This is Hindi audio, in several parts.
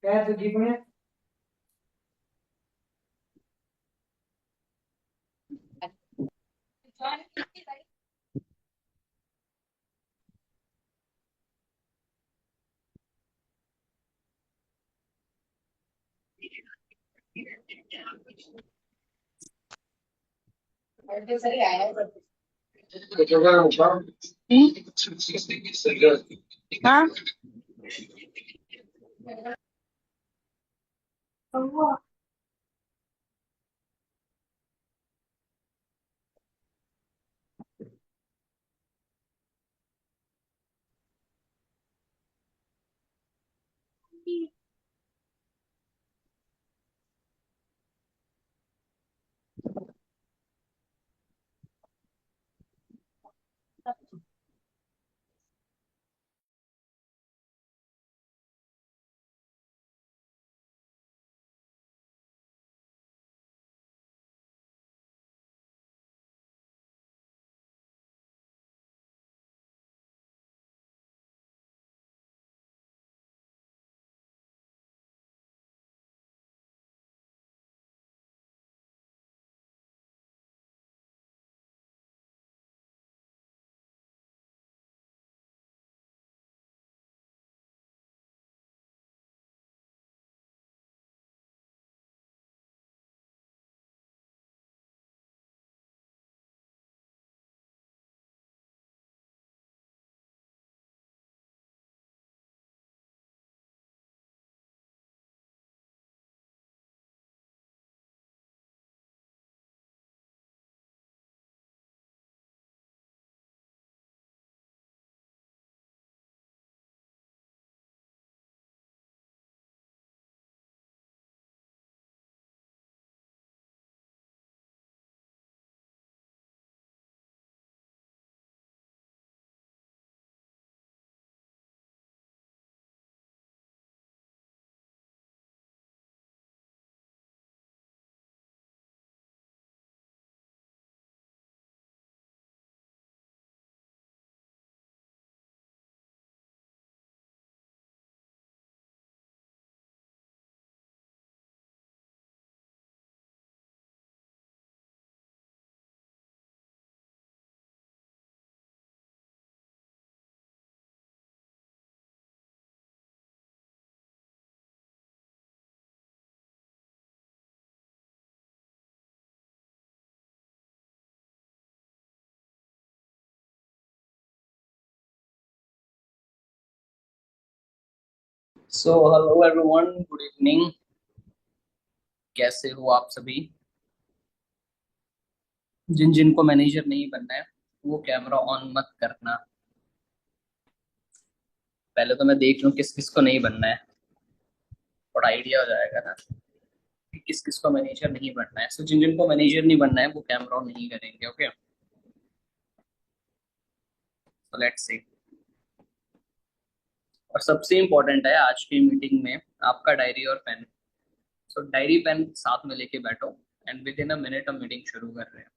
क्या तो जीप में सही आया है। हाँ। So hello everyone, good evening. कैसे हो आप सभी? जिन जिनको मैनेजर नहीं बनना है वो कैमरा ऑन मत करना। पहले तो मैं देख लूं किस किस को नहीं बनना है, थोड़ा आइडिया हो जाएगा ना कि किस किस को मैनेजर नहीं बनना है। सो जिन जिनको मैनेजर नहीं बनना है वो कैमरा ऑन नहीं करेंगे। Okay, so let's see. और सबसे इम्पोर्टेंट है आज की मीटिंग में आपका डायरी और पेन। सो डायरी पेन साथ में लेके बैठो and within a minute हम मीटिंग शुरू कर रहे हैं।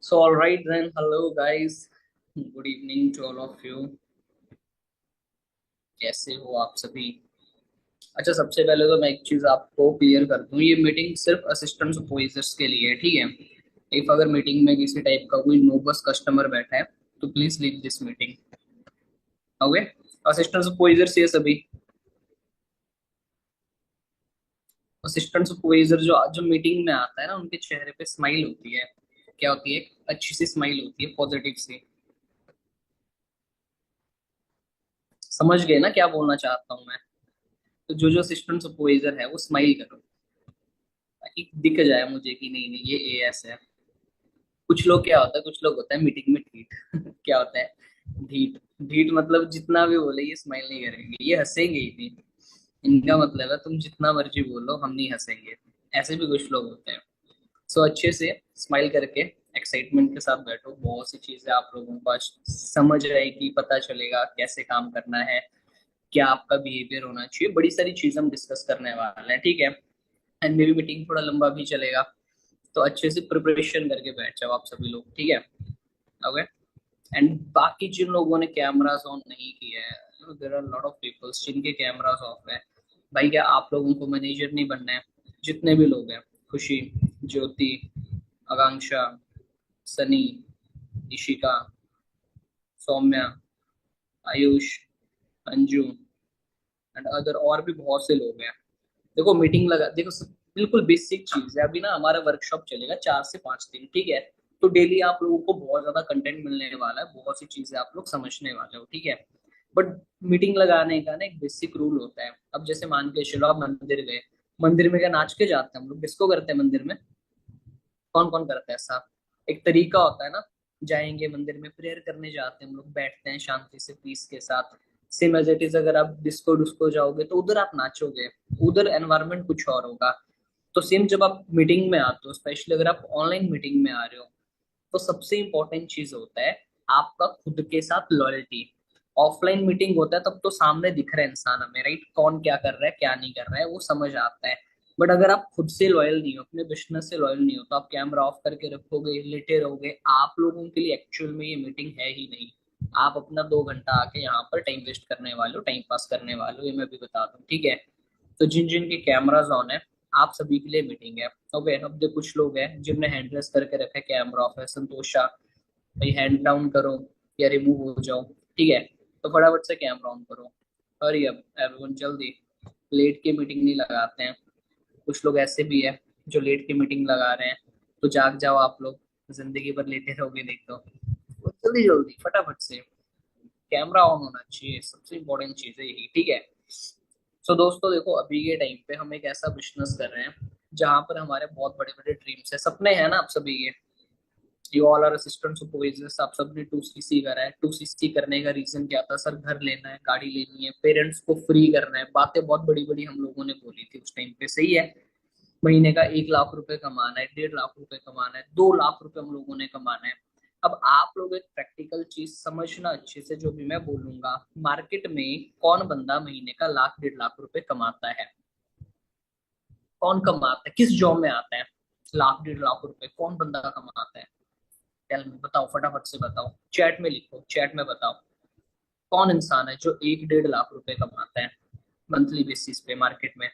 So alright then, hello guys, good evening to all of you. कैसे हो आप सभी? अच्छा, सबसे पहले तो मैं एक चीज आपको क्लियर कर दूं, ये मीटिंग सिर्फ असिस्टेंट सुपरवाइजर्स के लिए है, ठीक है? इफ अगर मीटिंग में किसी टाइप का कोई नो बस कस्टमर बैठा है तो please leave this meeting. Okay, assistant supervisors ये सभी। असिस्टेंट सुपरवाइजर जो जो मीटिंग में आता है ना, उनके चेहरे पे स्माइल होती है। क्या होती है? एक अच्छी सी स्माइल होती है, पॉजिटिव सी। समझ गए ना क्या बोलना चाहता हूँ मैं? तो जो जो असिस्टेंट सुपरवाइजर है वो स्माइल करो, ताकि दिख जाए मुझे कि नहीं नहीं ये एएस है। कुछ लोग क्या होता है, कुछ लोग होता है मीटिंग में ढीठ क्या होता है? ढीठ। ढीठ मतलब जितना भी बोले ये स्माइल नहीं करेंगे, ये हंसेंगे ही नहीं। इनका मतलब है तुम जितना मर्जी बोलो हम नहीं हंसेंगे। ऐसे भी कुछ लोग होते हैं। सो अच्छे से स्माइल करके एक्साइटमेंट के साथ बैठो, बहुत सी चीजें आप लोगों को आज समझ आएगी, पता चलेगा कैसे काम करना है, क्या आपका बिहेवियर होना चाहिए, बड़ी सारी चीजें हम डिस्कस करने वाले हैं, ठीक है। एंड मेरी मीटिंग थोड़ा लंबा भी चलेगा, तो अच्छे से प्रिपरेशन करके बैठ जाओ आप सभी लोग, ठीक है। ओके। एंड बाकी जिन लोगों ने कैमरास ऑन नहीं किया है, there are lot of peoples जिनके कैमरास ऑफ है। भाई क्या आप लोगों को मैनेजर नहीं बनना है? जितने भी लोग हैं, खुशी, ज्योति, आकांक्षा, सनी, इशिका, सौम्या, आयुष, अंजू एंड अदर, और भी बहुत से लोग हैं। देखो मीटिंग लगा, देखो बिल्कुल बेसिक चीज है। अभी ना हमारा वर्कशॉप चलेगा 4 से 5 दिन, ठीक है। तो डेली आप लोगों को बहुत ज्यादा कंटेंट मिलने वाला है, बहुत सी चीजें आप लोग समझने वाले हो, ठीक है। बट मीटिंग लगाने का ना एक बेसिक रूल होता है। अब जैसे मान के चलो आप मंदिर गए, मंदिर में क्या नाच के जाते हैं हम लोग? डिस्को करते हैं मंदिर में? कौन कौन करता है ऐसा? एक तरीका होता है ना। जाएंगे मंदिर में, प्रेयर करने जाते हैं हम लोग, बैठते हैं शांति से पीस के साथ। सेम एज इट इज, अगर आप डिस्को डिस्को जाओगे तो उधर आप नाचोगे, उधर एनवायरनमेंट कुछ और होगा। तो सेम जब आप मीटिंग में आते हो, स्पेशली अगर आप ऑनलाइन मीटिंग में आ रहे हो, तो सबसे इंपॉर्टेंट चीज होता है आपका खुद के साथ लॉयल्टी। ऑफलाइन मीटिंग होता है तब तो सामने दिख रहा है इंसान हमें, राइट, कौन क्या कर रहा है क्या नहीं कर रहा है वो समझ आता है। बट अगर आप खुद से लॉयल नहीं हो, अपने बिजनेस से लॉयल नहीं हो, तो आप कैमरा ऑफ करके रखोगे, लेटे रहोगे, आप लोगों के लिए एक्चुअल में ये मीटिंग है ही नहीं। आप अपना 2 घंटा आके यहाँ पर टाइम वेस्ट करने वाले हो, टाइम पास करने वाले हो, ये मैं भी बता दूं, ठीक है। तो जिन जिन के कैमराज ऑन है, आप सभी के लिए मीटिंग है। ओके, अब देखो कुछ लोग हैं जिनने हैंड रेस करके रखा है, कैमरा ऑफ है, संतोषा भाई हैंड डाउन करो या रिमूव हो जाओ, ठीक है। तो फटाफट से कैमरा ऑन करो। हरी अब एवरीवन, जल्दी। लेट के मीटिंग नहीं लगाते हैं। कुछ लोग ऐसे भी है जो लेट के मीटिंग लगा रहे हैं। तो जाग जाओ आप लोग, जिंदगी भर लेटे रहोगे नहीं तो। जल्दी जल्दी फटाफट से कैमरा ऑन होना चाहिए, सबसे इंपॉर्टेंट चीज है यही, ठीक है। सो दोस्तों देखो, अभी के टाइम पे हम एक ऐसा बिजनेस कर रहे हैं जहां पर हमारे बहुत बड़े बड़े ड्रीम्स है, सपने हैं ना आप सभी के। You all are assistant supervisors, आप सबने 2cc करा है। 2cc करने का रीजन क्या था सर? घर लेना है, गाड़ी लेनी है, पेरेंट्स को फ्री करना है, बातें बहुत बड़ी बड़ी हम लोगों ने बोली थी उस टाइम पे, सही है। महीने का 1 लाख रुपए कमाना है, 1.5 लाख रुपए कमाना है, 2 लाख रुपए हम लोगों ने कमाना है। अब आप लोग एक प्रैक्टिकल चीज समझना अच्छे से, जो भी मैं बोलूंगा, मार्केट में कौन बंदा महीने का 1 लाख 1.5 लाख रुपए कमाता है? कौन कमाता है? किस जॉब में आता है? 1 लाख 1.5 लाख रुपए कौन बंदा कमाता है? टेल में बताओ, फटाफट से बताओ, चैट में लिखो, चैट में बताओ। कौन इंसान है जो 1 1.5 लाख रुपए कमाता है मंथली बेसिस पे मार्केट में?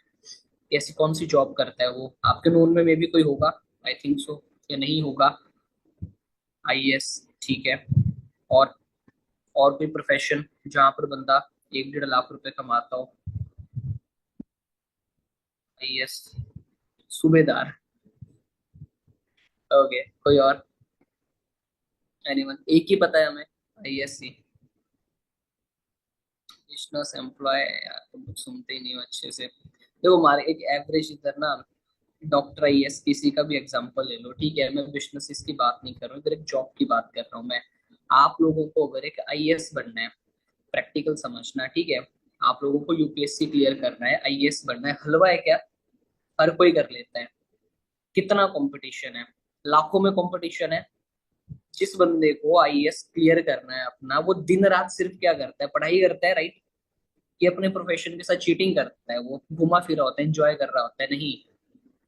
कैसी कौन सी जॉब करता है वो? आपके नोन में मे भी कोई होगा, आई थिंक सो, या नहीं होगा? आईएएस, ठीक है। और और कोई प्रोफेशन जहाँ पर बंदा 1 1.5 लाख रुपए कमाता हो? आईएएस, सूबेदार, ओके, कोई और? एनीवन? एक ही पता है हमें, आईएएस। बिजनेस एम्प्लॉय, यार तुम लोग सुनते ही नहीं हो अच्छे से। देखो हमारे एक एवरेज इधर ना, डॉक्टर आईएएस किसी का भी एग्जांपल ले लो, ठीक है। मैं बिजनेस की बात नहीं कर रहा हूँ, इधर एक जॉब की बात कर रहा हूँ मैं। आप लोगों को अगर एक आईएएस बनना है, प्रैक्टिकल समझना, ठीक है। आप लोगों को यूपीएससी क्लियर करना है, आईएएस बनना है, हलवा है क्या? हर कोई कर लेता है। कितना कंपटीशन है? लाखों में कंपटीशन है। जिस बंदे को आईएएस क्लियर करना है अपना, वो दिन रात सिर्फ क्या करता है? पढ़ाई करता है, राइट। कि अपने प्रोफेशन के साथ चीटिंग करता है? वो घुमा फिरा होता है, एंजॉय कर रहा होता है? नहीं,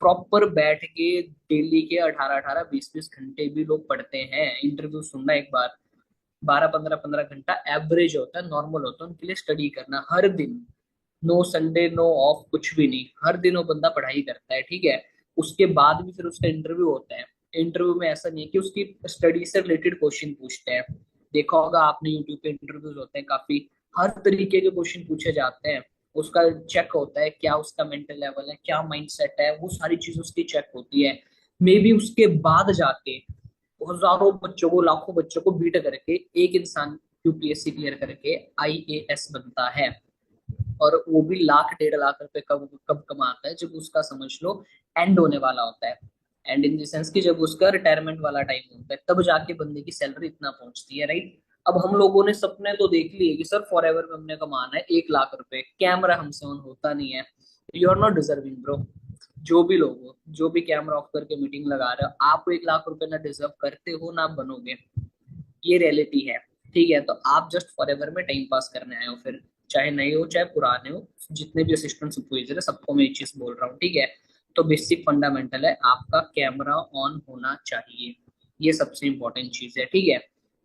प्रॉपर बैठ के डेली के 18 18 20 20 घंटे भी लोग पढ़ते हैं। इंटरव्यू सुनना एक बार, 12 15 15 घंटा एवरेज होता है, नॉर्मल होता है उनके लिए स्टडी करना हर दिन। नो संडे नो ऑफ, कुछ भी नहीं, हर दिन वो बंदा पढ़ाई करता है, ठीक है। उसके बाद भी फिर उसका इंटरव्यू होता है। इंटरव्यू में ऐसा नहीं है कि उसकी स्टडी से रिलेटेड क्वेश्चन पूछते हैं। देखा होगा आपने, यूट्यूब पे इंटरव्यूज होते हैं काफी, हर तरीके के क्वेश्चन पूछे जाते हैं। उसका चेक होता है क्या उसका मेंटल लेवल है, क्या माइंड सेट है, वो सारी चीज उसकी चेक होती है। मे बी उसके बाद जाके हजारों बच्चों को, लाखों बच्चों को बीट करके एक इंसान यूपीएससी क्लियर करके आईएएस बनता है। और वो भी लाख 1.5 लाख रुपए कब कब कमाता है, जब उसका समझ लो एंड होने वाला होता है। एंड इन द सेंस कि जब उसका रिटायरमेंट वाला टाइम होता है, तब जाके बंदे की सैलरी इतना पहुंचती है, राइट। अब हम लोगों ने सपने तो देख लिए कि सर फॉर एवर में हमने कमाना है 1 लाख रुपए, कैमरा हमसे ऑन होता नहीं है। You are not deserving bro. जो भी लोग हो, जो भी कैमरा ऑफ करके मीटिंग लगा रहे हो, आप 1 लाख रुपए ना डिजर्व करते हो ना बनोगे। ये रियलिटी है। ठीक है, तो आप जस्ट फॉर एवर में टाइम पास करने आए हो, फिर चाहे नए हो चाहे पुराने हो, जितने भी असिस्टेंट सुपरवाइजर है सबको मैं एक चीज बोल रहा हूँ, ठीक है। तो बेसिक फंडामेंटल है, आपका कैमरा ऑन होना चाहिए। ये सबसे इंपॉर्टेंट चीज है, ठीक है।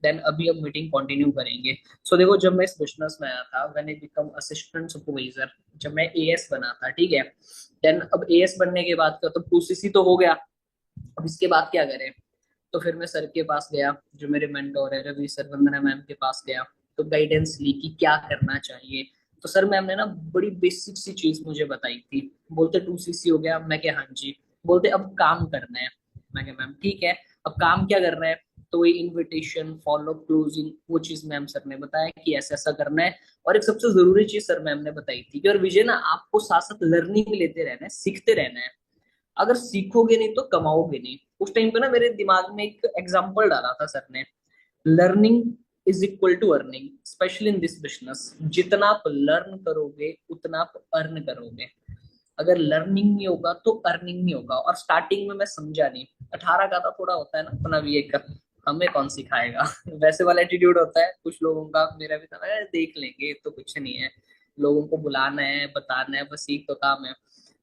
देन अभी हम मीटिंग कंटिन्यू करेंगे। सो देखो, जब मैं इस बिजनेस में आया था, when I become assistant supervisor, जब मैं एएस बना था, ठीक है। देन अब एएस बनने के बाद का तो 2सीसी तो हो गया। अब इसके बाद क्या करें? तो फिर मैं सर के पास गया, जो मेरे मेंटोर है रवि सर, वंदना मैम के पास गया। तो गाइडेंस ली कि क्या करना चाहिए। तो सर मैम ने ना बड़ी बेसिक सी चीज मुझे बताई थी। बोलते 2सीसी हो गया, मैं क्या हाँ जी। बोलते अब काम करना है। मैं क्या मैम ठीक है, अब काम क्या करना है? तो वही इनविटेशन, फॉलो, क्लोजिंग, वो चीज मैम सर ने बताया कि ऐसा ऐसा करना है। और एक सबसे जरूरी चीज सर मैम ने बताई थी कि और विजय ना, आपको साथ साथ लर्निंग लेते रहना है, सीखते रहना है। अगर सीखोगे नहीं तो कमाओगे नहीं। उस टाइम पे ना मेरे दिमाग में एक एग्जांपल डाला था सर ने, learning is equal to earning, specially in this business. जितना आप लर्न करोगे उतना आप अर्न करोगे। अगर लर्निंग नहीं होगा तो अर्निंग नहीं होगा। और स्टार्टिंग में मैं समझा नहीं, 18 का था, थोड़ा होता है ना अपना भी एक, हमें कौन सिखाएगा वैसे वाला एटीट्यूड होता है कुछ लोगों का, मेरा भी था ना, "अरे देख लेंगे, ये तो कुछ नहीं है, लोगों को बुलाना है, बताना है, बस एक तो काम है।"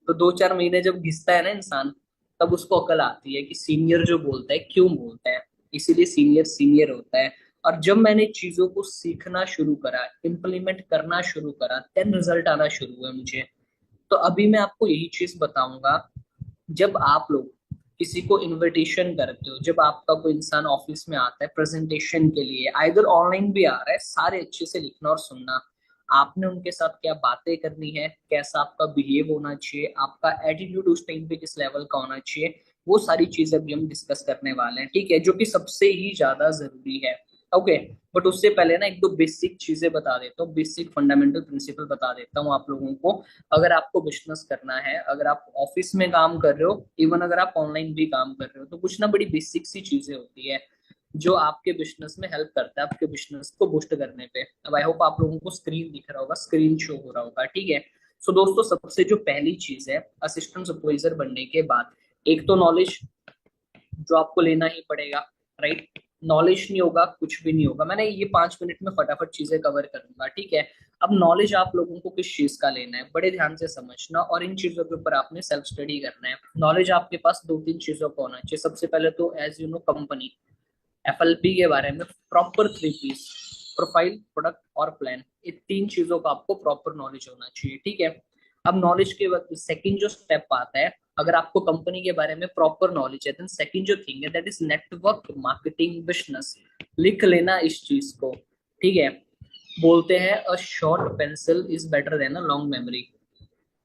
तो 2-4 महीने जब घिसता है ना इंसान, तब उसको अकल आती है कि सीनियर जो बोलता है क्यों बोलता है। इसीलिए सीनियर सीनियर होता है। और जब मैंने चीजों को सीखना शुरू करा, इम्प्लीमेंट करना शुरू करा, देन रिजल्ट आना शुरू हुआ मुझे। तो अभी मैं आपको यही चीज बताऊंगा। जब आप लोग किसी को इनविटेशन करते हो, जब आपका कोई इंसान ऑफिस में आता है प्रेजेंटेशन के लिए, आइदर ऑनलाइन भी आ रहा है, सारे अच्छे से लिखना और सुनना। आपने उनके साथ क्या बातें करनी है, कैसा आपका बिहेव होना चाहिए, आपका एटीट्यूड उस टाइम पे किस लेवल का होना चाहिए, वो सारी चीजें अभी हम डिस्कस करने वाले हैं, ठीक है, जो कि सबसे ही ज्यादा जरूरी है। ओके। बट उससे पहले ना एक दो बेसिक चीजें बता देता हूँ, बेसिक फंडामेंटल प्रिंसिपल बता देता हूँ आप लोगों को। अगर आपको बिजनेस करना है, अगर आप ऑफिस में काम कर रहे हो, इवन अगर आप ऑनलाइन भी काम कर रहे हो, तो कुछ ना बड़ी बेसिक सी चीजें होती है जो आपके बिजनेस में हेल्प करता है, आपके बिजनेस को बूस्ट करने पे। अब आई होप आप लोगों को स्क्रीन दिख रहा होगा, स्क्रीन शो हो रहा होगा, ठीक है। सो दोस्तों, सबसे जो पहली चीज है असिस्टेंट सुपरवाइजर बनने के बाद, एक तो नॉलेज, जो आपको लेना ही पड़ेगा, राइट। नॉलेज नहीं होगा कुछ भी नहीं होगा। मैंने ये 5 मिनट में फटाफट चीजें कवर करूंगा, ठीक है। अब नॉलेज आप लोगों को किस चीज का लेना है, बड़े ध्यान से समझना, और इन चीजों के ऊपर आपने सेल्फ स्टडी करना है। नॉलेज आपके पास 2-3 चीजों का होना चाहिए। सबसे पहले तो as you know company, FLP के बारे में प्रॉपर 3 पीस, प्रोफाइल, प्रोडक्ट और प्लान, ये 3 चीजों का आपको प्रॉपर नॉलेज होना चाहिए, ठीक है। अब नॉलेज के बाद सेकंड जो स्टेप आता है, अगर आपको कंपनी के बारे में प्रॉपर नॉलेज है, देन सेकंड जो थिंग है that is network marketing business. लिख लेना इस चीज को, ठीक है। बोलते हैं a short pencil is better than a long memory.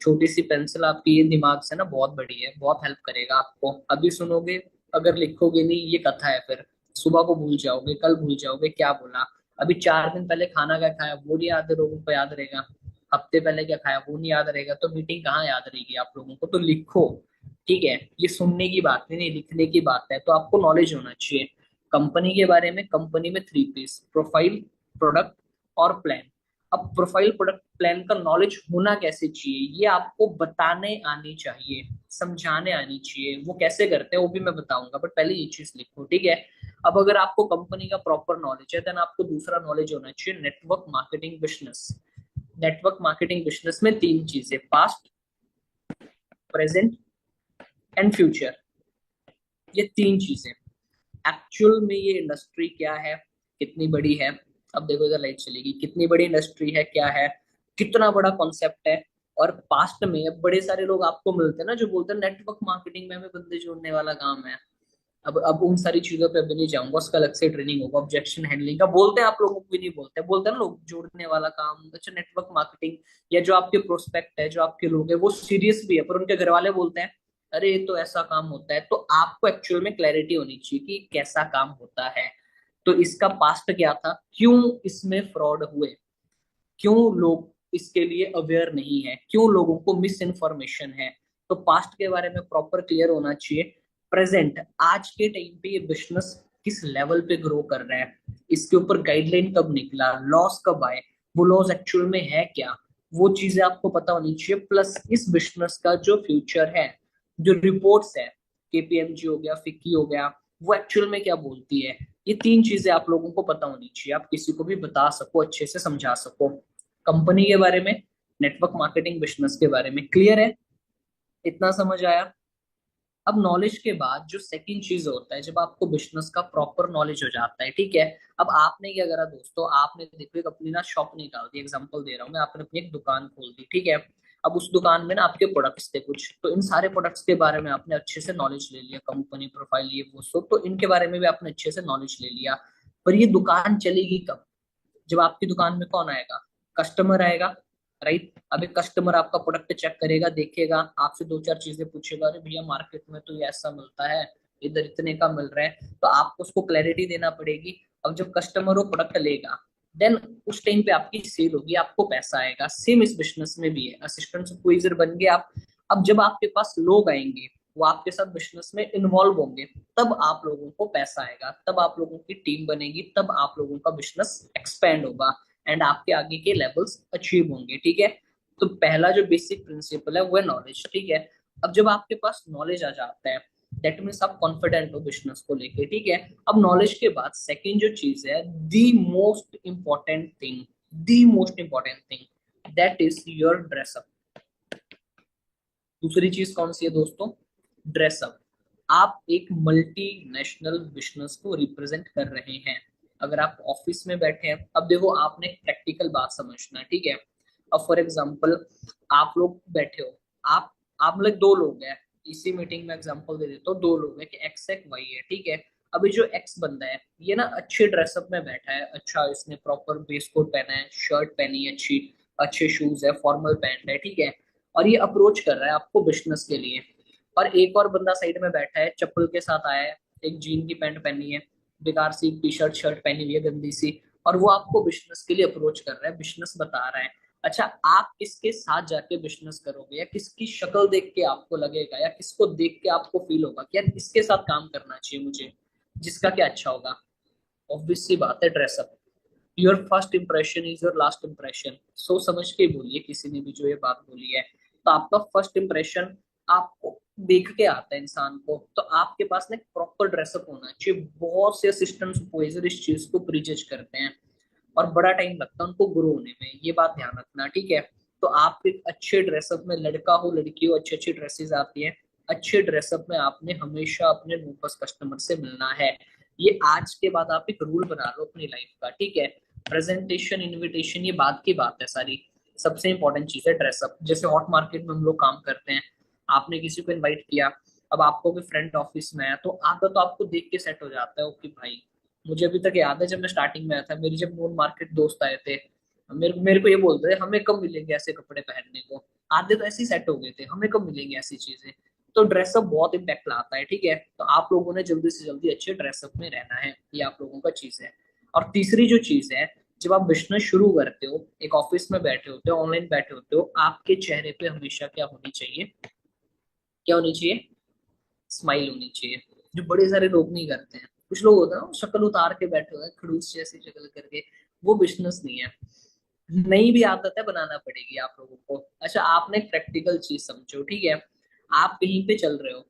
छोटी सी पेंसिल आपकी ये दिमाग से ना बहुत बड़ी है, बहुत हेल्प करेगा आपको। अभी सुनोगे, अगर लिखोगे नहीं, ये कथा है फिर, सुबह को भूल जाओगे, कल भूल जाओगे क्या बोला। अभी 4 दिन पहले खाना क्या खाया वो नहीं याद है, लोगों को याद रहेगा। हफ्ते पहले क्या खाया वो नहीं याद रहेगा, तो मीटिंग कहाँ याद रहेगी आप लोगों को? तो लिखो, ठीक है। ये सुनने की बात नहीं, लिखने की बात है। तो आपको नॉलेज होना चाहिए कंपनी के बारे में। कंपनी में 3 पीस, प्रोफाइल, प्रोडक्ट और प्लान। अब प्रोफाइल, प्रोडक्ट, प्लान का नॉलेज होना कैसे चाहिए, ये आपको बताने आनी चाहिए, समझाने आनी चाहिए। वो कैसे करते हैं वो भी मैं बताऊंगा, बट पहले ये चीज लिखो, ठीक है। अब अगर आपको कंपनी का प्रॉपर नॉलेज है, देन आपको दूसरा नॉलेज होना चाहिए network marketing business. Network marketing business में 3 चीजें, पास्ट, प्रेजेंट एंड फ्यूचर। ये 3 चीजें, एक्चुअल में ये इंडस्ट्री क्या है, कितनी बड़ी है। अब देखो इधर लाइट चलेगी, कितनी बड़ी इंडस्ट्री है, क्या है, कितना बड़ा कॉन्सेप्ट है। और पास्ट में अब बड़े सारे लोग आपको मिलते हैं ना जो बोलते हैं नेटवर्क मार्केटिंग में हमें बंदे जोड़ने वाला काम है। अब उन सारी चीजों पे अभी नहीं जाऊंगा, उसका अलग से ट्रेनिंग होगा। ऑब्जेक्शन हैंडलिंग का बोलते हैं आप लोगों को भी नहीं बोलते, बोलते हैं ना लोग, जोड़ने वाला काम। अच्छा, नेटवर्क मार्केटिंग या जो आपके प्रोस्पेक्ट है, जो आपके लोग हैं, वो सीरियस भी है, पर उनके घर वाले बोलते हैं अरे ये तो ऐसा काम होता है। तो आपको एक्चुअल में क्लैरिटी होनी चाहिए कि कैसा काम होता है, तो इसका पास्ट क्या था, क्यों इसमें फ्रॉड हुए, क्यों लोग इसके लिए अवेयर नहीं है, क्यों लोगों को मिस इन्फॉर्मेशन है। तो पास्ट के बारे में प्रॉपर क्लियर होना चाहिए। प्रेजेंट आज के टाइम पे ये बिजनेस किस लेवल पे ग्रो कर रहा है, इसके ऊपर गाइडलाइन कब निकला, लॉस कब आए, वो लॉस एक्चुअल में है क्या, वो चीजें आपको पता होनी चाहिए। प्लस इस बिजनेस का जो फ्यूचर है, जो रिपोर्ट्स है, केपीएमजी हो गया, फिक्की हो गया, वो एक्चुअल में क्या बोलती है, ये तीन चीजें आप लोगों को पता होनी चाहिए। आप किसी को भी बता सको, अच्छे से समझा सको, कंपनी के बारे में, नेटवर्क मार्केटिंग बिजनेस के बारे में। क्लियर है? इतना समझ आया? अब नॉलेज के बाद जो सेकंड चीज होता है, जब आपको बिजनेस का प्रॉपर नॉलेज हो जाता है, ठीक है। अब आपने क्या करा दोस्तों, आपने देखो एक अपनी ना शॉप निकाल दी, एग्जांपल दे रहा हूँ मैं, आपने अपनी एक दुकान खोल दी, ठीक है। अब उस दुकान में ना आपके प्रोडक्ट्स थे कुछ, तो इन सारे प्रोडक्ट्स के बारे में आपने अच्छे से नॉलेज ले लिया, कंपनी प्रोफाइल ये वो सब, तो इनके बारे में भी आपने अच्छे से नॉलेज ले लिया। पर ये दुकान चलेगी कब? जब आपकी दुकान में कौन आएगा? कस्टमर आएगा, राइट। अब एक कस्टमर आपका प्रोडक्ट चेक करेगा, देखेगा, आपसे दो चार चीजें पूछेगा, अरे भैया मार्केट में तो ये ऐसा मिलता है, इधर इतने का मिल रहा है, तो आपको उसको क्लैरिटी देना पड़ेगी। अब जब कस्टमर वो प्रोडक्ट लेगा, देन उस टाइम पे आपकी सेल होगी, आपको पैसा आएगा। सेम इस बिजनेस में भी है, असिस्टेंट सुपरवाइजर बन गए आप। अब जब आपके पास लोग आएंगे, वो आपके साथ बिजनेस में इन्वॉल्व होंगे, तब आप लोगों को पैसा आएगा, तब आप लोगों की टीम बनेगी, तब आप लोगों का बिजनेस एक्सपेंड होगा एंड आपके आगे के लेवल्स अचीव होंगे, ठीक है। तो पहला जो बेसिक प्रिंसिपल है वो है नॉलेज, ठीक है। अब जब आपके पास नॉलेज आ जाता है, दैट मीन्स आप कॉन्फिडेंट हो बिजनेस को लेके, ठीक है। अब नॉलेज के बाद सेकंड जो चीज है, the most important thing, the most important thing, that is your dress up. दूसरी चीज कौन सी है दोस्तों? ड्रेसअप। आप एक मल्टीनेशनल बिजनेस को रिप्रेजेंट कर रहे हैं। अगर आप ऑफिस में बैठे हैं, अब देखो आपने प्रैक्टिकल बात समझना है, ठीक है। अब फॉर एग्जांपल आप लोग बैठे हो, आप लोग दो लोग हैं, इसी मीटिंग में एग्जांपल दे देता हूँ, दो लोग हैं कि एक्स है वाई है, ठीक है। अभी जो एक्स बंदा है, ये ना अच्छे ड्रेसअप में बैठा है, अच्छा इसने प्रॉपर बेस कोट पहना है, शर्ट पहनी है अच्छी, अच्छे शूज है, फॉर्मल पैंट है, ठीक है। और ये अप्रोच कर रहा है आपको बिजनेस के लिए। और एक और बंदा साइड में बैठा है, चप्पल के साथ आया है, एक जीन की पैंट पहनी है, बेकार सी टी शर्ट शर्ट पहनी हुई है गंदी सी, और वो आपको बिजनेस के लिए अप्रोच कर रहा है, बिजनेस बता रहा है। अच्छा, आप किसके साथ जाके बिजनेस करोगे, या किसकी शक्ल देख के आपको लगेगा, या किसको देख के आपको फील होगा कि यार इसके साथ काम करना चाहिए मुझे, जिसका क्या अच्छा होगा? ऑब्वियस सी बात है, dress up. Your first impression is your last impression, सोच समझ के बोलिए किसी ने भी जो ये बात बोली है। तो आपका फर्स्ट इंप्रेशन आपको देख के आता है इंसान को, तो आपके पास ना एक प्रॉपर ड्रेसअप होना चाहिए। बहुत से असिस्टेंट सुपरवाइजर इस चीज को प्रीजज करते हैं और बड़ा टाइम लगता है उनको ग्रो होने में, ये बात ध्यान रखना, ठीक है। तो आप एक अच्छे ड्रेसअप में, लड़का हो लड़की हो, अच्छी अच्छी ड्रेसेस आती हैं, अच्छे ड्रेसअप में आपने हमेशा अपने नोपस कस्टमर से मिलना है। ये आज के बाद आप एक रूल बना लो अपनी लाइफ का, ठीक है। प्रेजेंटेशन, इनविटेशन, ये बात की बात है सारी, सबसे इंपॉर्टेंट चीज है ड्रेसअप। जैसे हॉट मार्केट में हम लोग काम करते हैं, आपने किसी को इनवाइट किया, अब आपको भी फ्रंट ऑफिस में है, तो आधा तो आपको देख के सेट हो जाता है, ओके भाई। मुझे अभी तक याद है जब मैं स्टार्टिंग में आया था, मेरी जब नॉन मार्केट दोस्त आए थे, मेरे मेरे को ये बोलते थे हमें कब मिलेंगे ऐसे कपड़े पहनने को। आधे तो ऐसे ही सेट हो गए थे, हमें कब मिलेंगे ऐसी चीजें। तो ड्रेसअप बहुत इम्पैक्ट लाता है, ठीक है। तो आप लोगों ने जल्दी से जल्दी अच्छे ड्रेसअप में रहना है, ये आप लोगों का चीज है। और तीसरी जो चीज है, जब आप बिजनेस शुरू करते हो, एक ऑफिस में बैठे होते हो, ऑनलाइन बैठे होते हो, आपके चेहरे पे हमेशा क्या होनी चाहिए, क्या होनी चाहिए? स्माइल होनी चाहिए, जो बड़े सारे लोग नहीं करते हैं। कुछ लोग होते हैं ना शक्ल उतार के बैठे हुए हैं, खड़ूस जैसी शक्ल करके, वो बिजनेस नहीं है। नई भी आदत है, बनाना पड़ेगी आप लोगों को। अच्छा, आपने एक प्रैक्टिकल चीज समझो, ठीक है। आप कहीं पे चल रहे हो,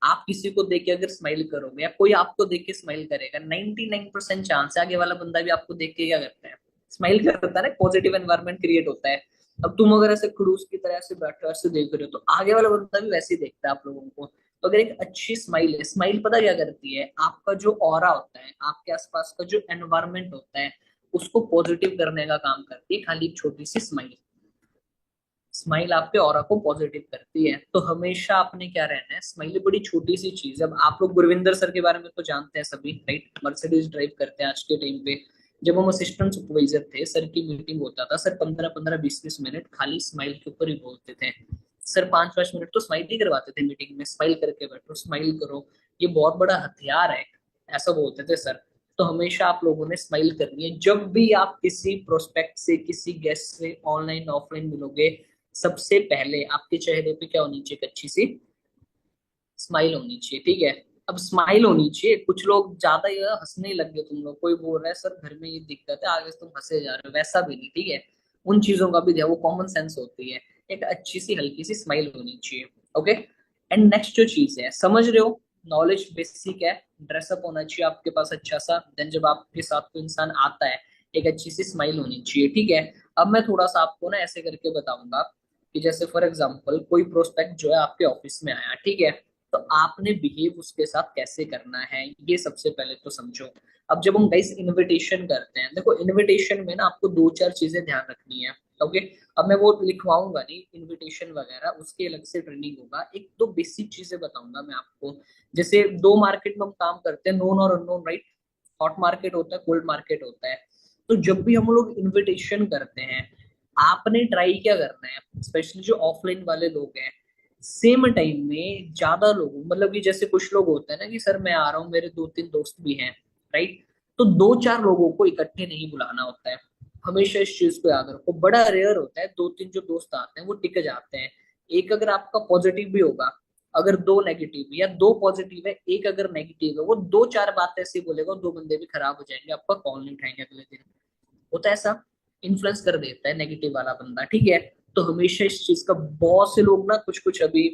आप किसी को देख के अगर स्माइल करोगे, या कोई आपको देख के स्माइल करेगा, 99% चांस है आगे वाला बंदा भी आपको देख के क्या करता है, स्माइल करता है ना, पॉजिटिव एनवायरनमेंट क्रिएट होता है। अब तुम अगर ऐसे खड़ूस की तरह से बैठे हो, ऐसे देख रहे हो, तो आगे वाला बंदा भी वैसे ही देखता है आप लोगों को। तो अगर एक अच्छी स्माइल है, स्माइल पता क्या करती है, आपका जो ऑरा होता है, आपके आसपास का जो एनवायरनमेंट होता है, उसको पॉजिटिव करने का काम करती है, खाली एक छोटी सी स्माइल। स्माइल आप पे ऑरा को पॉजिटिव करती है। तो हमेशा आपने क्या रहना है, स्माइल बड़ी छोटी सी चीज है। अब आप लोग गुरविंदर सर के बारे में तो जानते हैं सभी, राइट? मर्सिडीज ड्राइव करते हैं आज के टाइम पे। जब हम असिस्टेंट सुपरवाइजर थे, सर की मीटिंग होता था, सर 15-15 20-20 मिनट खाली स्माइल के ऊपर ही बोलते थे। सर 5-5 मिनट तो स्माइल ही करवाते थे मीटिंग में, स्माइल करके बैठो, स्माइल करो, ये बहुत बड़ा हथियार है, ऐसा बोलते थे सर। तो हमेशा आप लोगों ने स्माइल करनी है जब भी आप किसी प्रोस्पेक्ट से, किसी गेस्ट से ऑनलाइन ऑफलाइन मिलोगे। सबसे पहले आपके चेहरे पे क्या होनी चाहिए, एक अच्छी सी स्माइल होनी चाहिए, ठीक है? अब स्माइल होनी चाहिए। कुछ लोग ज्यादा ही हंसने लग गए, तुम लोग कोई बोल रहा है सर घर में ये दिक्कत है, आगे से तुम हंसे जा रहे हो, वैसा भी नहीं, ठीक है? उन चीजों का भी ध्यान, वो कॉमन सेंस होती है। एक अच्छी सी हल्की सी स्माइल होनी चाहिए। ओके। एंड नेक्स्ट जो चीज है, समझ रहे हो, नॉलेज बेसिक है, ड्रेसअप होना चाहिए आपके पास अच्छा सा। देन जब आपके साथ कोई इंसान आता है, एक अच्छी सी स्माइल होनी चाहिए, ठीक है? अब मैं थोड़ा सा आपको ना ऐसे करके बताऊंगा कि जैसे फॉर एग्जांपल कोई प्रोस्पेक्ट जो है आपके ऑफिस में आया, ठीक है? तो आपने बिहेव उसके साथ कैसे करना है, ये सबसे पहले तो समझो। अब जब हम गाइस इनविटेशन करते हैं, देखो इनविटेशन में ना आपको दो चार चीजें ध्यान रखनी है। ओके। अब मैं वो लिखवाऊंगा नहीं इनविटेशन वगैरह, उसके अलग से ट्रेनिंग होगा। एक दो बेसिक चीजें बताऊंगा मैं आपको। जैसे दो मार्केट में हम काम करते हैं, नोन और अननोन, राइट? हॉट मार्केट होता है, कोल्ड मार्केट होता है। तो जब भी हम लोग इनविटेशन करते हैं, आपने ट्राई क्या करना है, स्पेशली जो ऑफलाइन वाले लोग हैं, सेम टाइम में ज्यादा लोग, मतलब कि जैसे कुछ लोग होते हैं ना कि सर मैं आ रहा हूँ, मेरे 2-3 दोस्त भी हैं, राइट? तो 2-4 लोगों को इकट्ठे नहीं बुलाना होता है। हमेशा इस चीज को याद रखो, बड़ा रेयर होता है 2-3 जो दोस्त आते हैं वो टिक जाते हैं। एक अगर आपका पॉजिटिव भी होगा, अगर दो नेगेटिव, या दो पॉजिटिव है एक अगर नेगेटिव है, वो 2-4 बातें ऐसी बोलेगा, दो बंदे भी खराब हो जाएंगे, आपका कॉल नहीं उठाएंगे अगले दिन। होता है ऐसा, इन्फ्लुएंस कर देता है नेगेटिव वाला बंदा, ठीक है? तो हमेशा इस चीज का, बहुत से लोग ना, कुछ कुछ अभी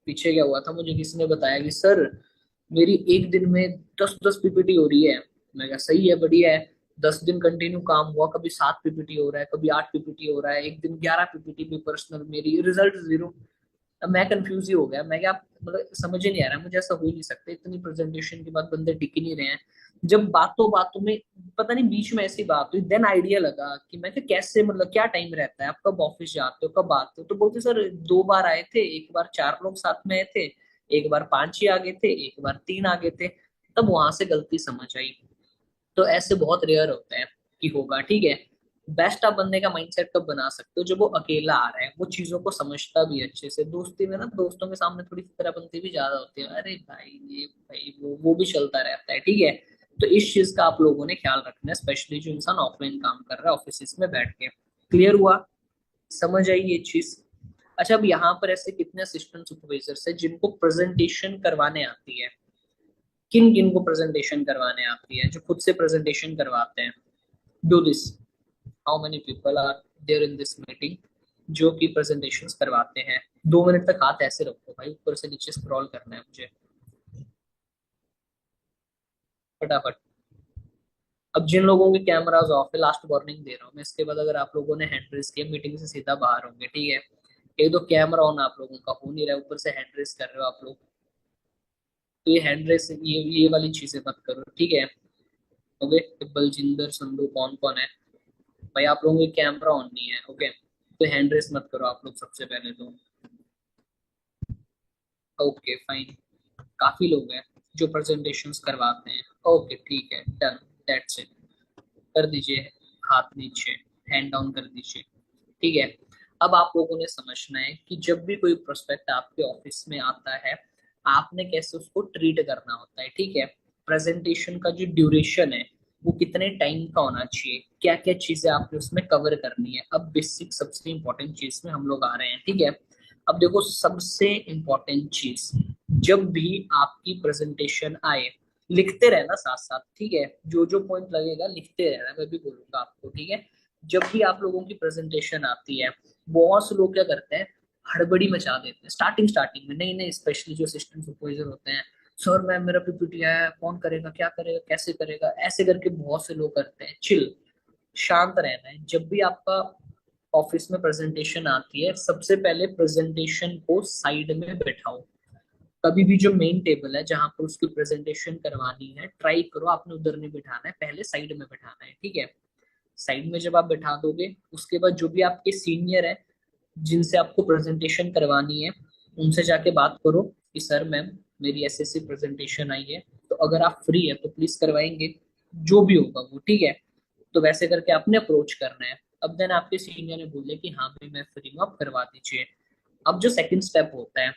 पीछे क्या हुआ था, मुझे किसी ने बताया कि सर मेरी एक दिन में 10-10 पीपीटी हो रही है। मैं कहा सही है, बढ़िया है। 10 दिन कंटिन्यू काम हुआ, कभी 7 पीपीटी हो रहा है, कभी 8 पीपीटी हो रहा है, एक दिन 11 पीपीटी भी पर्सनल, मेरी रिजल्ट जीरो। अब मैं कंफ्यूज ही हो गया, मैं क्या, मतलब समझ ही नहीं आ रहा मुझे, ऐसा हो ही नहीं सकता, इतनी प्रेजेंटेशन के बाद बंदे टिक ही नहीं रहे हैं। जब बातों बातों में, पता नहीं बीच में ऐसी बात हुई, देन आइडिया लगा कि मैं क्या, कैसे, मतलब क्या टाइम रहता है, आप कब ऑफिस जाते हो, कब आते हो? तो बोलते सर 2 बार आए थे, एक बार 4 लोग साथ में आए थे, एक बार 5 ही आ गए थे, एक बार 3 आ गए थे। तब वहां से गलती समझ आई। तो ऐसे बहुत रेयर होते हैं कि होगा, ठीक है? बेस्ट आप बंदे का माइंडसेट कब बना सकते हो, जब वो अकेला आ रहा है, वो चीजों को समझता भी अच्छे से। दोस्ती में ना, दोस्तों के सामने थोड़ी फिक्राबंदी भी ज्यादा होती है, अरे भाई ये भाई वो भी चलता रहता है, ठीक है? तो इस चीज का आप लोगों ने ख्याल रखना है, स्पेशली जो इंसान ऑफलाइन काम कर रहा है ऑफिस में बैठ के। क्लियर हुआ? समझ आई ये चीज? अच्छा, अब यहाँ पर ऐसे कितने असिस्टेंट सुपरवाइजर्स है जिनको प्रेजेंटेशन करवाने आती है? किन किन को प्रेजेंटेशन करवाने आती है, जो खुद से प्रेजेंटेशन करवाते हैं? Do this. How many people are there in this meeting जो कि प्रेजेंटेशंस करवाते हैं? 2 मिनट तक हाथ ऐसे रखो भाई, ऊपर से नीचे स्क्रॉल करना है मुझे, फटाफट। अब जिन लोगों के कैमराज ऑफ है, लास्ट वार्निंग दे रहा हूँ मैं, इसके बाद अगर आप लोगों ने हैंड रेस किया, मीटिंग से सीधा बाहर होंगे, ठीक है? एक तो कैमरा ऑन आप लोगों का हो नहीं रहा है, ऊपर से हैंड रेस कर रहे हो आप लोग। तो ये हैंड रेस, ये वाली चीजें मत करो, ठीक है? ओके। बलजिंदर संधू कौन कौन है भाई? आप लोगों के कैमरा ऑन नहीं है, ओके? तो हैंड रेस मत करो आप लोग सबसे पहले तो। Okay fine. काफी लोग हैं जो प्रेजेंटेशंस करवाते हैं। ओके ठीक है, डन, दैट्स इट। कर दीजिए हाथ नीचे, हैंड डाउन कर दीजिए, ठीक है? अब आप लोगों ने समझना है कि जब भी कोई प्रोस्पेक्ट आपके ऑफिस में आता है, आपने कैसे उसको ट्रीट करना होता है, ठीक है? प्रेजेंटेशन का जो ड्यूरेशन है, वो कितने टाइम का होना चाहिए, क्या क्या चीजें आपने उसमें कवर करनी है। अब बेसिक सबसे इंपॉर्टेंट चीज में हम लोग आ रहे हैं, ठीक है? अब देखो सबसे इंपॉर्टेंट चीज, जब भी आपकी प्रेजेंटेशन आए, लिखते रहना साथ साथ, ठीक है? जो जो पॉइंट लगेगा लिखते रहना, मैं भी बोलूंगा आपको, ठीक है? जब भी आप लोगों की प्रेजेंटेशन आती है, बहुत से लोग क्या करते हैं, हड़बड़ी मचा देते हैं स्टार्टिंग स्टार्टिंग में, नहीं नहीं, स्पेशली जो असिस्टेंट सुपरवाइजर होते हैं, सर मैम मेरा पीपीटी है, कौन करेगा, क्या करेगा, कैसे करेगा, ऐसे करके बहुत से लोग करते हैं। चिल, शांत रहना है। जब भी आपका ऑफिस में प्रेजेंटेशन आती है, सबसे पहले प्रेजेंटेशन को साइड में बैठाओ। कभी भी जो मेन टेबल है जहां पर उसकी प्रेजेंटेशन करवानी है, ट्राई करो आपने उधर नहीं बिठाना है, पहले साइड में बिठाना है, ठीक है? साइड में जब आप बैठा दोगे, उसके बाद जो भी आपके सीनियर है, जिनसे आपको प्रेजेंटेशन करवानी है उनसे जाके बात करो कि सर मैम मेरी ऐसी ऐसी प्रेजेंटेशन आई है, तो अगर आप फ्री है तो प्लीज करवाएंगे, जो भी होगा वो, ठीक है। तो वैसे करके आपने अप्रोच करना है। अब देन आपके सीनियर ने बोले कि हाँ भाई मैं फ्री हूँ, आप करवा दीजिए। अब जो सेकंड स्टेप होता है,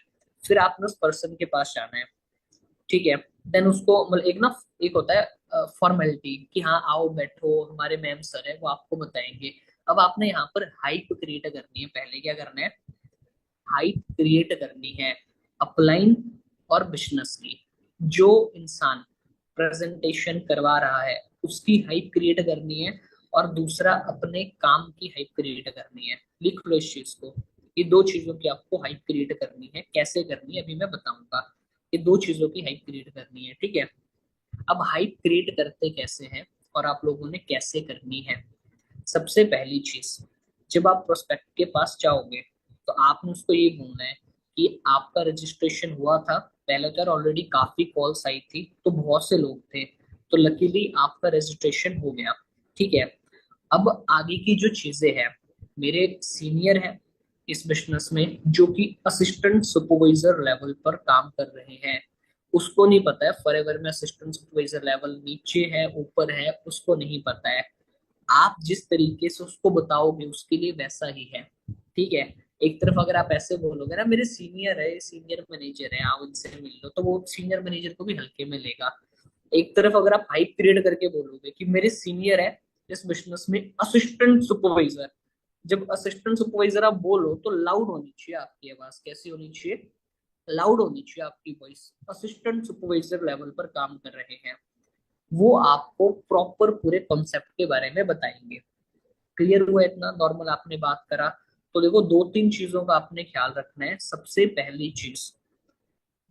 फिर आपने उस पर्सन के पास जाना है, ठीक है। देन उसको मतलब एक ना, एक होता है फॉर्मेलिटी कि हाँ आओ बैठो हमारे मैम सर है वो आपको बताएंगे। अब आपने यहाँ पर हाइप क्रिएट करनी है, पहले क्या करना है, हाइप क्रिएट करनी है अपलाइन और बिजनेस की। जो इंसान प्रेजेंटेशन करवा रहा है उसकी हाइप क्रिएट करनी है, और दूसरा अपने काम की हाइप क्रिएट करनी है। लिख लो इस चीज को, ये दो चीजों की आपको हाइप क्रिएट करनी है। कैसे करनी है अभी मैं बताऊंगा। ये दो चीजों की हाइप क्रिएट करनी है, ठीक है। अब हाइप क्रिएट करते कैसे हैं और आप लोगों ने कैसे करनी है। सबसे पहली चीज, जब आप प्रोस्पेक्ट के पास जाओगे तो आपने उसको ये बोलना है कि आपका रजिस्ट्रेशन हुआ था। पहले तो यार ऑलरेडी काफी कॉल्स आई थी तो बहुत से लोग थे, तो लकीली आपका रजिस्ट्रेशन हो गया, ठीक है। अब आगे की जो चीजें हैं, मेरे सीनियर हैं इस बिजनेस में जो कि असिस्टेंट सुपरवाइजर लेवल पर काम कर रहे हैं। उसको नहीं पता है फॉरएवर में असिस्टेंट सुपरवाइजर लेवल नीचे है ऊपर है, उसको नहीं पता है। आप जिस तरीके से उसको बताओगे उसके लिए वैसा ही है, ठीक है। एक तरफ अगर आप ऐसे बोलोगे ना मेरे सीनियर है, सीनियर मैनेजर है आओ इनसे मिल लो, तो वो सीनियर मैनेजर को भी हल्के में लेगा। एक तरफ अगर आप हाइप क्रिएट करके बोलोगे कि मेरे सीनियर है इस बिजनेस में असिस्टेंट सुपरवाइजर, जब असिस्टेंट सुपरवाइजर आप बोलो तो लाउड होनी चाहिए आपकी आवाज। कैसी होनी चाहिए, लाउड होनी चाहिए आपकी वॉइस। असिस्टेंट सुपरवाइजर लेवल पर काम कर रहे हैं, वो आपको प्रॉपर पूरे कॉन्सेप्ट के बारे में बताएंगे। क्लियर हुआ इतना, नॉर्मल आपने बात करा। तो देखो दो तीन चीजों का आपने ख्याल रखना है। सबसे पहली चीज,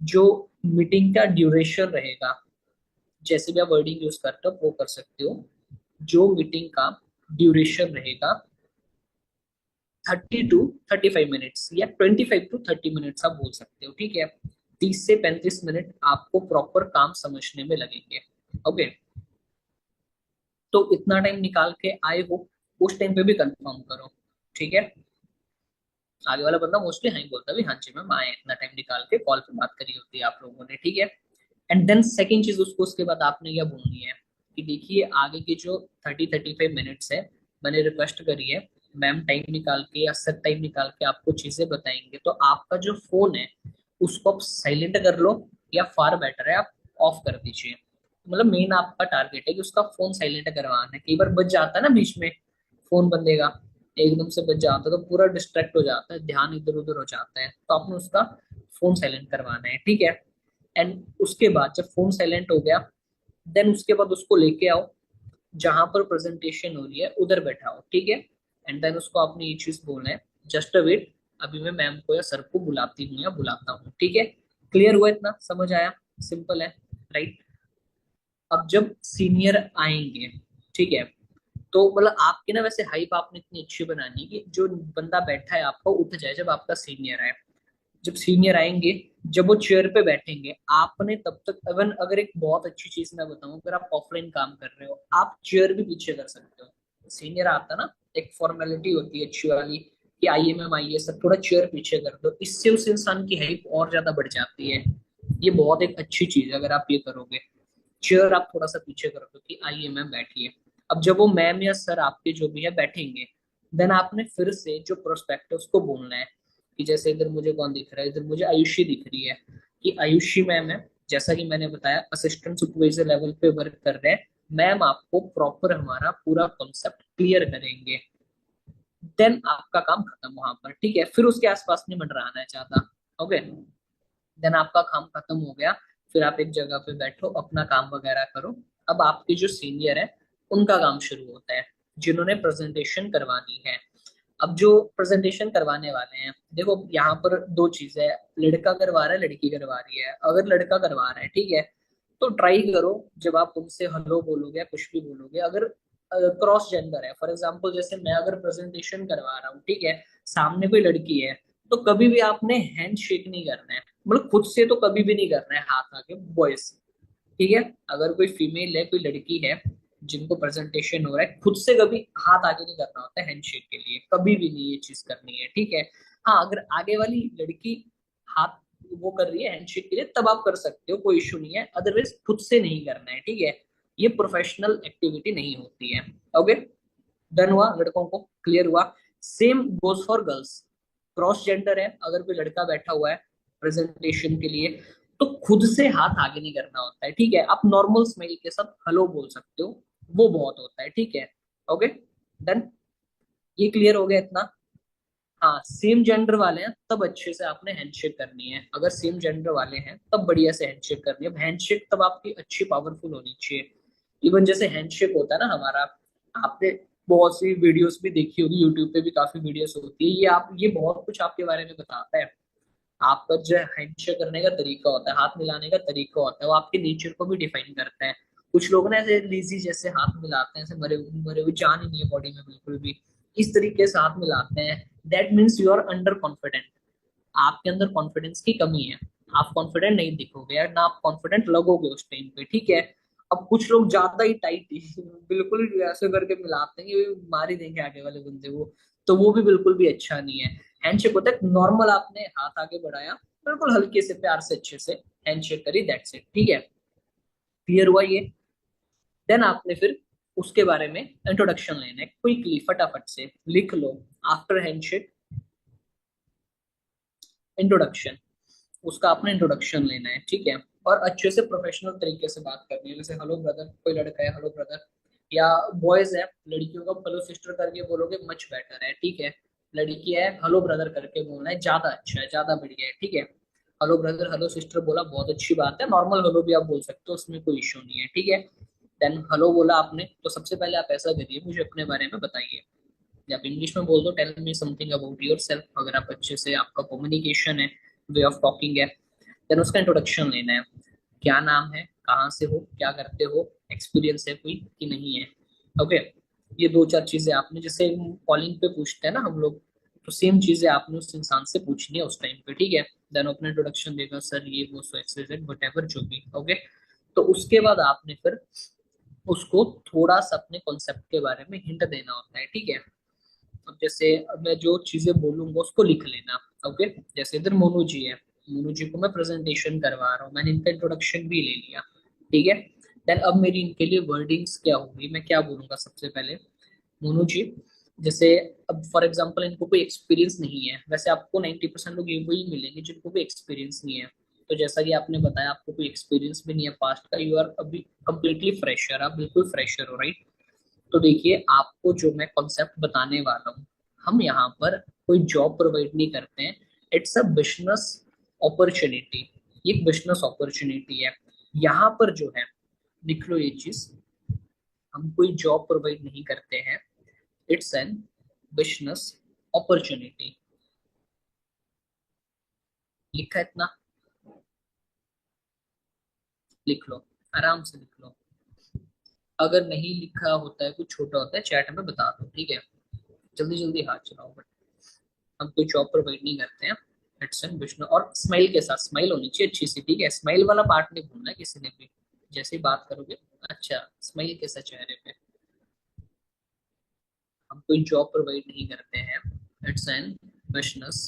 जो मीटिंग का ड्यूरेशन रहेगा, जैसे भी आप वर्डिंग यूज करते हो वो कर सकते हो। जो मीटिंग का ड्यूरेशन रहेगा 30 to 35 मिनट्स या 25 to 30 मिनट्स आप बोल सकते हो, ठीक है। 30 से 35 मिनट आपको प्रॉपर काम समझने में लगेंगे, ओके। तो इतना टाइम निकाल के आए हो, उस टाइम पे भी कंफर्म करो, ठीक है। आगे वाला बंदा मोस्टली हाँ ही बोलता है, हाँ जी मैम आए, इतना टाइम निकाल के कॉल पे बात करी होती है आप लोगों ने, ठीक है। एंड देन सेकेंड चीज उसको उसके बाद आपने यह बोलनी है कि देखिए आगे की जो 30-35 मिनट्स है, मैंने रिक्वेस्ट करी है मैम टाइम निकाल के या सर टाइम निकाल के आपको चीजें बताएंगे, तो आपका जो फोन है उसको आप साइलेंट कर लो, या फार बेटर है आप ऑफ कर दीजिए। मतलब मेन आपका टारगेट है कि उसका फोन साइलेंट करवाना है। कई बार बज जाता है ना बीच में फोन बंदे का, एकदम से बज जाता है तो पूरा डिस्ट्रैक्ट हो जाता है, ध्यान इधर उधर हो जाता है, तो आपने उसका फोन साइलेंट करवाना है, ठीक है। एंड उसके बाद जब फोन साइलेंट हो गया, देन उसके बाद उसको लेके आओ जहां पर प्रेजेंटेशन हो रही है उधर बैठाओ, ठीक है। एंड देन उसको आपने ये चीज बोलना है, जस्ट अ वेट, अभी मैं मैम को या सर को बुलाती हूँ या बुलाता हूँ, ठीक है। क्लियर हुआ इतना, समझ आया, सिंपल है, राइट। अब जब सीनियर आएंगे, ठीक है, तो मतलब आपकी ना वैसे हाइप आपने इतनी अच्छी बनानी है कि जो बंदा बैठा है आपको उठ जाए जब आपका सीनियर आए। जब सीनियर आएंगे, जब वो चेयर पे बैठेंगे, आपने तब तक इवन अगर एक बहुत अच्छी चीज मैं बताऊं, अगर आप ऑफलाइन काम कर रहे हो आप चेयर भी पीछे कर सकते हो। सीनियर आता ना, एक फॉर्मेलिटी होती है अच्छी वाली कि आइए मैम आइए सर, थोड़ा चेयर पीछे कर दो, इससे उस इंसान की हाइप और ज्यादा बढ़ जाती है। ये बहुत एक अच्छी चीज है अगर आप ये करोगे। चेयर आप थोड़ा सा पीछे कर दो कि आइए मैम बैठिए। अब जब वो मैम या सर आपके जो भी है बैठेंगे, देन आपने फिर से जो प्रोस्पेक्ट है उसको बोलना है कि जैसे इधर मुझे कौन दिख रहा है, इधर मुझे आयुषी दिख रही है, कि आयुषी मैम है, जैसा कि मैंने बताया असिस्टेंट सुपरवाइजर लेवल पे वर्क कर रहे हैं। मैम आपको प्रॉपर हमारा पूरा कॉन्सेप्ट क्लियर करेंगे। देन आपका काम खत्म वहां पर, ठीक है। फिर उसके आसपास नहीं मंडराना है ज्यादा, ओके। देन आपका काम खत्म हो गया, फिर आप एक जगह पे बैठो अपना काम वगैरह करो। अब आपके जो सीनियर है उनका काम शुरू होता है, जिन्होंने प्रेजेंटेशन करवानी है। अब जो प्रेजेंटेशन करवाने वाले हैं, देखो यहाँ पर दो चीज है, लड़का करवा रहा है लड़की करवा रही है। अगर लड़का करवा रहा है, ठीक है, तो ट्राई करो जब आप उनसे हेलो बोलोगे या कुछ भी बोलोगे, अगर क्रॉस जेंडर है, फॉर एग्जांपल जैसे मैं अगर प्रेजेंटेशन करवा रहा हूँ, ठीक है, सामने कोई लड़की है, तो कभी भी आपने हैंड शेक नहीं करना है, मतलब खुद से तो कभी भी नहीं करना है हाथ आके बॉयज, ठीक है। अगर कोई फीमेल है कोई लड़की है, जिनको प्रेजेंटेशन हो रहा है, खुद से कभी हाथ आगे नहीं करना होता है हैंडशेक के लिए, कभी भी नहीं ये चीज करनी है, ठीक है। हाँ, अगर आगे वाली लड़की हाथ वो कर रही है हैंडशेक के लिए, तब आप कर सकते हो, कोई इशू नहीं है, अदरवाइज खुद से नहीं करना है, ठीक है। ये प्रोफेशनल एक्टिविटी नहीं होती है। ओके, डन हुआ, लड़कों को क्लियर हुआ। Same goes for girls. Cross gender है, अगर कोई लड़का बैठा हुआ है प्रेजेंटेशन के लिए, तो खुद से हाथ आगे नहीं करना होता है, ठीक है। आप नॉर्मल स्माइल के साथ हेलो बोल सकते हो, वो बहुत होता है, ठीक है। Okay, done. ये क्लियर हो गया इतना। हाँ, सेम जेंडर वाले हैं तब अच्छे से आपने हैंडशेक करनी है, अगर सेम जेंडर वाले हैं तब बढ़िया से हैंडशेक करनी है। हैंडशेक तब आपकी अच्छी पावरफुल होनी चाहिए। इवन जैसे हैंडशेक होता है ना हमारा, आपने बहुत सी वीडियोस भी देखी होगी, यूट्यूब पे भी काफी वीडियोस होती है, ये बहुत कुछ आपके बारे में बताता है। आपका जो हैंडशेक करने का तरीका होता है, हाथ मिलाने का तरीका होता है, वो आपके नेचर को भी डिफाइन करता है। कुछ लोग ना ऐसे लेजी जैसे हाथ मिलाते हैं, ऐसे मरे मरे हुए, जान ही नहीं है बॉडी में बिल्कुल भी, इस तरीके से हाथ मिलाते हैं। That means you are under confident, आपके अंदर कॉन्फिडेंस की कमी है। आप कॉन्फिडेंट नहीं दिखोगे यार, ना आप कॉन्फिडेंट लगोगे उस टाइम पे, ठीक है। अब कुछ लोग ज्यादा ही टाइट बिल्कुल ही ऐसे करके मिलाते हैं कि मार ही देंगे आगे वाले बंदे को, तो वो भी बिल्कुल भी अच्छा नहीं है। हैंडशेक होता है नॉर्मल, आपने हाथ आगे बढ़ाया, बिल्कुल हल्के से प्यार से अच्छे से हैंडशेक करी, दैट्स इट, ठीक है। क्लियर हुआ ये। देन आपने फिर उसके बारे में इंट्रोडक्शन लेना है क्विकली, फटाफट से लिख लो। आफ्टर हैंडशेक, इंट्रोडक्शन, उसका आपने इंट्रोडक्शन लेना है, ठीक है। और अच्छे से प्रोफेशनल तरीके से बात करनी है, जैसे हेलो ब्रदर, कोई लड़का है हेलो ब्रदर, या बॉयज है लड़कियों का हेलो सिस्टर करके बोलोगे मच बेटर है, ठीक है। लड़की है हेलो ब्रदर करके बोलना है, ज्यादा अच्छा है, ज्यादा बढ़िया है, ठीक है। हेलो ब्रदर हेलो सिस्टर बोला, बहुत अच्छी बात है, नॉर्मल हेलो भी आप बोल सकते हो, उसमें कोई इश्यू नहीं है, ठीक है। देन हेलो बोला आपने, तो सबसे पहले आप ऐसा करिए, मुझे अपने बारे में बताइए, या आप इंग्लिश में बोल दो, tell me something about yourself, अगर आप अच्छे से, आपका कम्युनिकेशन है, वे ऑफ टॉकिंग है। देन उसका इंट्रोडक्शन लेना है, क्या नाम है, कहाँ से हो, क्या करते हो, एक्सपीरियंस है कोई कि नहीं है। ओके, ये दो चार चीजें आपने, जैसे कॉलिंग पे पूछते हैं ना हम लोग, तो सेम चीजें आपने उस इंसान से पूछनी है उस टाइम पे, ठीक है। देन अपना इंट्रोडक्शन देगा, सर ये वो सो एक्सजेड वट जो भी, ओके। तो उसके बाद आपने फिर उसको थोड़ा सा अपने कॉन्सेप्ट के बारे में हिंट देना होता है, ठीक है। अब जैसे अब मैं जो चीजें बोलूंगा उसको लिख लेना। ओके, जैसे इधर मोनू जी है, मोनू जी को मैं प्रेजेंटेशन करवा रहा हूँ, मैंने इनका इंट्रोडक्शन भी ले लिया, ठीक है। देन अब मेरी इनके लिए वर्डिंग्स क्या होगी, मैं क्या बोलूंगा सबसे पहले, मोनू जी, जैसे अब फॉर एग्जांपल इनको कोई एक्सपीरियंस नहीं है, वैसे आपको 90% लोग ये वही मिलेंगे जिनको कोई एक्सपीरियंस नहीं है। तो जैसा कि आपने बताया आपको कोई एक्सपीरियंस भी नहीं है पास्ट का, यू आर अभी कंप्लीटली फ्रेशर, आप बिल्कुल फ्रेशर हो, राइट। तो देखिए, आपको जो मैं कॉन्सेप्ट बताने वाला हूँ, हम यहाँ पर कोई जॉब प्रोवाइड नहीं करते हैं, इट्स अ बिजनेस अपॉर्चुनिटी, ये एक बिजनेस अपॉर्चुनिटी है। यहाँ पर जो है, लिख लो ये चीज, हम कोई जॉब प्रोवाइड नहीं करते हैं, इट्स एन बिजनेस अपॉर्चुनिटी। लिखा है इतना, लिख लो, आराम से लिख लो। अगर नहीं लिखा होता है, कुछ छोटा होता है, चैट में बता दो, ठीक है। जल्दी जल्दी हाथ चलाओ, बट हम कोई जॉब प्रोवाइड नहीं करते हैं, इट्स एन बिजनेस। और स्माइल के साथ, स्माइल होनी चाहिए अच्छी सी, ठीक है, स्माइल वाला पार्ट नहीं भूलना है किसी ने भी, जैसे ही बात करोगे, अच्छा स्माइल के साथ चेहरे पे, हम कोई जॉब प्रोवाइड नहीं करते हैं, इट्स एन बिजनेस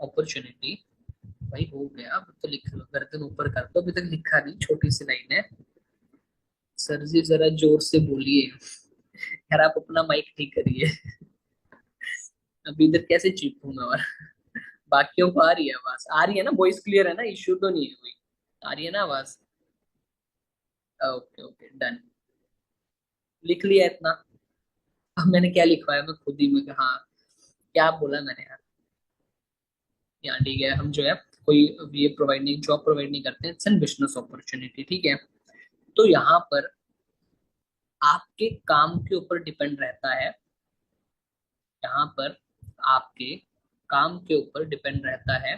अपॉर्चुनिटी। भाई हो गया, अब तो लिख लो, गर्दन ऊपर कर दो, अभी तक लिखा नहीं, छोटी सी लाइन है। सर जी जरा जोर से बोलिए, यार आप अपना माइक ठीक करिए। अभी इधर कैसे चीखूंगा, और बाकियों को आ रही है आवाज, आ रही है ना, वॉइस क्लियर है ना, इश्यू तो नहीं है कोई, आ रही है ना आवाज। ओके ओके, डन, लिख लिया इतना। अब मैंने क्या लिखवाया, मैं खुद ही में, हाँ क्या बोला मैंने यार, यहाँ ठीक है, हम जो है कोई ये प्रोवाइड नहीं, जॉब प्रोवाइड नहीं करते हैं, इट्स एन बिजनेस अपॉर्चुनिटी, ठीक है। तो यहाँ पर आपके काम के ऊपर डिपेंड रहता है, यहाँ पर आपके काम के ऊपर डिपेंड रहता है,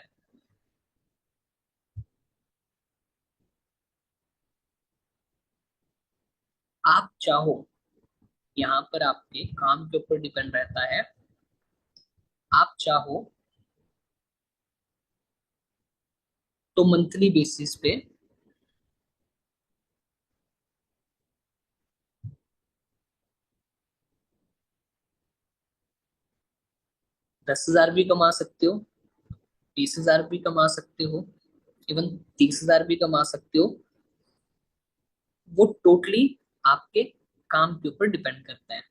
आप चाहो, यहाँ पर आपके काम के ऊपर डिपेंड रहता है, आप चाहो तो मंथली बेसिस पे 10,000 भी कमा सकते हो, 20,000 भी कमा सकते हो, इवन 30,000 भी कमा सकते हो। वो टोटली आपके काम के ऊपर डिपेंड करता है।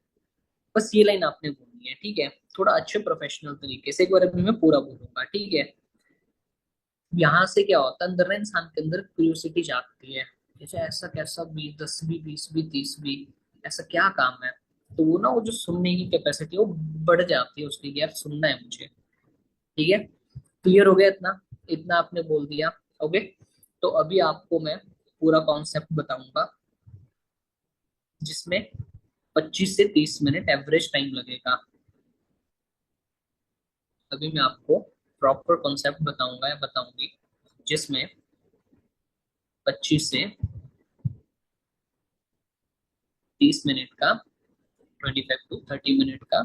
बस ये लाइन आपने बोलनी है, ठीक है, थोड़ा अच्छे प्रोफेशनल तरीके से। एक बार अभी मैं पूरा बोलूंगा, ठीक है। यहाँ से क्या होता है, अंदर ना इंसान के अंदर क्यूरियोसिटी जागती है, जैसे ऐसा कैसा भी, 10 भी, 20 भी, 30 भी, ऐसा क्या काम है। तो वो ना, वो जो सुनने की कैपेसिटी वो बढ़ जाती है उसकी, कि यार सुनना है मुझे। ठीक है, क्लियर हो गया इतना? इतना आपने बोल दिया। ओके, तो अभी आपको मैं पूरा कॉन्सेप्ट बताऊंगा, जिसमें 25 से 30 मिनट एवरेज टाइम लगेगा। अभी मैं आपको प्रॉपर कॉन्सेप्ट बताऊंगा या बताऊंगी, जिसमें 25 से 30 मिनट का, 25 to 30 मिनट का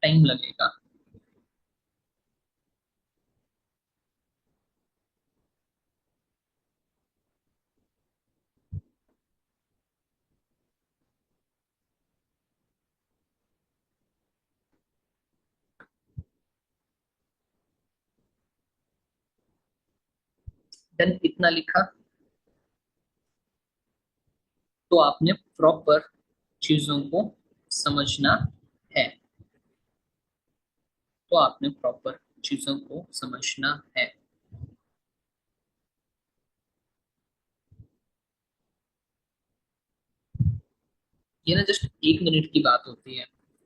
टाइम लगेगा। देन इतना लिखा, तो आपने प्रॉपर चीजों को समझना है। तो आपने प्रॉपर चीजों को समझना है। ये ना जस्ट 1 मिनट की बात होती है,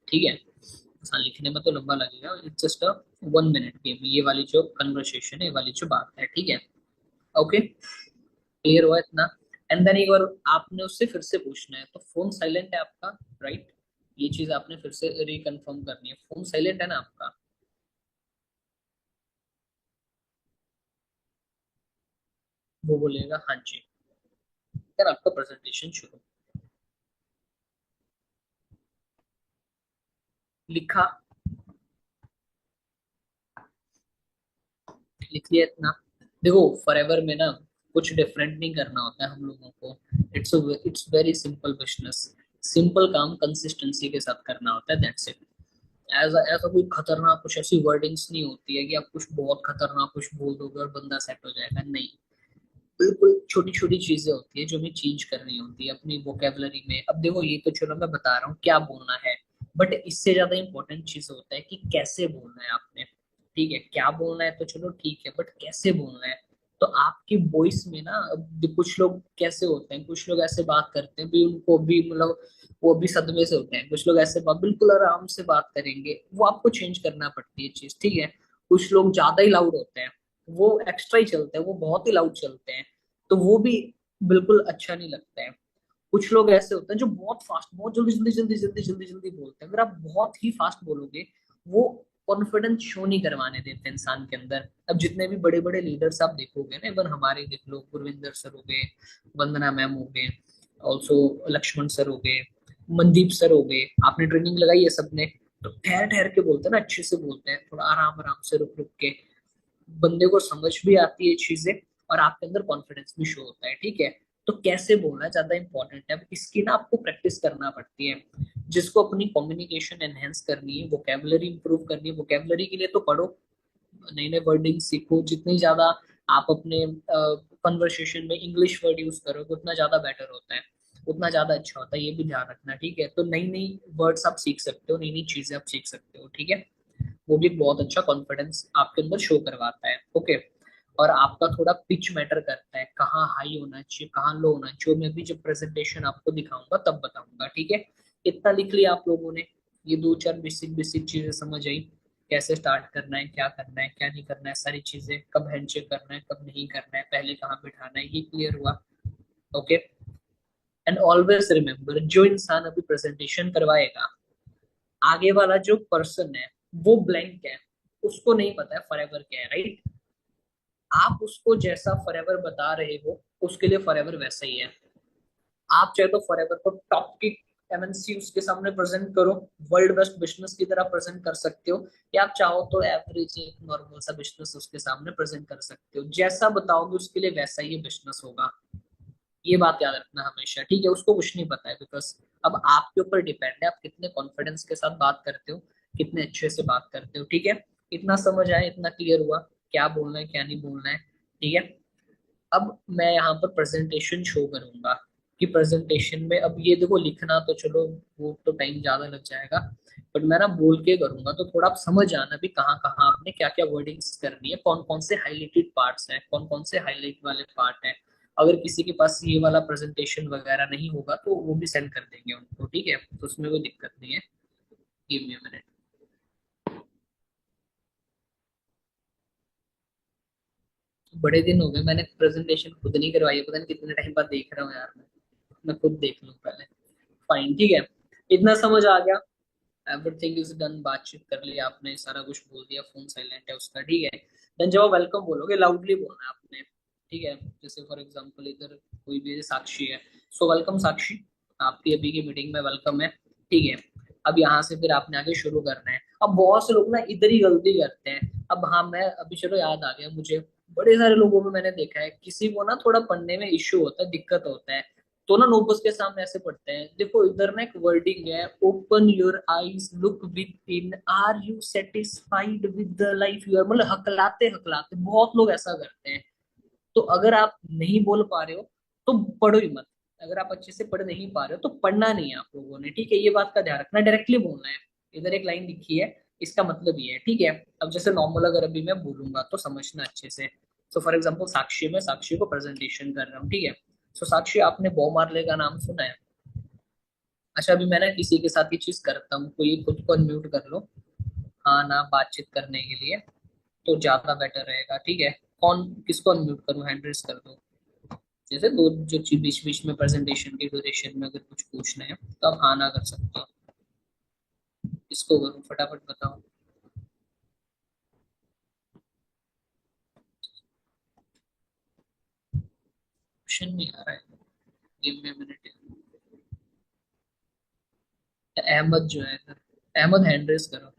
ठीक है। आसान लिखने में तो लंबा लगेगा, it's just a 1 minute game, ये वाली जो कन्वर्सेशन है, ये वाली जो बात है, ठीक है। ओके, क्लियर हुआ इतना? एंड देन एक बार आपने उससे फिर से पूछना है, तो फोन साइलेंट है आपका, राइट? ये चीज आपने फिर से रिकन्फर्म करनी है, फोन साइलेंट है ना आपका? वो बोलेगा हाँ जी। फिर आपका प्रेजेंटेशन शुरू। लिखा, लिख लिया इतना? देखो, फॉरएवर में ना कुछ डिफरेंट नहीं करना होता है हम लोगों को। It's very simple business. Simple काम कंसिस्टेंसी के साथ करना होता है, दैट्स इट। ऐसा ऐसा कोई खतरनाक कुछ ऐसी वर्डिंग्स नहीं होती है कि आप कुछ बहुत खतरनाक कुछ बोल दोगे और बंदा सेट हो जाएगा, नहीं। बिल्कुल छोटी छोटी चीजें होती है जो हमें चेंज करनी होती है अपनी वोकेबलरी में। अब देखो, ये तो चलो मैं बता रहा हूँ क्या बोलना है, बट इससे ज्यादा इंपॉर्टेंट चीज होता है कि कैसे बोलना है आपने। ठीक है, क्या बोलना है तो चलो ठीक है, बट कैसे बोलना है। तो आपकी वॉइस में ना, अब कुछ लोग कैसे होते हैं, कुछ लोग ऐसे बात करते हैं भी, उनको भी मतलब वो भी सदमे से होते हैं। कुछ लोग ऐसे बात बिल्कुल आराम से बात करेंगे, वो आपको चेंज करना पड़ती है चीज, ठीक है। कुछ लोग ज्यादा ही लाउड होते हैं, वो एक्स्ट्रा ही चलते हैं, वो बहुत ही लाउड चलते हैं, तो वो भी बिल्कुल अच्छा नहीं लगता है। कुछ लोग ऐसे होते हैं जो बहुत फास्ट, बहुत जल्दी जल्दी जल्दी जल्दी जल्दी जल्दी बोलते हैं। अगर आप बहुत ही फास्ट बोलोगे, वो कॉन्फिडेंस शो नहीं करवाने देते इंसान के अंदर। अब जितने भी बड़े बड़े लीडर्स आप देखोगे ना, इवन हमारे देख लो, गुरविंदर सर हो गए, वंदना मैम हो गए, ऑल्सो लक्ष्मण सर हो गए, मनदीप सर हो गए, आपने ट्रेनिंग लगाई है सबने। तो ठहर ठहर के बोलते हैं ना, अच्छे से बोलते हैं, थोड़ा आराम आराम से रुक रुक के। बंदे को समझ भी आती है चीजें, और आपके अंदर कॉन्फिडेंस भी शो होता है, ठीक है। तो कैसे बोलना ज्यादा इंपॉर्टेंट है, अब इसकी ना आपको प्रैक्टिस करना पड़ती है। जिसको अपनी कम्युनिकेशन एनहेंस करनी है, वोकेबलरी इंप्रूव करनी है, वोकेबलरी के लिए तो पढ़ो, नए नए वर्डिंग सीखो। जितनी ज्यादा आप अपने कन्वर्सेशन में इंग्लिश वर्ड यूज करोगे, उतना ज्यादा बेटर होता है, उतना ज्यादा अच्छा होता है, ये भी ध्यान रखना, ठीक है। तो नई नई वर्ड्स आप सीख सकते हो, नई नई चीजें आप सीख सकते हो, ठीक है। वो भी एक बहुत अच्छा कॉन्फिडेंस आपके अंदर शो करवाता है, ओके। और आपका थोड़ा पिच मैटर करता है, कहाँ हाई होना चाहिए, कहाँ लो होना चाहिए, मैं भी जब प्रेजेंटेशन आपको दिखाऊंगा तब बताऊंगा, ठीक है। इतना लिख लिया आप लोगों ने? ये दो चार बेसिक बेसिक चीजें समझ आई, कैसे स्टार्ट करना है, क्या करना है, क्या नहीं करना है, सारी चीजें, कब हैंडशेक करना है, कब नहीं करना है, पहले कहाँ बिठाना है, ये क्लियर हुआ? ओके। एंड ऑलवेज रिमेम्बर, जो इंसान अभी प्रेजेंटेशन करवाएगा, आगे वाला जो पर्सन है वो ब्लैंक है, उसको नहीं पता है फॉरएवर क्या है, राइट? आप उसको जैसा फॉरएवर बता रहे हो, उसके लिए फॉरएवर वैसा ही है। आप चाहे तो फॉरएवर को टॉप की एमएनसी उसके सामने प्रेजेंट करो, वर्ल्ड बेस्ट बिजनेस की तरह प्रेजेंट कर सकते हो, या आप चाहो तो एवरेज एक नॉर्मल सा बिजनेस उसके सामने प्रेजेंट कर सकते हो। जैसा बताओगे उसके लिए वैसा ही बिजनेस होगा। ये बात याद रखना हमेशा, ठीक है। उसको कुछ नहीं पता है, बिकॉज अब आपके ऊपर डिपेंड है आप कितने कॉन्फिडेंस के साथ बात करते हो, कितने अच्छे से बात करते हो, ठीक है। इतना समझ आया, इतना क्लियर हुआ क्या बोलना है क्या नहीं बोलना है, ठीक है। अब मैं यहाँ पर प्रेजेंटेशन शो करूंगा कि प्रेजेंटेशन में, अब ये देखो लिखना तो चलो वो तो टाइम ज्यादा लग जाएगा, बट मैं ना बोल के करूंगा तो थोड़ा आप समझ जाना भी कहाँ कहाँ आपने क्या क्या वर्डिंग्स करनी है, कौन कौन से हाईलाइटेड पार्ट्स हैं, कौन कौन से हाईलाइट वाले पार्ट हैं। अगर किसी के पास ये वाला प्रेजेंटेशन वगैरह नहीं होगा तो वो भी सेंड कर देंगे उनको, ठीक है, तो उसमें कोई दिक्कत नहीं है। Give me a minute. बड़े दिन हो गए मैंने प्रेजेंटेशन खुद नहीं करवाई है, पता नहीं कितने टाइम बाद देख रहा हूँ यार मैं खुद देख लूँ पहले। फाइन, ठीक है, इतना समझ आ गया। एवरीथिंग इज डन, बातचीत कर लिया आपने, सारा कुछ बोल दिया, फोन साइलेंट है उसका, ठीक है। देन जब आप वेलकम बोलोगे लाउडली बोलना है आपने, ठीक है। जैसे फॉर एग्जांपल इधर कोई भी साक्षी है, सो वेलकम साक्षी, आपकी अभी की मीटिंग में वेलकम है, ठीक है। अब यहाँ से फिर आपने आगे शुरू करना है। अब बहुत से लोग ना इधर ही गलती करते हैं। अब हाँ, मैं अभी चलो याद आ गया मुझे, बड़े सारे लोगों में मैंने देखा है किसी को ना थोड़ा पढ़ने में इश्यू होता है, दिक्कत होता है, तो ना नोटबुक के सामने ऐसे पढ़ते हैं, देखो इधर ना एक वर्डिंग है, open your eyes look within, are you satisfied with the life you are, मतलब हकलाते हकलाते बहुत लोग ऐसा करते हैं। तो अगर आप नहीं बोल पा रहे हो तो पढ़ो ही मत। अगर आप अच्छे से पढ़ नहीं पा रहे हो तो पढ़ना नहीं है आप लोगों ने, ठीक है, ये बात का ध्यान रखना, डायरेक्टली बोलना है। इधर एक लाइन लिखी है, इसका मतलब ये है, ठीक है। अब जैसे नॉर्मल अगर अभी मैं बोलूंगा तो समझना अच्छे से। सो फॉर एग्जाम्पल साक्षी, में साक्षी को प्रेजेंटेशन कर रहा हूँ, ठीक है। सो साक्षी, आपने बॉब मार्ले का नाम सुना है? अच्छा, अभी मैं ना किसी के साथ ये चीज करता हूँ, कोई खुद को अनम्यूट कर लो, हाँ ना, बातचीत करने के लिए तो ज्यादा बेटर रहेगा, ठीक है। कौन, किसको अनम्यूट करूँ, हैंड रेस कर दो। जैसे दो जो बीच बीच में प्रेजेंटेशन के ड्यूरेशन में अगर कुछ पूछना है तो आप हाँ ना कर सकते हो। इसको करूँ, फटाफट बताओ। क्वेश्चन नहीं आ रहा है, गिव मी मिनट। अहमद जो है इधर, अहमद हैंड रेस करो।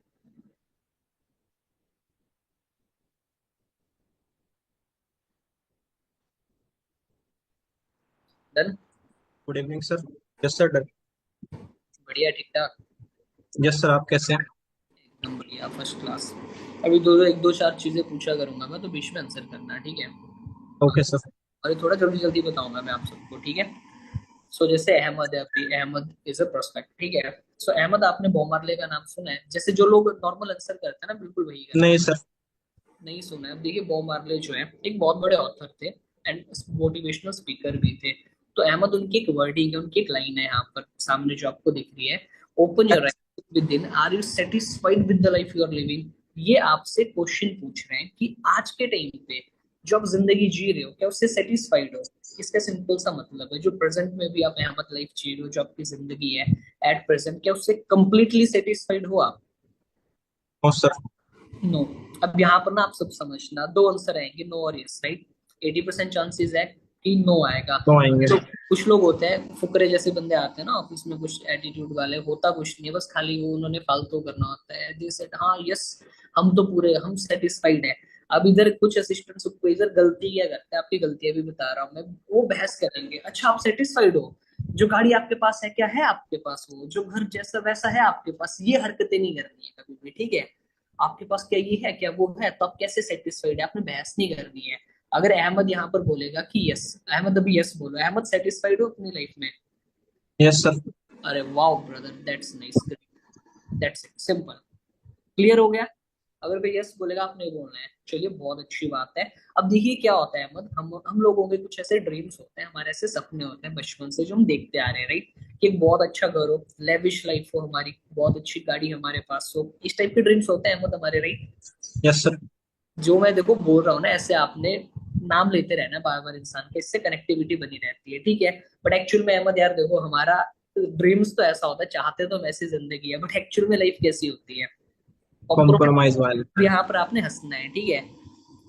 Done. Good evening sir. Yes sir, done. बढ़िया, ठीक ठाक, यस सर, आप कैसे हैं? एकदम बढ़िया, फर्स्ट क्लास। अभी दो एक दो चार चीजें पूछा करूंगा मैं, तो बीच में आंसर करना, ठीक है। Okay sir. और ये थोड़ा जल्दी जल्दी बताऊंगा मैं आप सबको, ठीक है। सो जैसे अहमद है, अभी अहमद इज अ प्रोस्पेक्ट, ठीक है। सो अहमद, आपने बॉब मार्ले का नाम सुना है? जैसे जो लोग नॉर्मल आंसर करते हैं ना, बिल्कुल वही करना। नहीं सर। नहीं सुना है? अब देखिए, बॉब मार्ले जो है एक बहुत बड़े ऑथर थे एंड मोटिवेशनल स्पीकर भी थे। तो अहमद, उनकी एक वर्डिंग है, उनकी एक लाइन है यहाँ पर सामने जो आपको दिख रही है, open your eyes within, are you satisfied with the life you are living. ये आपसे क्वेश्चन पूछ रहे हैं कि आज के टाइम पे जो आप जिंदगी जी रहे हो, क्या उससे सेटिस्फाइड हो। इसका सिंपल सा मतलब है, जो प्रेजेंट में भी आप अहमद लाइफ जी रहे हो, जो आपकी जिंदगी है एट प्रेजेंट, क्या उससे कंप्लीटली सेटिस्फाइड हो आप? No sir. नो। अब यहाँ पर ना आप सब समझना, दो आंसर आएंगे, नो और यस, राइट। 80% चांसेस है कि नो आएगा। तो आएंगे। तो कुछ लोग होते हैं फुकरे जैसे बंदे आते हैं ना ऑफिस में, कुछ एटीट्यूड वाले, होता कुछ नहीं है, बस खाली वो उन्होंने फालतू करना होता है, दे सेड हाँ यस, हम तो पूरे, हम सेटिस्फाइड है। अब इधर कुछ असिस्टेंट सुपरवाइजर गलती क्या करते हैं, आपकी गलतियां भी बता रहा हूँ मैं, वो बहस करेंगे, अच्छा आप सेटिस्फाइड हो, जो गाड़ी आपके पास है क्या है आपके पास, वो जो घर जैसा वैसा है आपके पास, ये हरकतें नहीं करनी है कभी भी, ठीक है। आपके पास क्या ये है क्या वो है, तो आप कैसे सेटिस्फाइड है, आपने बहस नहीं करनी है। अगर अहमद यहाँ पर बोलेगा कि यस, अहमद अभी यस बोलो, अहमद सेटिस्फाइड हो अपनी लाइफ में? Yes sir. अरे wow brother, that's nice, that's it, simple, clear हो गया। अगर कोई यस बोलेगा आपने ये बोलना है, चलिए बहुत अच्छी बात है। अब देखिए क्या होता है अहमद, हम लोगों के कुछ ऐसे ड्रीम्स होते हैं, हमारे ऐसे सपने होते हैं बचपन से जो हम देखते आ रहे हैं, राइट, कि एक बहुत अच्छा घर हो, लेविश लाइफ हो हमारी, बहुत अच्छी गाड़ी हमारे पास हो, इस टाइप के ड्रीम्स होते हैं अहमद हमारे, राइट। Yes sir. जो मैं देखो बोल रहा हूँ ना, ऐसे आपने नाम लेते रहना बार बार इंसान के, इससे कनेक्टिविटी बनी रहती है, ठीक है। बट एक्चुअल में अहमद यार देखो, हमारा ड्रीम्स तो ऐसा होता है, चाहते तो हम ऐसी जिंदगी है, बट एक्चुअल में लाइफ कैसी होती है, कॉम्प्रोमाइज वाले। कॉम्प्रोमाइज। यहाँ पर आपने हंसना है, ठीक है।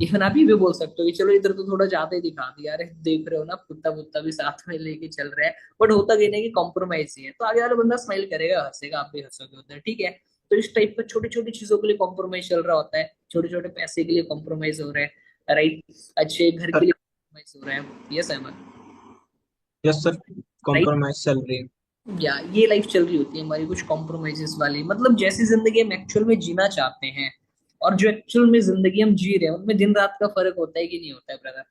इवन आप ये भी बोल सकते हो कि चलो इधर तो थोड़ा ज्यादा ही दिखा दिया, अरे देख रहे हो ना, कुत्ता कुत्ता भी साथ में लेके चल रहा है, बट होता कहीं नहीं कि कॉम्प्रोमाइज ही है, तो आगे वाला बंदा स्माइल करेगा, हंसेगा, आप भी हंसोगे उधर, ठीक है। तो इस टाइप का छोटी छोटी चीजों के लिए कॉम्प्रोमाइज चल रहा होता है, छोटे छोटे पैसे के लिए कॉम्प्रोमाइज हो रहा है, राइट, अच्छे घर के सर। लिए कॉम्प्रोमाइज हो रहा है, yes Ahmad, yes sir. Right. Compromise salary. या ये लाइफ चल रही होती है हमारी कुछ कॉम्प्रोमाइजेस वाली, मतलब जैसी जिंदगी हम एक्चुअल में जीना चाहते हैं और जो एक्चुअल में जिंदगी हम जी रहे हैं उनमें दिन रात का फर्क होता है कि नहीं होता है ब्रदर,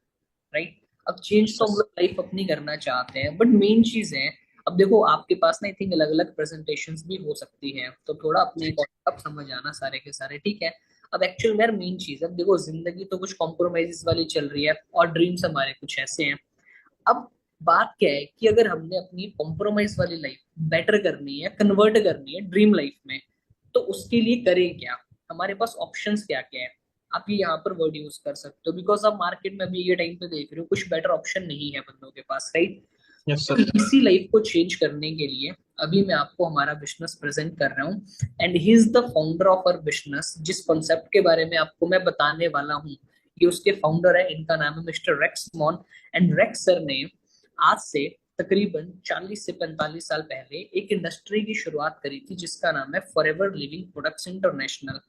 राइट? अब चेंज तो हम यस लोग लाइफ अपनी करना चाहते हैं, बट मेन चीज है, अब देखो आपके पास ना आई थिंक अलग अलग प्रेजेंटेशंस भी हो सकती है, तो थोड़ा अपनी कॉन्सेप्ट समझ आना सारे के सारे, ठीक है? अब एक्चुअल में मेन चीज है, अब देखो जिंदगी तो कुछ कॉम्प्रोमाइजेस वाली चल रही है और ड्रीम्स हमारे कुछ ऐसे हैं। अब बात क्या है कि अगर हमने अपनी कॉम्प्रोमाइज वाली लाइफ बेटर करनी है, कन्वर्ट करनी है ड्रीम लाइफ में, तो उसके लिए करें क्या? हमारे पास ऑप्शंस क्या क्या है? आप ये यहाँ पर वर्ड यूज कर सकते हो, बिकॉज आप मार्केट में अभी ये टाइम पे देख रहे हो कुछ बेटर ऑप्शन नहीं है बंदों के पास, राइट? यस तो सर। इसी लाइफ को चेंज करने के लिए अभी मैं आपको हमारा बिजनेस प्रेजेंट कर रहा हूँ, and he is the founder of our business. जिस कॉन्सेप्ट के बारे में आपको मैं बताने वाला हूँ, ये उसके फाउंडर है, इनका नाम है mister Rex Mon. And Rex sir ने आज से तकरीबन 40 से 45 साल पहले एक इंडस्ट्री की शुरुआत करी थी जिसका नाम है फॉरएवर लिविंग प्रोडक्ट्स इंटरनेशनल।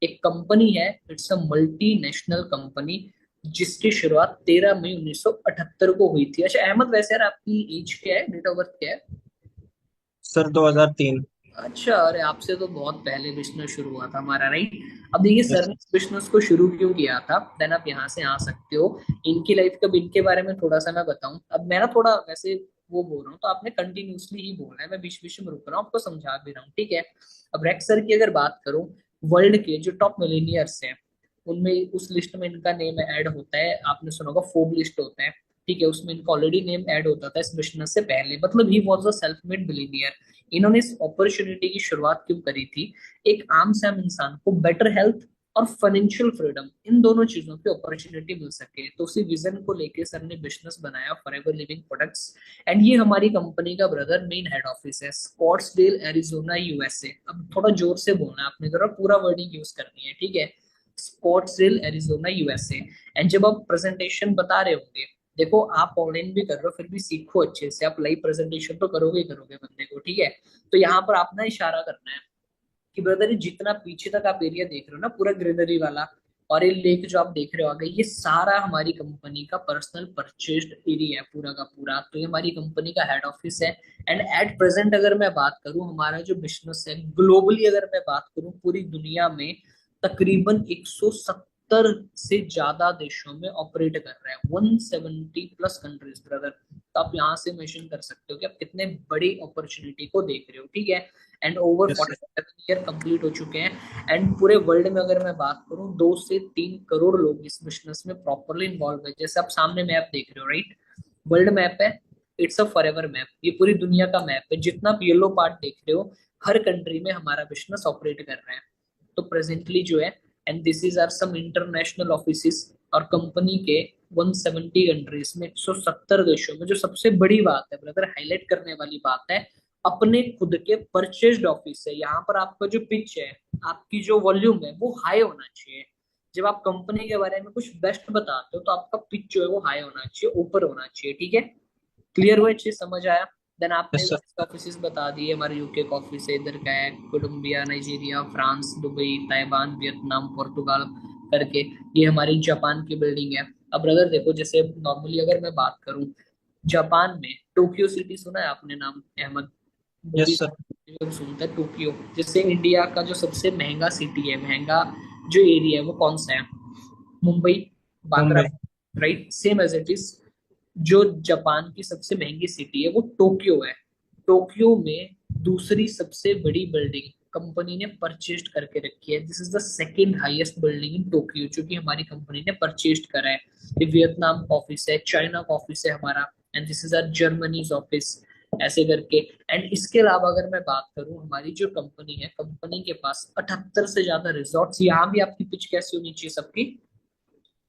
एक कंपनी है, इट्स अ मल्टीनेशनल कंपनी, जिसकी शुरुआत 13 मई 1978 को हुई थी। अच्छा अहमद, वैसे यार आपकी एज क्या है, डेट ऑफ बर्थ क्या है? सर 2003। अच्छा, अरे आपसे तो बहुत पहले बिजनेस शुरू हुआ था हमारा, राइट? अब देखिए यस सर ने इस बिजनेस को शुरू क्यों किया था, देन आप यहाँ से आ सकते हो। इनकी लाइफ कब, इनके बारे में थोड़ा सा मैं बताऊं, अब मैं ना थोड़ा वैसे वो बोल रहा हूँ तो आपने कंटिन्यूसली ही बोलना है, मैं बीच बीच में रुक रहा हूँ, आपको समझा भी रहा हूँ, ठीक है? अब रेक्स सर की अगर बात करूं, वर्ल्ड के जो टॉप मिलीनियर्स हैं उनमें उस लिस्ट में इनका नेम ऐड होता है, आपने सुना होगा फोर्ब लिस्ट होता है, ठीक है? उसमें इनका ऑलरेडी नेम ऐड होता था इस बिजनेस से पहले, मतलब he was a self made billionaire. इन्होंने इस अपॉर्चुनिटी की शुरुआत क्यों करी थी? एक आम से आम इंसान को बेटर हेल्थ और फाइनेंशियल फ्रीडम, इन दोनों चीजों की अपॉर्चुनिटी मिल सके, तो उसी विजन को लेके सर ने बिजनेस बनाया फॉरएवर लिविंग प्रोडक्ट्स। एंड ये हमारी कंपनी का ब्रदर मेन हेड ऑफिस है स्कॉट्सडेल एरिजोना यूएसए। अब थोड़ा जोर से बोलना है आपने, जरा पूरा वर्डिंग यूज करनी है, ठीक है? Scottsdale Arizona USA. एंड जब आप प्रेजेंटेशन बता रहे होंगे, देखो आप ऑनलाइन भी कर रहे हो फिर भी सीखो अच्छे से, आप लाइव प्रेजेंटेशन तो करोगे ही करोगे बंदे को, ठीक है? तो यहाँ पर आप ना इशारा करना है कि ब्रदर ये जितना पीछे तक आप एरिया देख रहे हो ना पूरा ग्रीनरी वाला, और ये लेक जो आप देख रहे हो आगे, ये सारा हमारी कंपनी का पर्सनल परचेज्ड एरिया है पूरा का पूरा, तो ये हमारी कंपनी का हेड ऑफिस है। एंड एट प्रेजेंट अगर मैं बात करूं, हमारा जो बिजनेस है ग्लोबली अगर मैं बात करूं पूरी दुनिया में तकरीबन 170 से ज्यादा देशों में ऑपरेट कर रहा है, 170 प्लस कंट्रीज ब्रदर। तो आप यहाँ से मेंशन कर सकते हो कि आप कितने बड़ी अपॉर्चुनिटी को देख रहे हो, ठीक है? And over yes sir. 47 year complete हो चुके हैं। एंड पूरे वर्ल्ड में अगर मैं बात करूं 2 से 3 करोड़ लोग इस बिजनेस में प्रॉपरली इन्वॉल्व है। जैसे आप सामने मैप देख रहे हो, राइट? वर्ल्ड मैप है, इट्स अ फॉरएवर मैप, ये पूरी दुनिया का मैप है, जितना आप येलो पार्ट देख रहे हो हर कंट्री में हमारा बिजनेस ऑपरेट कर रहा है। तो प्रेजेंटली जो है, and this is our some international office, और कंपनी के 170 कंट्रीज में 170 देशों में, जो सबसे बड़ी बात है ब्रदर हाईलाइट करने वाली बात है, अपने खुद के परचेज्ड ऑफिस है। यहाँ पर आपका जो पिच है, आपकी जो वॉल्यूम है वो हाई होना चाहिए। जब आप कंपनी के बारे में कुछ बेस्ट बताते हो तो आपका पिच जो है वो हाई होना चाहिए, ऊपर होना चाहिए, ठीक है? क्लियर हुआ, अच्छे समझ आया? देन आपने यस सर। ऑफिस बता दिए, हमारे यूके का ऑफिस है, इधर का है Colombia, Nigeria, France, Dubai, Taiwan, Vietnam, Portugal करके। ये हमारी जापान की बिल्डिंग है। अब ब्रदर देखो, जैसे नॉर्मली अगर मैं बात करूं, जापान में टोक्यो सिटी सुना है आपने नाम अहमद? Movie yes sir. सुनता है टोक्यो। जैसे इंडिया का जो सबसे महंगा सिटी है, महंगा जो एरिया है वो कौन सा है? Mumbai, Bandra, Mumbai. Right? Same as it is, जो जापान की सबसे महंगी सिटी है वो टोक्यो है। टोक्यो में दूसरी सबसे बड़ी बिल्डिंग कंपनी ने परचेज करके रखी है, this is the second highest building in Tokyo जो कि हमारी कंपनी ने परचेज करा है। ये वियतनाम का ऑफिस है, चाइना का ऑफिस है हमारा, and this is our Germany's office, ऐसे करके। एंड इसके अलावा अगर मैं बात करूं, हमारी जो कंपनी है, कंपनी के पास 78 से ज्यादा रिजॉर्ट्स, यहाँ भी आपकी पिच कैसी होनी चाहिए सबकी?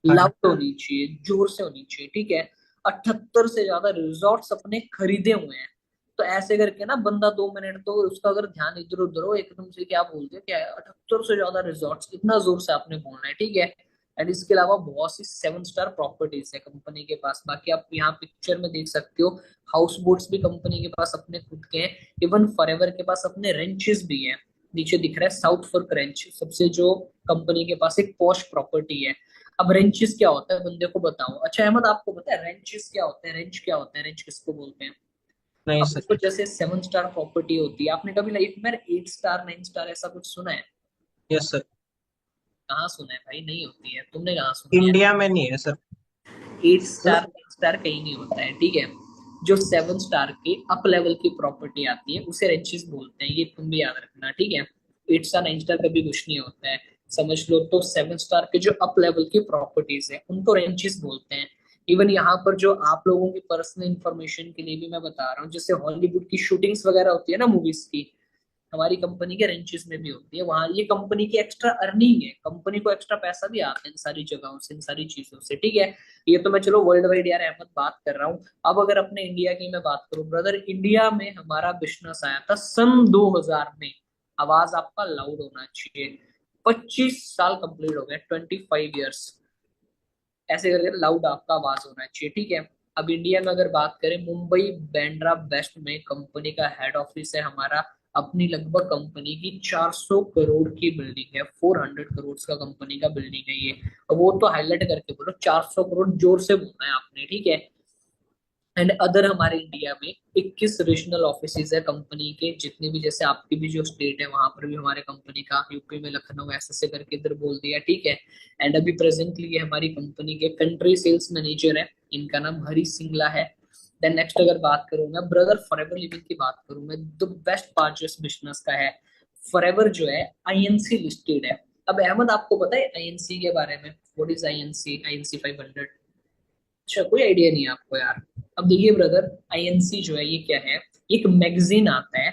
हाँ। लाउड होनी चाहिए, जोर से होनी चाहिए, ठीक है? 78 से ज्यादा रिजॉर्ट्स अपने खरीदे हुए हैं। तो ऐसे करके ना बंदा 2 मिनट तो उसका अगर ध्यान इधर उधर हो एकदम से क्या बोलते हैं, क्या है 78 से ज्यादा रिजॉर्ट्स, इतना जोर से आपने बोलना है, ठीक है? एंड इसके अलावा बहुत सी 7 स्टार प्रॉपर्टीज है कंपनी के पास। बाकी आप यहाँ पिक्चर में देख सकते हो, हाउस बोट्स भी कंपनी के पास अपने खुद के हैं। इवन फॉरएवर के पास अपने रेंचेस भी हैं। नीचे दिख रहा है साउथ फॉर्क रेंच, सबसे जो कंपनी के पास एक पॉश प्रॉपर्टी है। अब रेंचेस क्या होता है बंदे को बताओ। अच्छा अहमद, आपको पता है रेंचेस क्या होते हैं? रेंच क्या होता है? रेंच किसको बोलते हैं? नहीं अब सर। देखो जैसे 7 स्टार प्रॉपर्टी होती है, आपने कभी लाइफ में 8 स्टार 9 स्टार ऐसा कुछ सुना है? Yes sir. कहाँ सुना है भाई, नहीं होती है, तुमने कहाँ सुनी है? इंडिया में नहीं है सर। 8 स्टार मतलब 9 स्टार कहीं नहीं होता है, ठीक है। जो 7 स्टार के अप लेवल की प्रॉपर्टी आती है उसे रेंचेस बोलते हैं, ये तुम भी याद रखना, ठीक है। 8 स्टार 9 स्टार कभी कुछ नहीं होता है, समझ लो। तो 7 स्टार के जो अप लेवल की प्रॉपर्टीज है उनको रेंचेस बोलते हैं। इवन यहाँ पर जो आप लोगों की पर्सनल इंफॉर्मेशन के लिए भी मैं बता रहा हूँ, जैसे हॉलीवुड की शूटिंग्स वगैरह होती है ना मूवीज की, हमारी कंपनी के रेंचेस में भी होती है। वहां ये कंपनी की एक्स्ट्रा अर्निंग है, कंपनी को एक्स्ट्रा पैसा भी आता है इन सारी जगहों से, इन सारी चीजों से, ठीक है। ये तो मैं चलो वर्ल्ड वाइड यार अहमद बात कर रहा हूँ। अब अगर अपने इंडिया की मैं बात करूँ ब्रदर, इंडिया में हमारा बिजनेस आया था सन 2000 में। आवाज आपका लाउड होना चाहिए। 25 साल कंप्लीट हो गए, 25 ईयर्स, ऐसे करके लाउड आपका आवाज होना चाहिए, ठीक है। अब इंडिया में अगर बात करें, मुंबई बैंड्रा वेस्ट में कंपनी का हेड ऑफिस है हमारा। अपनी लगभग कंपनी की 400 करोड़ की बिल्डिंग है, 400 करोड़ का कंपनी का बिल्डिंग है ये। और वो तो हाईलाइट करके बोलो, 400 करोड़ जोर से बोलना है आपने, ठीक है। एंड अदर हमारे इंडिया में 21 रीजनल ऑफिसेज है कंपनी के, जितने भी, जैसे आपकी भी जो स्टेट है वहां पर भी हमारे कंपनी का, यूपी में लखनऊ ऐसे से करके इधर बोल दिया, ठीक है। एंड अभी प्रेजेंटली ये हमारी कंपनी के कंट्री सेल्स मैनेजर है, इनका नाम हरी सिंगला है। देन नेक्स्ट अगर बात करूँ मैं ब्रदर फॉरएवर लिविंग की बात करूँ मैं, द बेस्ट पार्ट जो इस बिजनेस का है, फॉरएवर जो है आईएनसी लिस्टेड है। अब अहमद आपको पता है आईएनसी के बारे में? What is INC, INC 500? अच्छा, कोई आइडिया नहीं है आपको यार। अब देखिए ब्रदर, आईएनसी जो है ये क्या है, एक मैगजीन आता है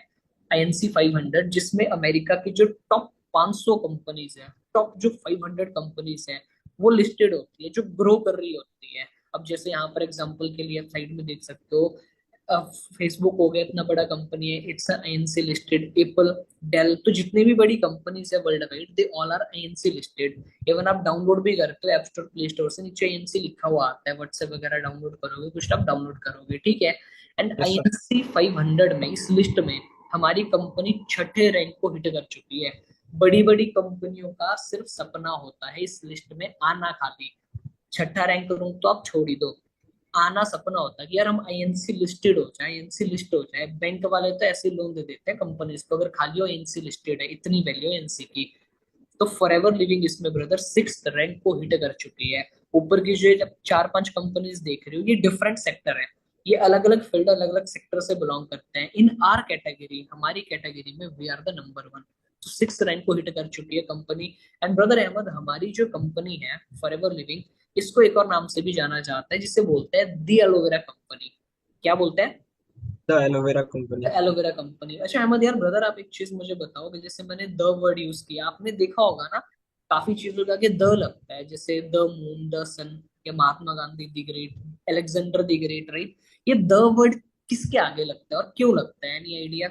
आईएनसी 500, जिसमें अमेरिका की जो टॉप 500 कंपनीज है, टॉप जो 500 कंपनीज है, वो लिस्टेड होती है, जो ग्रो कर रही होती है। अब जैसे यहाँ पर एग्जांपल के लिए आप साइड में देख सकते हो, फेसबुक हो गया, इतना बड़ा कंपनी है, it's INC listed. Apple, Dell, तो जितनी भी बड़ी कंपनीज है worldwide, they all are INC listed. Even आप डाउनलोड भी करते हो ऐप स्टोर प्ले स्टोर से, नीचे आईएनसी लिखा हुआ आता है, व्हाट्सएप वगैरह डाउनलोड करोगे, कुछ आप डाउनलोड करोगे, ठीक है। And yes sir. आईएनसी 500 में, इस लिस्ट में हमारी कंपनी छठे रैंक को हिट कर चुकी है। बड़ी बड़ी कंपनियों का सिर्फ सपना होता है इस लिस्ट में आना, खाली छठा रैंक करूं तो आप छोड़ ही दो, आना सपना होता है कि यार हम आईएनसी लिस्टेड हो जाए, आईएनसी लिस्ट हो जाए। बैंक वाले तो ऐसे लोन दे देते हैं कंपनीज को, अगर खाली हो आईएनसी लिस्टेड है, इतनी वैल्यू है एनसी की। तो फॉरएवर लिविंग इसमें ब्रदर 6th रैंक को हिट कर चुकी है। ऊपर की जो जब 4-5 कंपनीज देख रही हो, ये डिफरेंट सेक्टर है, ये अलग अलग फील्ड, अलग अलग सेक्टर से बिलोंग करते हैं। इन आर कैटेगरी, हमारी कैटेगरी में वी आर द नंबर 1। तो 6th रैंक को हिट कर चुकी है कंपनी। एंड ब्रदर अहमद, हमारी जो कंपनी है फॉरएवर लिविंग, इसको एक और नाम से भी जाना जाता है, जिसे बोलते हैं दी एलोवेरा कंपनी। क्या बोलते हैं? The aloe vera company. Aloe vera company. अच्छा अहमद यार, ब्रदर आप एक चीज मुझे बताओ कि जैसे मैंने द वर्ड यूज किया, आपने देखा होगा ना, काफी चीजों का आगे द लगता है, जैसे द मून, द सन, या Mahatma Gandhi the great, Alexander the great, right? ये द वर्ड किसके आगे लगता है और क्यों लगता है, एनी आइडिया?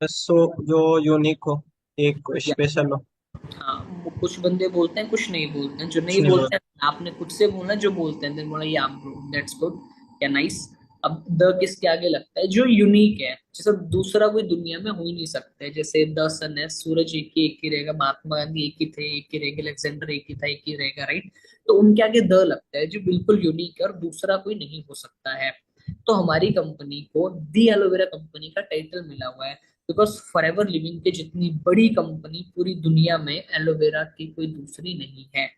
बस सो जो यूनिक हो, एक या स्पेशल हो। हाँ, वो कुछ बंदे बोलते हैं, कुछ नहीं बोलते हैं, जो कुछ नहीं नहीं बोल। बोलते हैं आपने खुद से बोलना, जो बोलते हैं बोला या ब्रो, दैट्स गुड, या नाइस। अब द किसके आगे लगता है? जो यूनिक है, जैसे दूसरा कोई दुनिया में हो ही नहीं सकता है। जैसे द सन है, सूरज एक ही रहेगा, महात्मा गांधी एक ही थे, एक ही रहेगा, अलेक्जेंडर एक ही था, एक ही रहेगा, राइट? तो उनके आगे द लगता है, जो बिल्कुल यूनिक है और दूसरा कोई नहीं हो सकता है। तो हमारी कंपनी को दी एलोवेरा कंपनी का टाइटल मिला हुआ है, बिकॉज फॉरएवर लिविंग के जितनी बड़ी कंपनी पूरी दुनिया में एलोवेरा की कोई दूसरी नहीं है।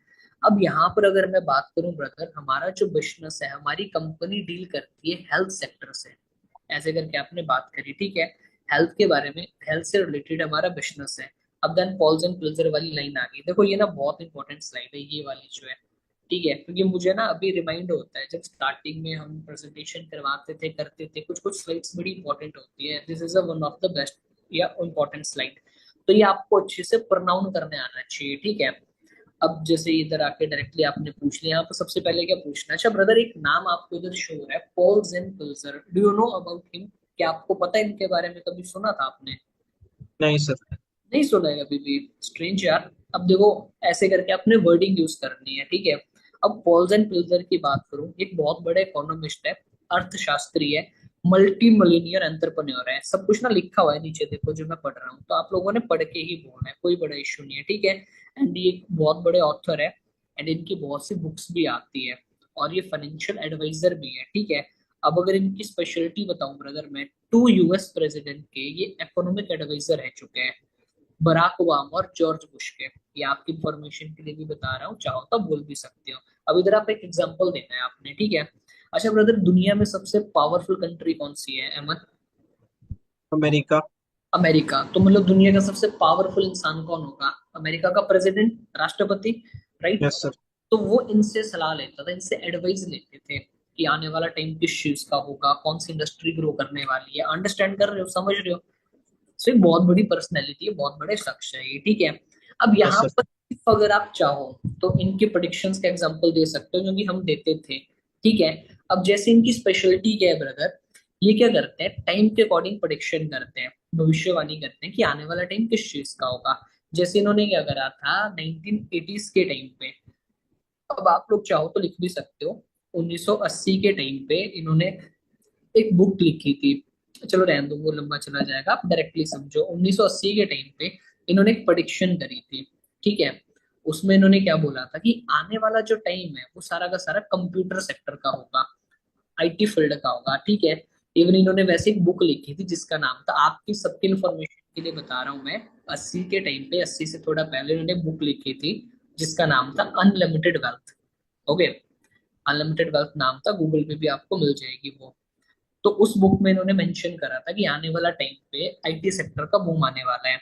अब यहाँ पर अगर मैं बात करूं ब्रदर, हमारा जो बिजनेस है, हमारी कंपनी डील करती है हेल्थ सेक्टर से, ऐसे करके आपने बात करी, ठीक है। हेल्थ के बारे में, हेल्थ से रिलेटेड हमारा बिजनेस है। अब देन पॉल्स एंड पिल्जर वाली लाइन आ गई, देखो ये ना बहुत इंपॉर्टेंट स्लाइड है ये वाली जो है, ठीक है। क्योंकि मुझे ना अभी रिमाइंड होता है, जब स्टार्टिंग में हम प्रेजेंटेशन करवाते थे, करते थे, कुछ कुछ स्लाइड्स बड़ी इंपॉर्टेंट होती है, this is one of the best या इम्पोर्टेंट स्लाइड। तो ये आपको अच्छे से प्रोनाउन करने आना चाहिए, ठीक है। अब जैसे इधर आके डायरेक्टली आपने पूछ लिया, यहाँ पर सबसे पहले क्या पूछना है? अच्छा ब्रदर, एक नाम आपको इधर शो हो रहा है, Pauls and Pilger, do you know about him? क्या आपको पता है इनके बारे में, कभी सुना था आपने? नहीं सर। नहीं सुना है कभी भी? स्ट्रेंज यार। अब देखो, ऐसे करके आपने वर्डिंग यूज करनी है, ठीक है। अब पॉल्स एंड पिल्जर की बात करूं, एक बहुत बड़े इकोनॉमिस्ट है, अर्थशास्त्री है, मल्टी मिलियनियर एंटरप्रेन्योर है, सब कुछ ना लिखा हुआ है नीचे, देखो जो मैं पढ़ रहा हूँ, तो आप लोगों ने पढ़ के ही बोलना है, कोई बड़ा इशू नहीं है, ठीक है। एंड ये एक बहुत बड़े ऑथर है, एंड इनकी बहुत सी बुक्स भी आती है, और ये फाइनेंशियल एडवाइजर भी है, ठीक है। अब अगर इनकी स्पेशलिटी बताऊं ब्रदर मैं, 2 US प्रेसिडेंट के ये इकोनॉमिक एडवाइजर रह चुके हैं, बराक ओबामा और जॉर्ज बुश के। ये आपकी इंफॉर्मेशन के लिए भी बता रहा हूँ, चाहो तो बोल भी सकते हो। अब इधर आप एक एग्जांपल देना है आपने, ठीक है। अच्छा ब्रदर, दुनिया में सबसे पावरफुल कंट्री कौन सी है अहमद? अमेरिका। अमेरिका। तो मतलब दुनिया का सबसे पावरफुल इंसान कौन होगा? अमेरिका का प्रेसिडेंट, राष्ट्रपति, राइट। Yes sir. तो वो इनसे सलाह लेता था, इनसे एडवाइस लेते थे कि आने वाला टाइम किस चीज का होगा, कौन सी इंडस्ट्री ग्रो करने वाली है। अंडरस्टैंड कर रहे हो, समझ रहे हो? सो एक बहुत बड़ी पर्सनैलिटी है, बहुत बड़े शख्स है ये, ठीक है। अब यस यहाँ सर। पर अगर आप चाहो तो इनके प्रोडिक्शंस का एग्जांपल दे सकते हो, जो कि हम देते थे, ठीक है। अब जैसे इनकी स्पेशलिटी क्या है ब्रदर, ये क्या करते हैं, टाइम के अकॉर्डिंग प्रोडिक्शन करते हैं, भविष्यवाणी करते हैं कि आने वाला टाइम किस चीज का होगा। जैसे इन्होंने क्या करा था 1980s के टाइम पे, अब आप लोग चाहो तो लिख भी सकते हो, 1980 के टाइम पे इन्होंने एक बुक लिखी थी। चलो रहने दो, वो लंबा चला जाएगा, आप डायरेक्टली समझो। 1980 के टाइम पे इन्होंने एक प्रेडिक्शन करी थी, ठीक है। उसमें इन्होंने क्या बोला था कि आने वाला जो टाइम है वो सारा का सारा कंप्यूटर सेक्टर का होगा, IT फील्ड का होगा, ठीक है। इवन इन्होंने वैसे एक बुक लिखी थी जिसका नाम था, आपकी सबकी इंफॉर्मेशन के लिए बता रहा हूँ मैं, 80 के टाइम पे, 80 से थोड़ा पहले इन्होंने बुक लिखी थी जिसका नाम था unlimited wealth. Okay, unlimited wealth नाम था, गूगल पे भी आपको मिल जाएगी वो। तो उस बुक में इन्होंने मेंशन करा था कि आने वाला टाइम पे IT सेक्टर का बूम आने वाला है।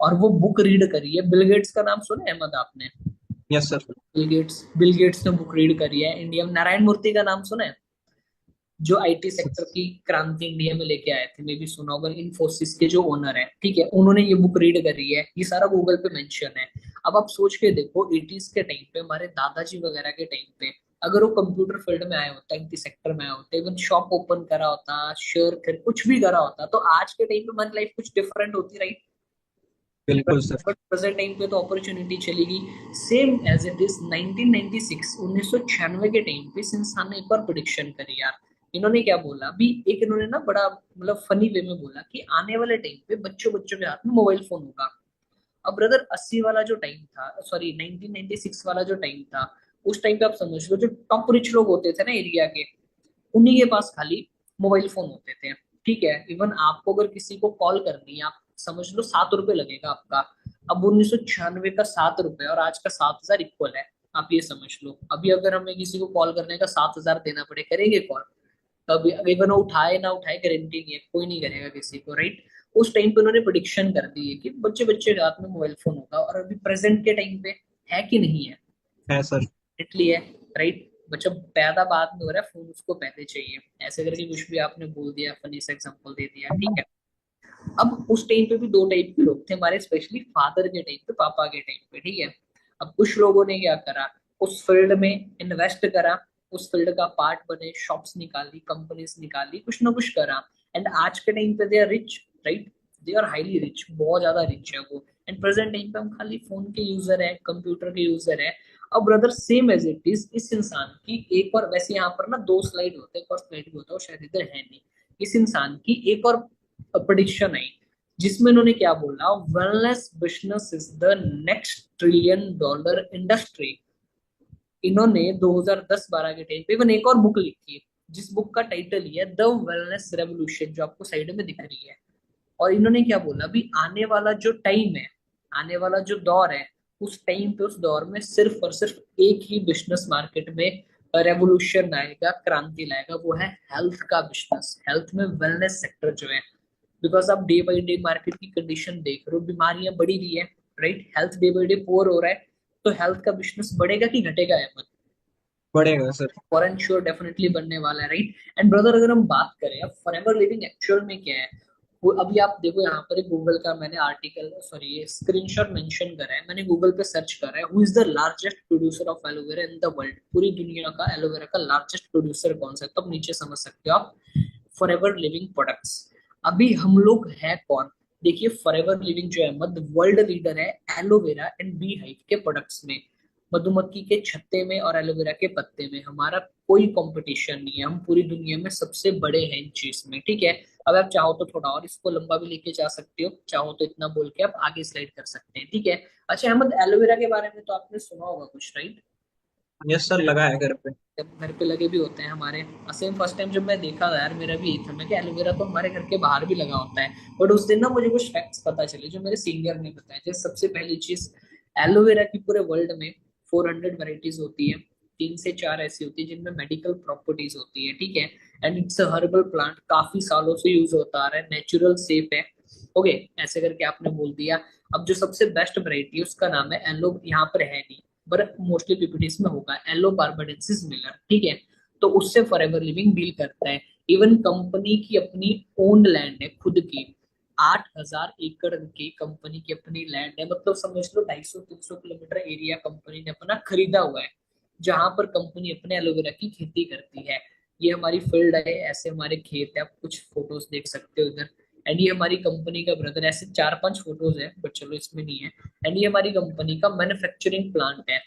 और वो बुक रीड करी है, बिल गेट्स का नाम सुना है अहमद आपने? Yes sir. बिल गेट्स ने बुक रीड करी है। इंडिया में नारायण मूर्ति का नाम सुना है, जो IT सेक्टर की क्रांति इंडिया में लेके आए थे, मे भी सुना होगा, इन्फोसिस के जो ओनर है, ठीक है, उन्होंने ये बुक रीड करी है। ये सारा गूगल पे मेंशन है। अब आप सोच के देखो, 80s के टाइम पे, हमारे दादाजी वगैरह के टाइम पे, अगर वो कंप्यूटर फील्ड में आए होता, IT सेक्टर में आए होते, इवन शॉप ओपन करा होता, शेयर कर कुछ भी करा होता, तो आज के टाइम पे हमारी लाइफ कुछ डिफरेंट होती, राइट। बिल्कुल सर। बट प्रेजेंट टाइम पे तो अपॉर्चुनिटी चलेगी सेम एज इट इज। 1996, 1996 के टाइम पे इस इंसान ने एक बार प्रिडिक्शन करी यार। इन्होंने क्या बोला अभी, एक इन्होंने ना बड़ा मतलब फनी वे में बोला कि आने वाले टाइम पे बच्चों बच्चों के हाथ में मोबाइल फोन होगा। अब ब्रदर 80 वाला जो टाइम था, सॉरी 1996 वाला जो टाइम था, उस टाइम पे आप समझ लो जो टॉप रिच लोग होते थे ना एरिया के, उन्हीं के पास खाली मोबाइल फोन होते थे, ठीक है। इवन आपको अगर किसी को कॉल करनी है, आप समझ लो 7 रुपए लगेगा आपका। अब 1996 का 7 रुपए और आज का 7,000 इक्वल है, आप ये समझ लो। अभी अगर हमें किसी को कॉल करने का 7,000 देना पड़े, करेंगे कॉल? कभी इवन उठाए ना उठाए गारंटी नहीं है, कोई नहीं करेगा किसी को, राइट। उस टाइम पे उन्होंने प्रिडिक्शन कर दी है कि बच्चे बच्चे के हाथ में मोबाइल फोन होगा। और अभी प्रेजेंट के टाइम पे है कि नहीं है? है सर। डेफिनेटली है, राइट। बच्चा पैदा बाद में हो रहा है, फोन उसको पहले चाहिए, ऐसे करके कुछ भी आपने बोल दिया, फनी सा एग्जांपल दे दिया, ठीक है। अब उस टाइम पे भी दो टाइप के लोग थे हमारे, स्पेशली फादर के टाइम पे, पापा के टाइम पे, ठीक है। अब कुछ लोगों ने क्या करा, उस फील्ड में इन्वेस्ट करा, उस फील्ड का पार्ट बने, शॉप्स निकाली, कंपनीज निकाली, कुछ ना कुछ करा। एंड आज के टाइम पे they are rich, right. They are highly rich, बहुत ज्यादा रिच है वो। एंड प्रेजेंट टाइम पे हम खाली फोन के यूजर है, कंप्यूटर के यूजर है। अब brother same as it is इस इंसान की एक और, वैसे यहाँ पर ना 2 स्लाइड होते हैं, एक और स्लाइड भी होता है, वो शायद इधर है नहीं। इस इंसान की एक और प्रेडिक्शन आई जिसमें उन्होंने क्या बोला, wellness business is the next $1 trillion industry. इन्होंने 2010-12 के टाइम पे इवन एक और बुक लिखी है, जिस बुक का टाइटल ही है द वेलनेस रेवोल्यूशन, जो आपको साइड में दिख रही है। और इन्होंने क्या बोला, अभी आने वाला जो टाइम है, आने वाला जो दौर है, उस टाइम पे, उस दौर में सिर्फ और सिर्फ एक ही बिजनेस मार्केट में रेवोल्यूशन आएगा, क्रांति लाएगा, वो है हेल्थ का बिजनेस, हेल्थ में वेलनेस सेक्टर जो है। बिकॉज आप डे बाई डे मार्केट की कंडीशन देख रहे हो, बीमारियां बढ़ी रही है, right. Health day by day poor हो रहा है, तो हेल्थ का बिजनेस बढ़ेगा कि घटेगा? बढ़ेगा sir. For and sure definitely बनने वाला है, राइट। एंड ब्रदर अगर हम बात करें अब फॉरएवर लिविंग एक्चुअल में क्या है, वो अभी आप देखो यहाँ पर एक गूगल का मैंने आर्टिकल, सॉरी ये स्क्रीनशॉट मेंशन करा है, मैंने गूगल पे सर्च करा है, who is the largest producer of aloe vera in the world, पूरी दुनिया का एलोवेरा का लार्जेस्ट प्रोड्यूसर कौन सा है, तब नीचे समझ सकते हो आप, फॉरएवर लिविंग प्रोडक्ट्स। अभी हम लोग है कौन? देखिए फॉरएवर लिविंग जो है मध्य वर्ल्ड लीडर है एलोवेरा एंड बी हाइव के प्रोडक्ट्स में। मधुमक्खी के छत्ते में और एलोवेरा के पत्ते में हमारा कोई कंपटीशन नहीं है, हम पूरी दुनिया में सबसे बड़े हैं इन चीज में, ठीक है। अगर आप चाहो तो थोड़ा और इसको लंबा भी लेके जा सकते हो, चाहो तो इतना बोल के आप आगे स्लाइड कर सकते हैं, ठीक है। अच्छा अहमद, एलोवेरा के बारे में तो आपने सुना होगा कुछ, राइट? यस सर, लगा है घर पे। जब घर पे लगे भी होते हैं हमारे। सेम फर्स्ट टाइम जब मैं देखा था यार, मेरा भी यही था, मैं कि एलोवेरा तो हमारे घर के बाहर भी लगा होता है। बट उस दिन ना मुझे कुछ फैक्ट्स पता चले जो मेरे सीनियर ने बताया। जैसे सबसे पहली चीज, एलोवेरा की पूरे वर्ल्ड में 400 वेराइटीज होती है। 3 से 4 ऐसी होती है जिनमें मेडिकल प्रॉपर्टीज होती है, ठीक है। And it's a herbal plant, काफी सालों से यूज होता आ रहा है, नेचुरल, सेफ है। ओके, ऐसे करके आपने बोल दिया। अब जो सबसे बेस्ट वैरायटी है उसका नाम है एलो, यहाँ पर है नहीं, पर मोस्टली पीपीटीज में होगा, एलो बार्बाडेंसिस मिलर, ठीक है। तो उससे फॉरएवर लिविंग डील करता है। इवन कंपनी की अपनी ओन्ड लैंड है खुद की, 8,000 एकड़ की कंपनी की अपनी लैंड है। मतलब समझ लो 250-300 किलोमीटर एरिया कंपनी ने अपना खरीदा हुआ है, जहां पर कंपनी अपने एलोवेरा की खेती करती है। ये हमारी फील्ड है, ऐसे हमारे खेत है, आप कुछ फोटोज देख सकते हो इधर। एंड ये हमारी कंपनी का ब्रदर, ऐसे 4-5 फोटोज है बट चलो इसमें नहीं है। एंड ये हमारी कंपनी का मैन्युफैक्चरिंग प्लांट है।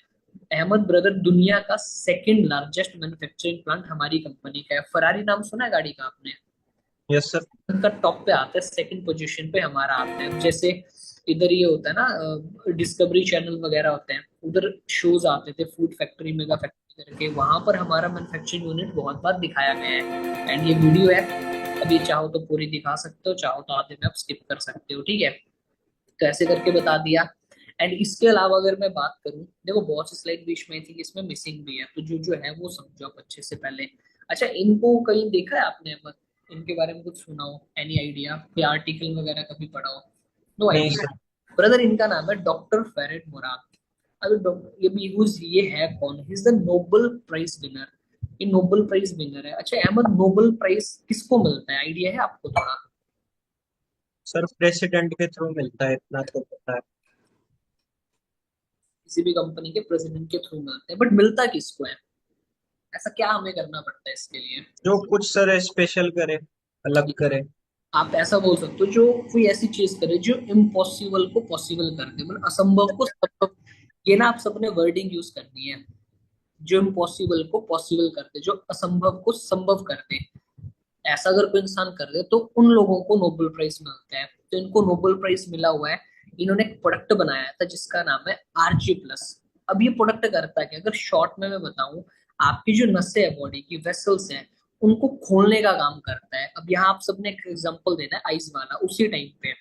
अहमद ब्रदर, दुनिया का सेकंड लार्जेस्ट मैन्युफैक्चरिंग प्लांट हमारी कंपनी का है। फरारी नाम सुना है गाड़ी का आपने? Yes sir. उनका टॉप पे आता है, सेकंड पोजीशन पे हमारा आता है। जैसे इधर ये होता है ना, डिस्कवरी चैनल वगैरह होते हैं, उधर शोज आते थे, फूड फैक्ट्री, मेगा फैक्ट्री करके, वहां पर हमारा मैन्युफैक्चरिंग यूनिट बहुत बार दिखाया गया है। एंड ये वीडियो है, अभी चाहो तो पूरी दिखा सकते हो, चाहो तो आधे में आप स्किप कर सकते हो, ठीक है। तो ऐसे करके बता दिया। एंड इसके अलावा अगर मैं बात करूं, देखो बहुत सी स्लाइड बीच में थी, इसमें मिसिंग भी है, तो जो जो है वो समझो आप अच्छे से पहले। अच्छा, इनको कहीं देखा है आपने? मतलब इनके बारे में कुछ सुना हो, एनी आइडिया, कोई आर्टिकल वगैरह कभी पढ़ा हो? नो नहीं आइडिया। सर। ब्रदर, इनका नाम है डॉक्टर फेरेट मुराद। अभी ये भी ये है कौन? He is the Nobel prize winner. ये नोबेल प्राइज विनर है। अच्छा अहमद, नोबेल प्राइज किसको मिलता है, आइडिया है आपको थोड़ा? सर प्रेसिडेंट के थ्रू मिलता है, इतना तो पता है। किसी भी कंपनी के प्रेसिडेंट के थ्रू मिलते हैं, बट मिलता किसको है? ऐसा क्या हमें करना पड़ता है इसके लिए? जो कुछ सर स्पेशल करे, अलग करे। आप ऐसा बोल सकते हो, जो कोई ऐसी चीज करे जो इम्पॉसिबल को पॉसिबल कर दे, मतलब असंभव को संभव। ये ना आप सबने वर्डिंग यूज करनी है। जो इम्पॉसिबल को पॉसिबल कर दे, जो असंभव को संभव कर दे, ऐसा अगर कोई इंसान कर दे तो उन लोगों को नोबेल प्राइज मिलता है। तो इनको नोबेल प्राइज मिला हुआ है। इन्होंने एक प्रोडक्ट बनाया था जिसका नाम है RG+। अब ये प्रोडक्ट करता है कि, अगर शॉर्ट में मैं बताऊं, आपकी जो नसें है, बॉडी की वेसल्स हैं, उनको खोलने का काम करता है। अब यहाँ आप सबने एक एग्जांपल देना है आइज वाला, उसी टाइप पे।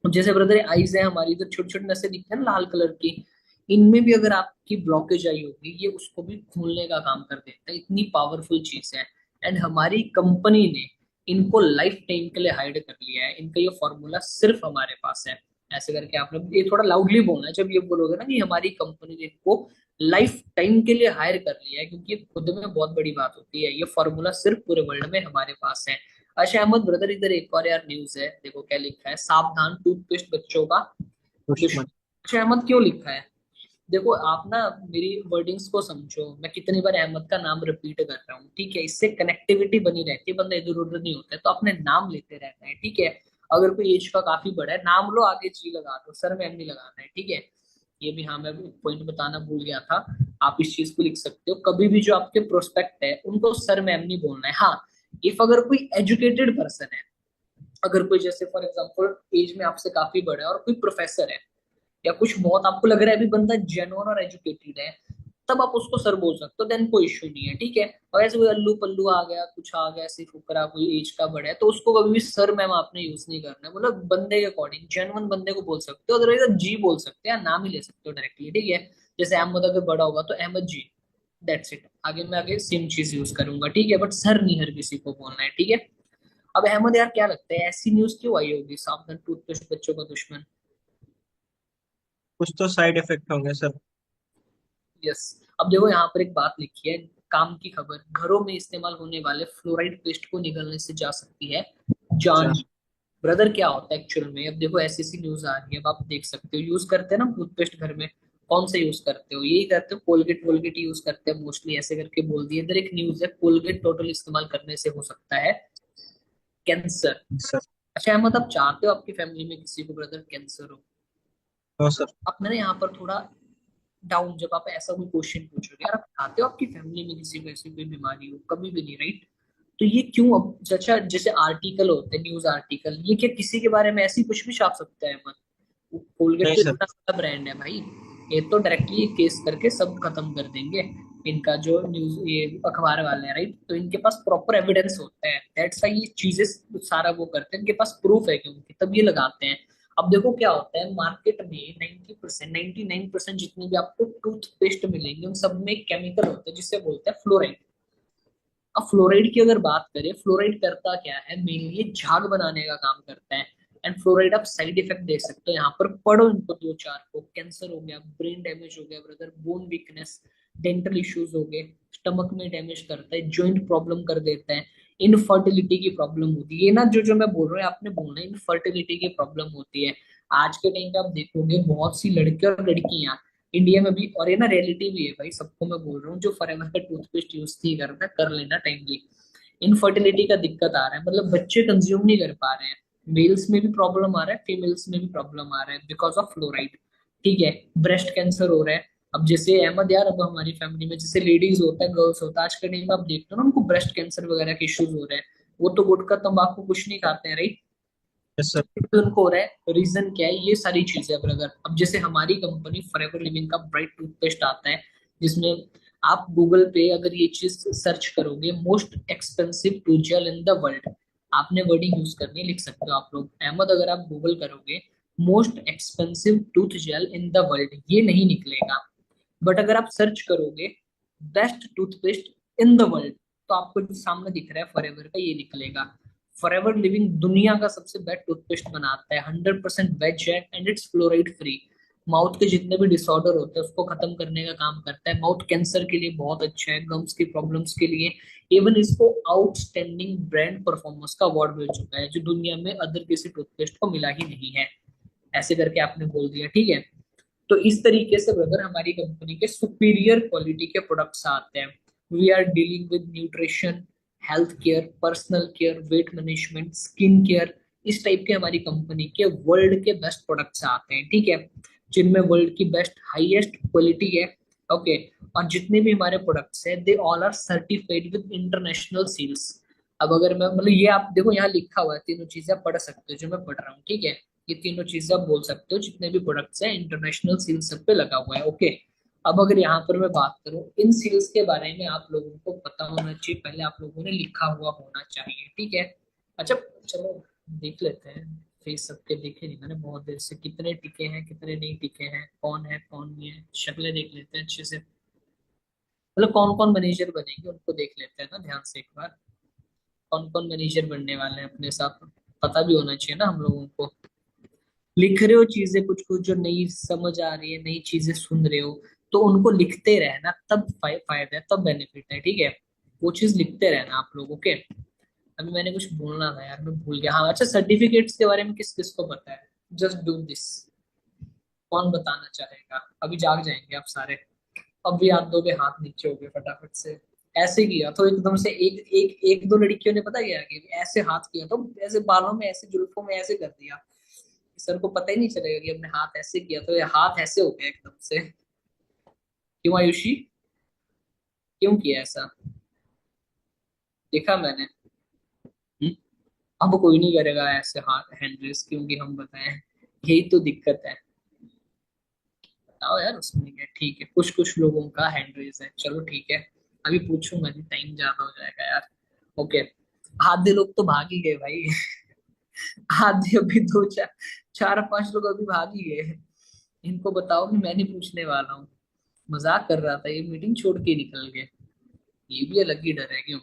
अब जैसे ब्रदर आइज है हमारी, इधर छोटी छोटी नसें दिखते हैं ना लाल कलर की, इनमें भी अगर आपकी ब्लॉकेज आई होगी, ये उसको भी खोलने का काम कर देता है। इतनी पावरफुल चीज है। एंड हमारी कंपनी ने इनको लाइफ टाइम के लिए हाइड कर लिया है। इनका ये फॉर्मूला सिर्फ हमारे पास है। ऐसे करके आपने ये थोड़ा लाउडली बोलना है जब ये बोलोगे ना कि हमारी कंपनी ने इनको लाइफ टाइम के लिए हायर कर लिया है, क्योंकि ये खुद में बहुत बड़ी बात होती है। ये फॉर्मूला सिर्फ पूरे वर्ल्ड में हमारे पास है। अच्छा अहमद ब्रदर, इधर एक और यार न्यूज है, देखो क्या लिखा है, सावधान टूथपेस्ट बच्चों का दुश्मन। दुश्मन। अच्छा अहमद, क्यों लिखा है? देखो आप ना मेरी वर्डिंग्स को समझो, मैं कितनी बार अहमद का नाम रिपीट कर रहा हूँ, ठीक है। इससे कनेक्टिविटी बनी रहती है, बंदा इधर उधर नहीं होता है, तो अपने नाम लेते रहता है, ठीक है। अगर कोई एज का काफी बड़ा है, नाम लो, आगे जी लगा दो, सर में एम नहीं लगाना है, ठीक है। ये भी, हाँ मैं पॉइंट बताना भूल गया था। आप इस चीज को लिख सकते हो, कभी भी जो आपके प्रोस्पेक्ट है उनको सर मैम नहीं बोलना है। हाँ, इफ अगर कोई एजुकेटेड पर्सन है, अगर कोई जैसे फॉर एग्जांपल एज में आपसे काफी बड़ा है और कोई प्रोफेसर है, या कुछ बहुत आपको लग रहा है अभी बंदा जेन्युइन और एजुकेटेड है, तब आप उसको सर बोल सकते हो, देन कोई इश्यू नहीं है, ठीक है। और ऐसे कोई अल्लू पल्लू आ गया, कुछ आ गया, ऐसे फुकरा, कोई एज का बड़ा है, तो उसको कभी भी सर मैम आपने यूज नहीं करना है। मतलब बंदे के अकॉर्डिंग जेन्युइन बंदे को बोल सकते हो, अदरवाइज आप जी बोल सकते हैं, या नाम ही ले सकते हो डायरेक्टली, ठीक है। जैसे अहमद अगर बड़ा होगा तो अहमद जी, दैट्स इट। आगे मैं आगे सेम चीज यूज करूंगा, ठीक है, बट सर नहीं हर किसी को बोलना है, ठीक है। अब अहमद यार, क्या लगता है ऐसी न्यूज क्यों आई होगी, सावधान टूथपेस्ट बच्चों का दुश्मन? कुछ तो साइड इफेक्ट होंगे सर। यस। अब देखो यहाँ पर एक बात लिखी है, काम की खबर, घरों में इस्तेमाल होने वाले फ्लोराइड पेस्ट को निगलने से जा सकती है अच्छा। जान। ब्रदर क्या होता है एक्चुअल में? अब देखो ऐसी सी न्यूज आ रही है, अब आप देख सकते हो, यूज करते हैं ना टूथपेस्ट घर में, कौन सा यूज करते हो? यही करते हो, कोलगेट वोलगेट यूज करते हैं मोस्टली, ऐसे करके बोल दिए। इधर एक न्यूज है, कोलगेट टोटल इस्तेमाल करने से हो सकता है कैंसर। सर। अच्छा अहमद, आप चाहते हो आपकी फैमिली में किसी को ब्रदर कैंसर हो? No sir. अब मैंने यहाँ पर थोड़ा डाउन, जब आप ऐसा कोई क्वेश्चन पूछोगे, यार आप चाहते हो आपकी फैमिली में किसी को ऐसी कोई बीमारी हो? कभी भी नहीं, राइट? तो ये क्यों? अब अच्छा, जैसे आर्टिकल होते हैं, न्यूज आर्टिकल, ये क्या किसी के बारे में ऐसी कुछ भी छाप सकता है? मत, कोलगेट नहीं तो सर। इतना बड़ा ब्रांड है भाई, ये तो डायरेक्टली केस करके सब खत्म कर देंगे। इनका जो न्यूज ये अखबार वाले हैं, राइट, तो इनके पास प्रॉपर एविडेंस होता है, दैट्स व्हाई ये चीजें सारा वो करते हैं, इनके पास प्रूफ है क्योंकि तब ये लगाते हैं। अब देखो क्या होता है मार्केट में, 90% 99% जितनी भी आपको टूथपेस्ट मिलेंगे उन सब में केमिकल होता है जिसे बोलते हैं फ्लोराइड। अब फ्लोराइड की अगर बात करें, फ्लोराइड करता क्या है, मेनली ये झाग बनाने का काम करता है। एंड फ्लोराइड आप साइड इफेक्ट देख सकते हो यहाँ पर, पढ़ो इनको दो चार को, कैंसर हो गया, ब्रेन डैमेज हो गया brother, bone weakness, dental issues हो गए, स्टमक में डैमेज करता है, जॉइंट प्रॉब्लम कर देता है, इनफर्टिलिटी की प्रॉब्लम होती है। ये ना जो जो मैं बोल रहा हूँ आपने बोलना है, इनफर्टिलिटी की प्रॉब्लम होती है। आज के टाइम पे आप देखोगे बहुत सी लड़के और लड़कियां इंडिया में भी, और ये ना रियलिटी भी है भाई, सबको मैं बोल रहा हूँ, जो फॉरएवर का टूथपेस्ट यूज नहीं करता कर लेना टाइमली। इनफर्टिलिटी का दिक्कत आ रहा है, मतलब बच्चे कंज्यूम नहीं कर पा रहे हैं। मेल्स में भी प्रॉब्लम आ रहा है, फीमेल्स में भी प्रॉब्लम आ रहा है बिकॉज ऑफ फ्लोराइड। ठीक है, ब्रेस्ट कैंसर हो रहा है। अब जैसे अहमद यार, अब हमारी फैमिली में जैसे लेडीज होता है, गर्ल्स होता है, आज के टाइम में आप देखते हो ना उनको ब्रेस्ट कैंसर वगैरह के इश्यूज हो रहे हैं। वो तो गुटखा तंबाकू कुछ नहीं खाते हैं, राइट? Yes sir. तो उनको हो रहा है, रीजन क्या है, ये सारी चीजें अब अगर, अब जैसे हमारी कंपनी फॉरएवर लिविंग का ब्राइट टूथपेस्ट आता है, जिसमें आप गूगल पे अगर ये चीज सर्च करोगे, most expensive tooth gel in the world, आपने वर्डिंग यूज करनी है, लिख सकते हो आप लोग अहमद, अगर आप गूगल करोगे most expensive tooth gel in the world, ये नहीं निकलेगा। बट अगर आप सर्च करोगे best toothpaste in the world, तो आपको जो सामने दिख रहा है फॉरएवर का, ये निकलेगा। फॉरएवर लिविंग दुनिया का सबसे बेस्ट टूथपेस्ट बनाता है, 100% वेज है and it's fluoride free. Mouth के जितने भी डिसऑर्डर होते हैं उसको खत्म करने का काम करता है, माउथ कैंसर के लिए बहुत अच्छा है, गम्स की प्रॉब्लम्स के लिए। इवन इसको आउटस्टैंडिंग ब्रांड परफॉर्मेंस का अवार्ड मिल चुका है, जो दुनिया में अदर किसी टूथपेस्ट को मिला ही नहीं है। ऐसे करके आपने बोल दिया, ठीक है। तो इस तरीके से ब्रदर हमारी कंपनी के सुपीरियर क्वालिटी के प्रोडक्ट्स आते हैं। We are dealing with nutrition, health care, personal care, weight management, skin care, इस टाइप के हमारी कंपनी के वर्ल्ड के बेस्ट प्रोडक्ट्स आते हैं, ठीक है, जिनमें वर्ल्ड की बेस्ट हाईएस्ट क्वालिटी है। ओके, और जितने भी हमारे प्रोडक्ट्स हैं they all are certified with international seals. अब अगर मैं मतलब ये आप देखो यहाँ लिखा हुआ है, तीनों चीजें आप पढ़ सकते हो जो मैं पढ़ रहा हूँ, ठीक है। ये तीनों चीजें आप बोल सकते हो, जितने भी प्रोडक्ट्स हैं इंटरनेशनल सील सब पे लगा हुआ है, ओके। अब अगर यहाँ पर मैं बात करूँ इन सील्स के बारे में, आप लोगों को पता होना चाहिए, पहले आप लोगों ने लिखा हुआ होना चाहिए, ठीक है। अच्छा, चलो देख लेते हैं, फेस सबके देखे नहीं मैंने बहुत देर से, कितने टिके हैं कितने नहीं टिके हैं, कौन है कौन नहीं है, शक्लें देख लेते हैं अच्छे से, मतलब कौन कौन मैनेजर बनेंगे उनको देख लेते हैं ना ध्यान से एक बार, कौन कौन मैनेजर बनने वाले हैं अपने साथ, पता भी होना चाहिए ना हम लोगों को। लिख रहे हो चीजें कुछ कुछ जो नई समझ आ रही है, नई चीजें सुन रहे हो, तो उनको लिखते रहना, तब फायदा है, तब बेनिफिट है, ठीक है। वो चीज लिखते रहना आप लोगों के। अभी मैंने कुछ बोलना था यार, मैं भूल गया। हाँ अच्छा, सर्टिफिकेट्स के बारे में किस किस को पता है, जस्ट डू दिस, कौन बताना चाहेगा? अभी जाग जाएंगे आप सारे, अब भी हाथ दोगे, हाथ नीचे हो गए फटाफट से। ऐसे किया तो एकदम से एक एक एक दो लड़कियों ने पता क्या किया, ऐसे हाथ किया तो ऐसे बालों में, ऐसे जुल्फों में ऐसे कर दिया, सर को पता ही नहीं चलेगा कि हमने हाथ ऐसे किया, तो ये हाथ ऐसे हो गया एकदम से। क्यों आयुषी, क्यों किया ऐसा? देखा मैंने। हम्म? अब कोई नहीं करेगा ऐसे हाथ हैंड रेस, क्योंकि हम बताएं, यही तो दिक्कत है। बताओ यार उसमें क्या, ठीक है, कुछ कुछ लोगों का हैंड रेस है, चलो ठीक है। अभी पूछूंगा नहीं, टाइम ज्यादा हो जाएगा यार। ओके, आधे लोग तो भाग ही गए भाई। आधे अभी दो चार, चार पांच लोग अभी भाग ही गए। इनको बताओ कि मैं नहीं पूछने वाला हूँ, मजाक कर रहा था, ये मीटिंग छोड़ के निकल गए। ये भी अलग ही डर है क्यों।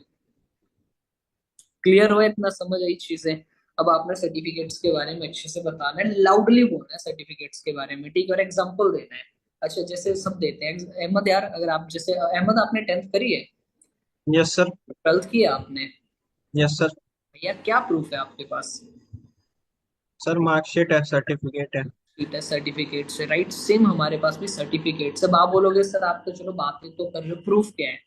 क्लियर हो, इतना समझ आई चीजें। अब आपने सर्टिफिकेट्स के बारे में अच्छे से बताना है, लाउडली बोलना है सर्टिफिकेट्स के बारे में, ठीक है, और एग्जांपल देना है। अच्छा, जैसे सब देते हैं अहमद यार, अगर आप जैसे अहमद आपने 10th करी है, यस सर। 12th किया आपने, यस सर। भैया क्या प्रूफ है आपके पास? सर मार्कशीट है, सर्टिफिकेट है। ठीक है, सर्टिफिकेट से, राइट, सेम हमारे पास भी सर्टिफिकेट। अब आप बोलोगे सर आप तो चलो बातें तो कर रहे हो, प्रूफ क्या है?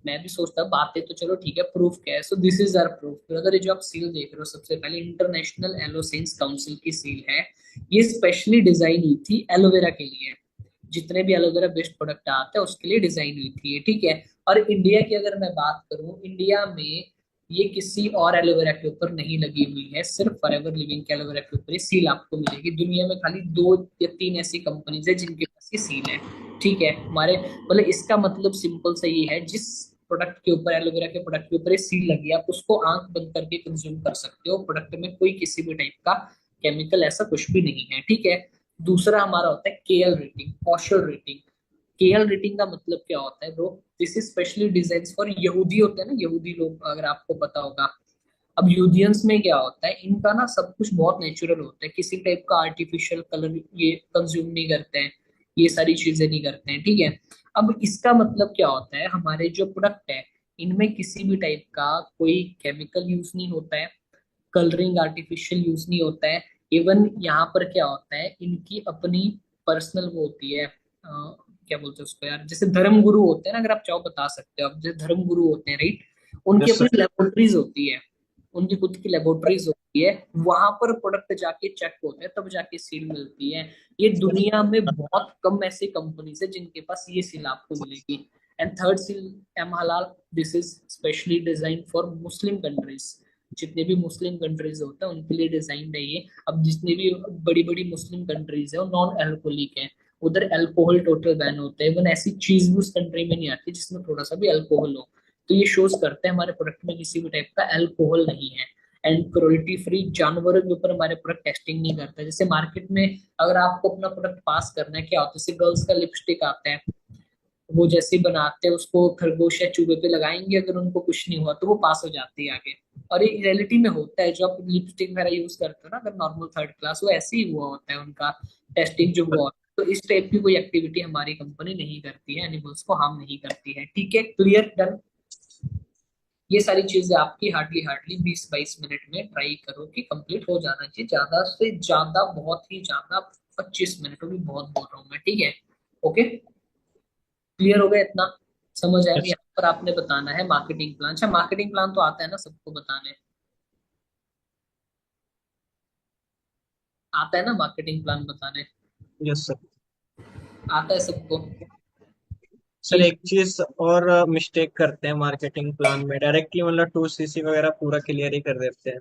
मैं भी सोचता बातें तो चलो ठीक है, प्रूफ क्या है? So this is our proof. अगर ये जो आप सील देख रहे हो, सबसे पहले इंटरनेशनल एलोसेंस काउंसिल की सील है। ये स्पेशली डिजाइन हुई थी एलोवेरा के लिए, जितने भी एलोवेरा बेस्ड प्रोडक्ट आते हैं उसके लिए डिजाइन हुई थी ये, ठीक है। और इंडिया की अगर मैं बात करूं, इंडिया में ये किसी और एलोवेरा के ऊपर नहीं लगी हुई है, सिर्फ फॉरएवर लिविंग के एलोवेरा के ऊपर ये सील आपको मिलेगी। दुनिया में खाली दो या तीन ऐसी कंपनीज है जिनके पास ये सील है, ठीक है हमारे, मतलब इसका मतलब सिंपल सा ये है, जिस प्रोडक्ट के ऊपर, एलोवेरा के प्रोडक्ट के ऊपर सील लगी है, आप उसको आंख बंद करके कंज्यूम कर सकते हो। प्रोडक्ट में कोई किसी भी टाइप का केमिकल ऐसा कुछ भी नहीं है, ठीक है। दूसरा हमारा होता है KL rating, kosher rating. KL rating का मतलब क्या होता है bro? This is specially design for यहूदी होते हैं ना, यहूदी लोग, अगर आपको पता होगा। अब यूदियंस में क्या होता है, इनका ना सब कुछ बहुत नेचुरल होता है, किसी टाइप का आर्टिफिशियल कलर ये कंज्यूम नहीं करते हैं, ये सारी चीजें नहीं करते हैं, ठीक है। अब इसका मतलब क्या होता है, हमारे जो प्रोडक्ट है इनमें किसी भी टाइप का कोई केमिकल यूज नहीं होता है, कलरिंग आर्टिफिशियल यूज नहीं होता है। इवन यहाँ पर क्या होता है, इनकी अपनी पर्सनल वो होती है, क्या बोलते हैं उसको यार, जैसे धर्म गुरु होते हैं ना, अगर आप चाहो बता सकते हो, अब जैसे धर्म गुरु होते हैं राइट, उनकी यस अपनी सर। लेबोरेटरीज होती है, उनकी खुद की लेबोरेटरीज होती है, वहां पर प्रोडक्ट जाके चेक होते हैं, तब जाके सील मिलती है। ये दुनिया में बहुत कम ऐसी कंपनीज है जिनके पास ये सील आपको मिलेगी। एंड थर्ड सील, एम हलाल, this is specially design for Muslim countries. जितने भी मुस्लिम कंट्रीज होते हैं उनके लिए डिजाइन है ये। अब जितनी भी बड़ी बड़ी मुस्लिम कंट्रीज है वो नॉन अल्कोहलिक है, उधर अल्कोहल टोटल बैन होता है, इवन ऐसी चीज भी उस कंट्री में नहीं आती जिसमें थोड़ा सा भी अल्कोहल हो। तो ये शोज करते हैं हमारे प्रोडक्ट में किसी भी टाइप का अल्कोहल नहीं है। एंड क्रुएल्टी फ्री, जानवरों के ऊपर हमारे प्रोडक्ट टेस्टिंग नहीं करता। जैसे मार्केट में अगर आपको अपना प्रोडक्ट पास करना है, क्या होता है, जैसे गर्ल्स का लिपस्टिक आता है, वो जैसे ही बनाते हैं उसको खरगोश या चूहे पे लगाएंगे, अगर उनको कुछ नहीं हुआ तो वो पास हो जाती है आगे। और ये रियलिटी में होता है, जो आप लिपस्टिक वगैरह यूज करते हो ना, अगर नॉर्मल थर्ड क्लास, वो ऐसे ही हुआ होता है उनका टेस्टिंग जो हुआ होता है। तो इस टाइप की कोई एक्टिविटी हमारी कंपनी नहीं करती है, एनिमल्स को हार्म नहीं करती है, ठीक है, क्लियर, डन। ये सारी चीजें आपकी हार्डली हार्डली 20-22 मिनट में ट्राई करो कि कंप्लीट हो जाना चाहिए, ज्यादा से ज्यादा, बहुत ही ज्यादा 25 मिनट भी बहुत बोल रहा हूँ मैं, ठीक है। ओके, क्लियर हो गया इतना, समझ आया? अब यस। यहाँ पर आपने बताना है मार्केटिंग प्लान। अच्छा, मार्केटिंग प्लान तो आता है ना सबको बताने, आता है ना मार्केटिंग प्लान बताने, यस सर। आता है सबको सर कि एक चीज और मिस्टेक करते हैं मार्केटिंग प्लान में, डायरेक्टली मतलब 2 सीसी वगैरह पूरा क्लियर ही कर देते हैं।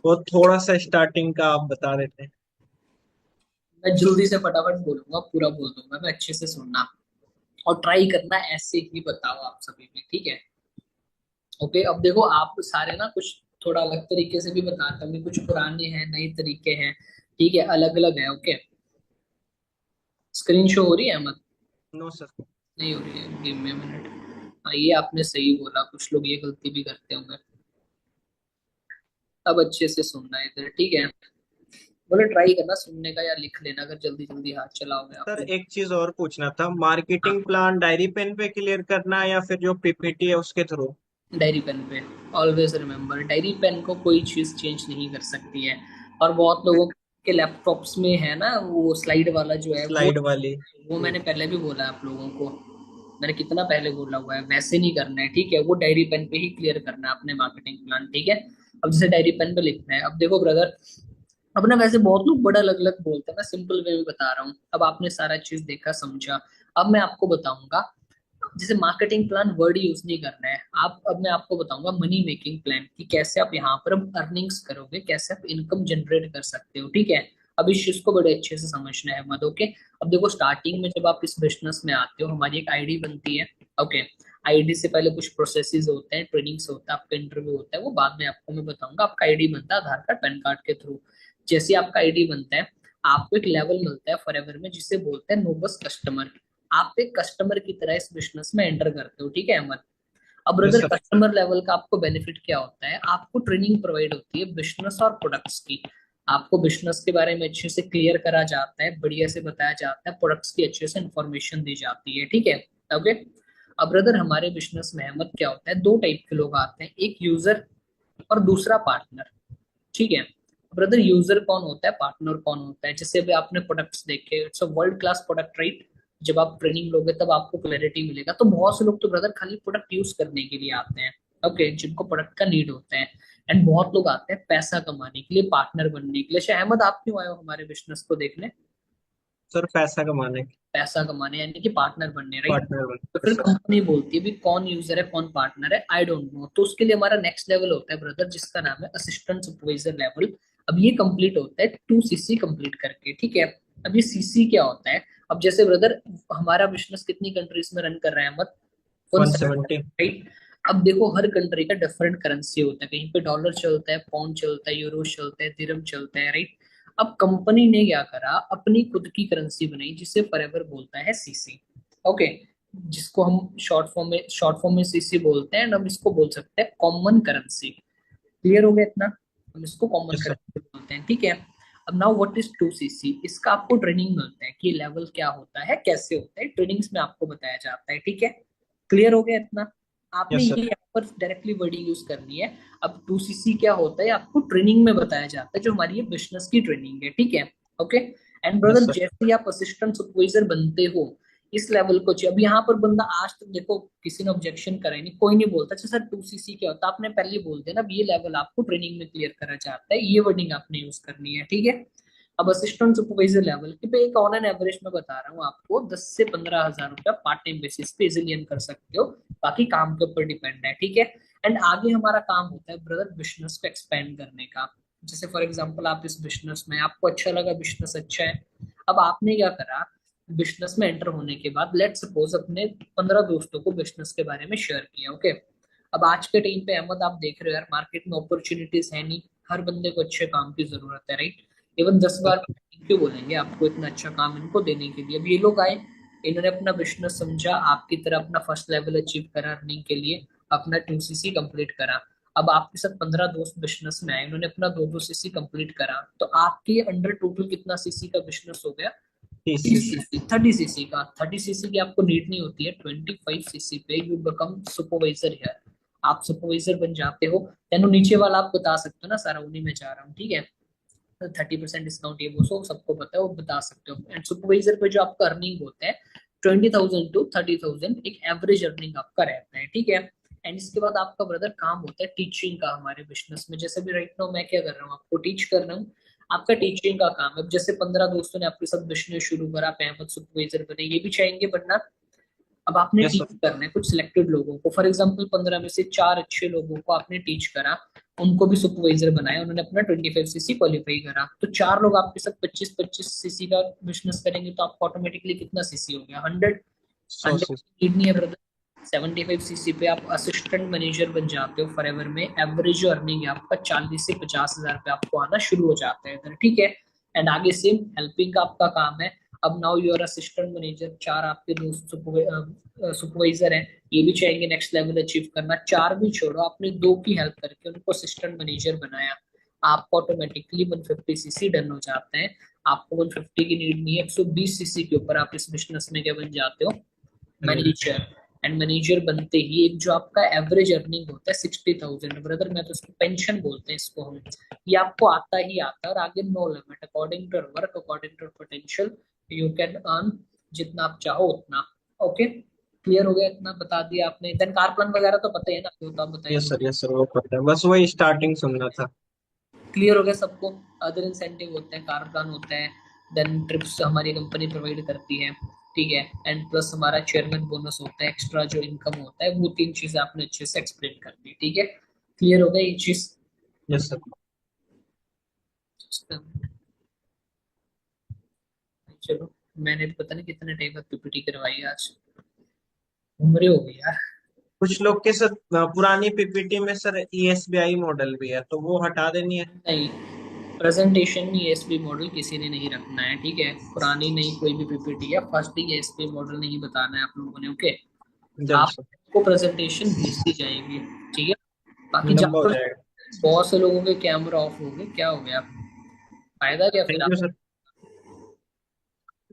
वो थोड़ा सा स्टार्टिंग का आप बता देते हैं। मैं जल्दी से फटाफट बोलूंगा, पूरा बोल दूंगा मैं, अच्छे से सुनना और ट्राई करना, ऐसे ही बताओ आप सभी भी, ठीक है। ओके, अब देखो आप सारे ना कुछ थोड़ा अलग तरीके से भी बताते होंगे, कुछ पुराने हैं, नए तरीके हैं, ठीक है, अलग अलग है। ओके, स्क्रीन शो हो रही है मत? No sir. नहीं हो रही है, गिव मी मिनट। हाँ, ये आपने सही बोला, कुछ लोग ये गलती भी करते होंगे। अब अच्छे से सुनना है इधर, ठीक है। बोले ट्राई करना सुनने का, या लिख लेना अगर जल्दी जल्दी हाथ चलाओगे आप सर तो। एक चीज और पूछना था, मार्केटिंग प्लान डायरी पेन पे क्लियर करना है या फिर जो पीपीटी है उसके थ्रू? डायरी पेन पे, ऑलवेज रिमेम्बर, डायरी पेन को कोई चीज चेंज नहीं कर सकती है। और बहुत लोगों के लैपटॉप्स में है ना वो स्लाइड वाला जो है स्लाइड वाली। वो मैंने पहले भी बोला है आप लोगों को, मैंने कितना पहले बोला हुआ है, वैसे नहीं करना है, ठीक है। वो डायरी पेन पे ही क्लियर करना है अपने मार्केटिंग प्लान, ठीक है। अब जैसे डायरी पेन पे लिखना है, अब देखो ब्रदर, अब ना वैसे बहुत लोग बड़ा अलग अलग बोलते हैं, मैं सिंपल वे में बता रहा हूँ। अब आपने सारा चीज देखा समझा, अब मैं आपको बताऊंगा। जैसे मार्केटिंग प्लान वर्ड यूज नहीं करना है आप, अब मैं आपको बताऊंगा मनी मेकिंग प्लान कि कैसे आप यहाँ पर अब अर्निंग्स करोगे, कैसे आप इनकम जनरेट कर सकते हो, ठीक है। अब इस चीज को बड़े अच्छे से समझना है मत, ओके। अब देखो स्टार्टिंग में जब आप इस बिजनेस में आते हो, हमारी एक आईडी बनती है, ओके। आईडी से पहले कुछ प्रोसेसेस होते हैं, ट्रेनिंग्स होता है, आपका इंटरव्यू होता है, वो बाद में आपको मैं बताऊंगा। आपका आईडी बनता है आधार कार्ड पैन कार्ड के थ्रू। जैसे आपका आईडी बनता है, आपको एक लेवल मिलता है फॉरएवर में, जिसे बोलते हैं नो बस कस्टमर। आप एक कस्टमर की तरह इस बिजनेस में एंटर करते हो, ठीक है अमन। अब यस अगर सर। कस्टमर लेवल का आपको बेनिफिट क्या होता है, आपको ट्रेनिंग प्रोवाइड होती है बिजनेस और प्रोडक्ट्स की। आपको बिजनेस के बारे में अच्छे से क्लियर करा जाता है, बढ़िया से बताया जाता है, प्रोडक्ट्स की अच्छे से इंफॉर्मेशन दी जाती है, ठीक है। ओके, अब ब्रदर हमारे बिजनेस में अहमद क्या होता है, दो टाइप के लोग आते हैं, एक यूजर और दूसरा पार्टनर, ठीक है। ब्रदर यूजर कौन होता है, पार्टनर कौन होता है? जैसे अभी आपने प्रोडक्ट्स देखे, it's a world class product right. जब आप ट्रेनिंग लोगे तब आपको क्लैरिटी मिलेगा। तो बहुत से लोग तो ब्रदर खाली प्रोडक्ट यूज करने के लिए आते हैं, ओके, जिनको प्रोडक्ट का नीड होता है। एंड बहुत लोग आते हैं पैसा कमाने के लिए, पार्टनर बनने के लिए। शायद अहमद आप क्यों आए हो हमारे बिजनेस को देखने? सर पैसा कमाने के। पैसा कमाने, यानी कि पार्टनर बनने, राइट। पार्टनर तो बन फिर सर। कंपनी बोलती है भी कौन यूजर है कौन पार्टनर है, आई डोंट नो। तो उसके लिए हमारा नेक्स्ट लेवल होता है ब्रदर, जिसका नाम है असिस्टेंट सुपरवाइजर लेवल। अब ये कंप्लीट होता है 2 सीसी कंप्लीट करके, ठीक है। अब ये सीसी क्या होता है, अब जैसे ब्रदर हमारा बिजनेस कितनी कंट्रीज में रन कर रहा है अहमद? 170, 170। राइट? अब देखो हर कंट्री का डिफरेंट करेंसी होता है, कहीं पे डॉलर चलता है, पाउंड चलता है, यूरो चलता है, दिरहम चलता है, राइट? अब कंपनी ने क्या करा, अपनी खुद की करेंसी बनाई जिसे फॉरएवर बोलता है सीसी। ओके, जिसको हम शॉर्ट फॉर्म में सीसी बोलते हैं, एंड हम इसको बोल सकते हैं कॉमन करेंसी। क्लियर हो गया इतना? हम इसको कॉमन यस सर। करेंसी बोलते हैं, ठीक है। अब नाउ व्हाट इज 2cc, इसका आपको ट्रेनिंग मिलता है कि लेवल क्या होता है, कैसे होता है, ट्रेनिंग्स में आपको बताया जाता है, ठीक है। क्लियर हो गया इतना? आपने यस ये सर। यहाँ पर डायरेक्टली वर्डिंग यूज करनी है। अब 2cc क्या होता है आपको ट्रेनिंग में बताया जाता है, जो हमारी ये बिजनेस की ट्रेनिंग है, ठीक है। Okay, and yes brother sir. जैसे ही आप असिस्टेंट सुपरवाइजर बनते हो, इस लेवल को चाहिए। अब यहाँ पर बंदा आज तक देखो किसी ने ऑब्जेक्शन करा ही नहीं, कोई नहीं बोलता अच्छा सर 2cc क्या होता है, आपने पहले ही बोल दिया ना। अब ये लेवल आपको ट्रेनिंग में क्लियर करा जाता है, ये वर्डिंग आपने यूज करनी है, ठीक है। अब असिस्टेंट सुपरवाइजर लेवल के पे एक ऑन एन एवरेज में बता रहा हूँ आपको, 10 से 15 हजार रुपया पार्ट टाइम बेसिस पे इजिली अर्न कर सकते हो। बाकी काम के ऊपर डिपेंड है, ठीक है। एंड आगे हमारा काम होता है ब्रदर बिजनेस को एक्सपेंड करने का। जैसे फॉर एग्जांपल आप इस बिजनेस में, आपको अच्छा लगा, बिजनेस अच्छा है। अब आपने क्या करा, बिजनेस में एंटर होने के बाद लेट सपोज अपने 15 दोस्तों को बिजनेस के बारे में शेयर किया, ओके। अब आज के टाइम पे अहमद आप देख रहे हो यार, मार्केट में अपॉर्चुनिटीज है नहीं, हर बंदे को अच्छे काम की जरूरत है, राइट? इवन 10 बार क्यों बोलेंगे आपको इतना अच्छा काम इनको देने के लिए। अब ये लोग आए, इन्होंने अपना बिजनेस समझा, आपकी तरह अपना फर्स्ट लेवल अचीव करा अर्निंग के लिए, अपना 2cc कंप्लीट करा। अब आपके साथ 15 दोस्त बिजनेस में आए, उन्होंने अपना 2-2 cc कंप्लीट करा, तो आपके अंडर टोटल कितना सीसी का बिजनेस हो गया? 30 cc। 30cc का। 30cc की आपको नीड नहीं होती है, 25cc पे यू बिकम सुपरवाइजर है, आप सुपरवाइजर बन जाते हो। तेनो नीचे वाला आप बता सकते हो ना सारा, उन्हीं में जा रहा हूँ, ठीक है। 30% डिस्काउंट ये वो सब सबको पता है, वो बता सकते हो। एंड सुपरवाइजर पे जो आपका अर्निंग होता है 20,000 to 30,000 एक एवरेज अर्निंग आपका रहता है, ठीक है। एंड इसके बाद आपका ब्रदर काम होता है टीचिंग का हमारे बिजनेस में। जैसे भी राइट नाउ मैं क्या कर रहा हूँ, आपको टीच कर रहा हूँ, आपका टीचिंग का काम है। अब जैसे 15 दोस्तों ने आपके साथ बिजनेस शुरू करा, आप अहमद सुपरवाइजर बने, ये भी चाहेंगे बनना। अब आपने यस टीच सर। करना है कुछ सिलेक्टेड लोगों को, फॉर एग्जांपल 15 में से 4 अच्छे लोगों को आपने टीच करा, उनको भी सुपरवाइजर बनाया, उन्होंने अपना 25cc क्वालिफाई करा, तो 4 लोग आपके साथ 25-25cc का बिजनेस करेंगे, तो आपको ऑटोमेटिकली कितना सीसी हो गया? 100। 100 100 cc। नीड नहीं है ब्रदर। 75cc पे आप असिस्टेंट मैनेजर बन जाते हो फॉरएवर में। एवरेज जो अर्निंग है आपका 40 से 50 हजार रुपये आपको आना शुरू हो जाता है इधर, ठीक है। एंड आगे सेम हेल्पिंग का आपका काम है। अब नाउ यूर असिस्टेंट मैनेजर, 4 आपके दोस्त सुपरवाइजर हैं, ये भी चाहेंगे नेक्स्ट लेवल अचीव करना। 4 भी छोड़ो, आपने 2 की हेल्प करके उनको असिस्टेंट मैनेजर बनाया, आपको ऑटोमेटिकली 150cc डन हो जाते हैं। आपको 150 की नीड नहीं है, 120cc के ऊपर आप इस बिजनेस में क्या बन जाते हो? मैनेजर। एंड मैनेजर बनते ही एक जो आपका एवरेज अर्निंग होता है 60,000 ब्रदर, मैं तो इसको पेंशन बोलते हैं इसको हम, ये आपको आता ही आता है। और आगे no limit, according to work, according to potential, you can earn जितना आप चाहो उतना। ओके, क्लियर हो गया? इतना बता दिया आपने। देन कार प्लान वगैरह तो पता ही है ना, जो तो आप बताइए यस मुझे। सर। यस सर, वो पता है, बस वही स्टार्टिंग सुनना था। क्लियर हो गया सबको? अदर इंसेंटिव होते हैं, कार प्लान होता है, देन ट्रिप्स हमारी कंपनी प्रोवाइड करती है, ठीक है। एंड प्लस हमारा चेयरमैन बोनस होता है, एक्स्ट्रा जो इनकम होता है, वो 3 चीजें आपने अच्छे से एक्सप्लेन कर दी, ठीक है। क्लियर हो गया ये चीज? Yes sir. चलो, मैंने पता नहीं कितने टाइम तक पीपीटी करवाई आज, उम्र हो गई यार। कुछ लोग के साथ पुरानी पीपीटी में सर ESBI मॉडल भी है, तो वो हटा देनी है। नहीं, प्रेजेंटेशन में एएसपी मॉडल किसी ने नहीं रखना है, ठीक है। पुरानी नहीं, कोई भी पीपीटी है फर्स्ट ही एएसपी मॉडल नहीं बताना है आप लोगों ने, ओके। जल्द सर। आपको प्रेजेंटेशन भेज दी जाएगी, ठीक है। बाकी लंबा हो जब जाएगा। बहुत से लोगों के कैमरा ऑफ हो गए, क्या हो गया? फायदा क्या फिर? थैंक आप यू सर।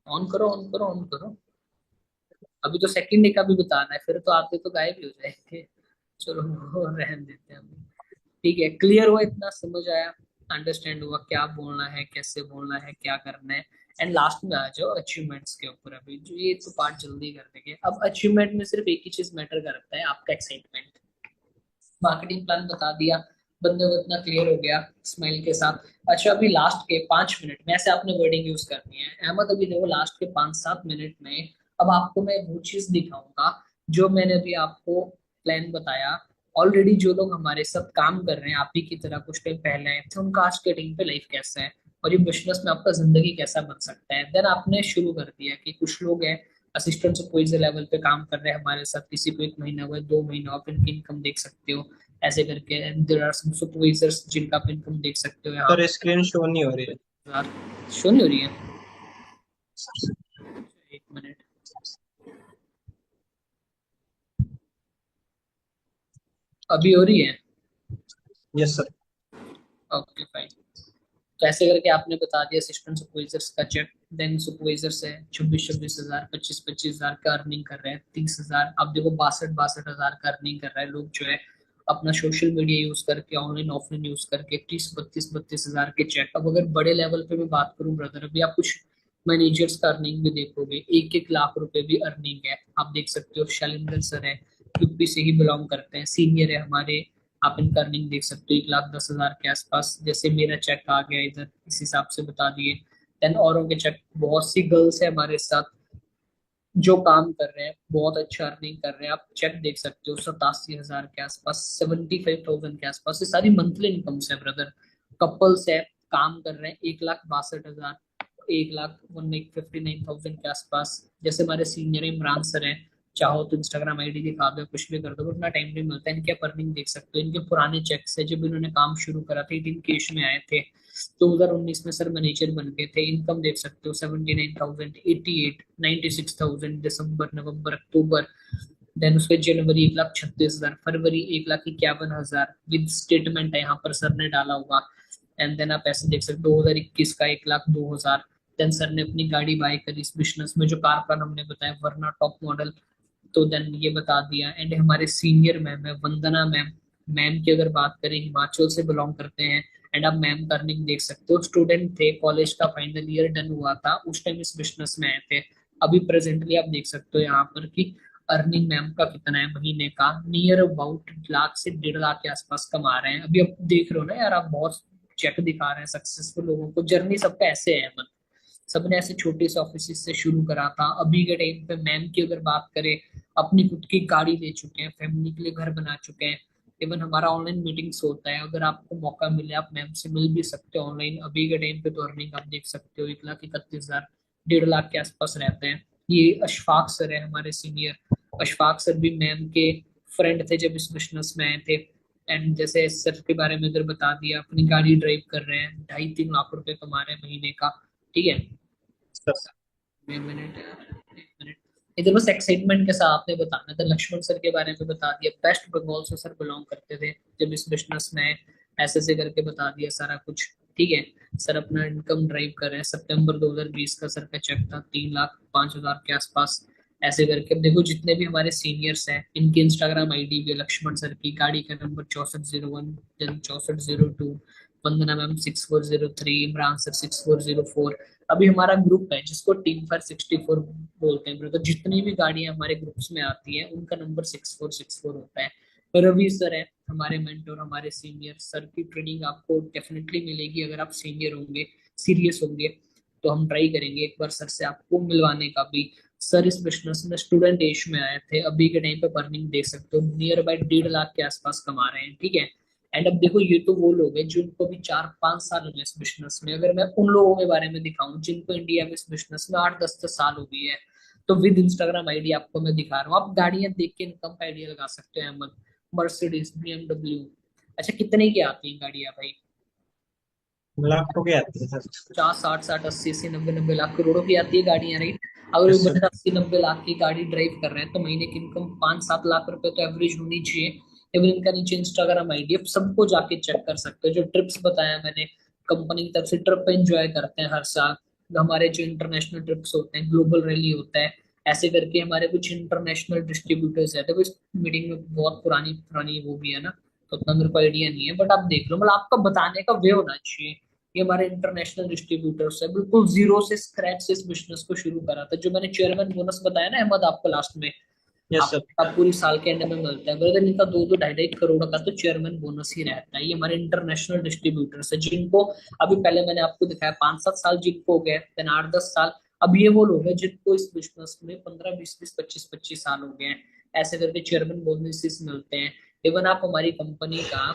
ऑन करो, ऑन करो, ऑन करो। अभी तो सेकंड डे का भी बताना है, फिर तो आते तो गायब ही हो जाएंगे। चलो वो रहने देते हैं अभी। ठीक है, क्लियर हुआ? इतना समझ आया, अंडरस्टैंड हुआ क्या बोलना है, कैसे बोलना है, क्या करना है। एंड लास्ट में आ जाओ अचीवमेंट्स के ऊपर। अभी जो ये तो पार्ट जल्दी कर देंगे। अब अचीवमेंट में सिर्फ एक ही चीज मैटर करता है, आपका एक्साइटमेंट। मार्केटिंग प्लान बता दिया, बंदे को इतना क्लियर हो गया स्माइल के साथ। अच्छा, अभी लास्ट के 5 मिनट में ऐसे आपने वर्डिंग यूज करनी है अहमद। अभी देखो लास्ट के 5-7 मिनट में अब आपको मैं वो चीज दिखाऊंगा जो मैंने अभी आपको प्लान बताया। ऑलरेडी जो लोग हमारे साथ काम कर रहे हैं, आप ही की तरह कुछ टाइम पहले आए थे, उनका आज के टाइम पे लाइफ कैसा है, और ये बिजनेस में आपका जिंदगी कैसा बन सकता है। देन आपने शुरू कर दिया कि कुछ लोग हैं असिस्टेंट सुपरवाइजर लेवल पे काम कर रहे हैं हमारे साथ, किसी को 1 महीना हुआ, 2 महीना, आप इनकी इनकम देख सकते हो। ऐसे करके देयर आर सम सुपरवाइजर्स जिनका आप इनकम देख सकते हो यहाँ सर स्क्रीन शो नहीं हो रही है। पर। शो नहीं हो रही है, 1 मिनट। अभी हो रही है? Yes sir. Okay fine. तो ऐसे करके आपने बता दिया असिस्टेंट सुपरवाइजर्स का चेक। देन सुपरवाइजर्स है 26-26 हजार, 25-25 हजार का अर्निंग कर रहे हैं, 30 हजार। अब देखो 62-62 हजार का अर्निंग कर रहा है लोग जो है अपना सोशल मीडिया यूज करके, ऑनलाइन ऑफलाइन यूज करके 30-32-32 हजार के चेक। अब अगर बड़े लेवल पे मैं बात करूं ब्रदर, अभी आप कुछ मैनेजर्स का अर्निंग भी देखोगे, 1-1 लाख रुपए भी अर्निंग है। आप देख सकते हो शैलेंद्र सर है, यूपी से ही बिलोंग करते हैं, सीनियर है हमारे। आप इनका अर्निंग देख सकते हो 1,10,000 के आसपास। जैसे मेरा चेक आ गया इधर, इस हिसाब से बता दिए। देन औरों के चेक, बहुत सी गर्ल्स है हमारे साथ जो काम कर रहे हैं, बहुत अच्छा अर्निंग कर रहे हैं। आप चेक देख सकते हो 87,000 के आसपास, 75,000 के आसपास। ये सारी मंथली इनकम्स है ब्रदर। कपल्स है, काम कर रहे हैं 1,62,000, 1,59,000 के आसपास। जैसे हमारे सीनियर इमरान सर है, चाहो तो इंस्टाग्राम आईडी दिखा दो, कुछ भी कर दो, उतना टाइम नहीं मिलता। इनके अर्निंग देख सकते हो, इनके पुराने चेक्स है जब इन्होंने काम शुरू करा था, 18 केश में आए थे, 2019 में सर मैनेजर बन गए थे। इनकम देख सकते हो 79,000, 88, 96,000 दिसंबर, नवंबर, अक्टूबर। देन उसके जनवरी 1,36,000, फरवरी 1,51,000 विद स्टेटमेंट है यहाँ पर सर ने डाला हुआ। एंड देन आप ऐसे देख सकते हो 2021 का 1,02,000। देन सर ने अपनी गाड़ी बाय करी इस बिजनेस में, जो कार प्लान हमने बताया वरना टॉप मॉडल। तो देन ये बता दिया। एंड हमारे सीनियर मैम है वंदना मैम। मैम की अगर बात करें, हिमाचल से बिलोंग करते हैं। एंड आप मैम का अर्निंग देख सकते हो, स्टूडेंट थे, कॉलेज का फाइनल ईयर डन हुआ था उस टाइम इस बिजनेस में आए थे। अभी प्रेजेंटली आप देख सकते हो यहाँ पर कि अर्निंग मैम का कितना है महीने का, नियर अबाउट लाख से 1.5 लाख के आसपास कमा रहे हैं। अभी आप देख रहे हो ना यार, आप बहुत चेक दिखा रहे हैं सक्सेसफुल लोगों को, जर्नी सबका ऐसे है। सबने ऐसे छोटे से ऑफिस से शुरू करा था। अभी के टाइम पे मैम की अगर बात करें, अपनी खुद की गाड़ी ले चुके हैं, फैमिली के लिए घर बना चुके हैं। इवन हमारा ऑनलाइन मीटिंग्स होता है, अगर आपको मौका मिले आप मैम से मिल भी सकते हो ऑनलाइन। अभी के टाइम पे तो अर्निंग आप देख सकते हो 1,31,000, 1.5 लाख के आसपास रहते हैं। ये अशफाक सर है हमारे सीनियर। अशफाक सर भी मैम के फ्रेंड थे जब इस बिजनेस में आए थे। एंड जैसे सर के बारे में इधर बता दिया, अपनी गाड़ी ड्राइव कर रहे हैं, 2.5-3 लाख रुपए कमा रहे हैं महीने का। ठीक है, सर 1 मिनट यार, 1 मिनट। इधर बस एक्साइटमेंट के साथ आपने बताना था। लक्ष्मण सर के बारे में बता दिया, वेस्ट बंगाल से सर बिलोंग करते थे जब इस बिजनेस में ऐसे ऐसे करके बता दिया सारा कुछ। ठीक है, सर अपना इनकम ड्राइव कर रहे हैं। सितंबर 2020 का सर का चेक था 3,05,000 के आसपास। ऐसे करके अब देखो जितने भी हमारे सीनियर्स हैं, इनकी इंस्टाग्राम आईडी भी है, लक्ष्मण सर की गाड़ी का नंबर 6401, 6402, वंदना मैम 6403, इमरान सर 6404। अभी हमारा ग्रुप है जिसको टीम पर 64 बोलते हैं, तो जितनी भी गाड़ियां हमारे ग्रुप्स में आती हैं उनका नंबर 6464 होता है। रवि सर है हमारे मेंटोर, हमारे सीनियर। सर की ट्रेनिंग आपको डेफिनेटली मिलेगी अगर आप सीनियर होंगे, सीरियस होंगे। तो हम ट्राई करेंगे एक बार सर से आपको मिलवाने का भी। सर इस बिजनेस में स्टूडेंट एज में आए थे, अभी के टाइम पे अर्निंग देख सकते हो नियर बाय 1.5 लाख के आसपास कमा रहे हैं। ठीक है, एंड अब देखो ये तो वो लोग हैं जिनको भी 4-5 साल हुए इस बिजनेस में। अगर मैं उन लोगों के बारे में दिखाऊं जिनको इंडिया में इस बिजनेस में 8-10 साल हो गई है, तो विद इंस्टाग्राम आईडी आपको मैं दिखा रहा हूँ, आप गाड़ियां देख के इनकम का आइडिया लगा सकते हो। Ahmad, Mercedes, BMW। अच्छा कितने की आती हैं गाड़ियां भाई? लाखों के आते हैं सर। 50, 60, 60, 80, 80, 90, 90 लाख, करोड़ों की आती है गाड़ियां, राइट? अगर वो यस सर। बंदा 80-90 लाख की गाड़ी ड्राइव कर रहे हैं तो महीने की इनकम 5-7 लाख रुपए तो एवरेज होनी चाहिए। इवन इनका नीचे इंस्टाग्राम आईडी है, सबको जाके चेक कर सकते हो। जो ट्रिप्स बताया मैंने, कंपनी की तरफ से ट्रिप एंजॉय करते हैं हर साल। हमारे जो इंटरनेशनल ट्रिप्स होते हैं, ग्लोबल रैली होता है, ऐसे करके हमारे कुछ इंटरनेशनल डिस्ट्रीब्यूटर्स है। देखो इस मीटिंग में बहुत पुरानी पुरानी वो भी है ना, तो उतना मेरे को आइडिया नहीं है, बट आप देख लो, मतलब आपका बताने का वे होना चाहिए। ये हमारे इंटरनेशनल डिस्ट्रीब्यूटर्स है, बिल्कुल जीरो से स्क्रैच से इस बिजनेस को शुरू करा था। जो मैंने चेयरमैन बोनस बताया ना अहमद आपको लास्ट में, यस सर। आपका पूरी साल के एंड में मिलता है ब्रदर, इनका 2-2, 2.5-2.5 करोड़ का तो चेयरमैन बोनस ही रहता है। ये हमारे इंटरनेशनल डिस्ट्रीब्यूटर्स है जिनको अभी पहले मैंने आपको दिखाया 5-7 साल जिनको हो गए, देन 8-10 साल। अब ये वो लोग हैं जिनको इस बिजनेस में 15-20-20, 25-25 साल हो गए हैं। ऐसे करके चेयरमैन बोनसेस मिलते हैं। इवन आप हमारी कंपनी का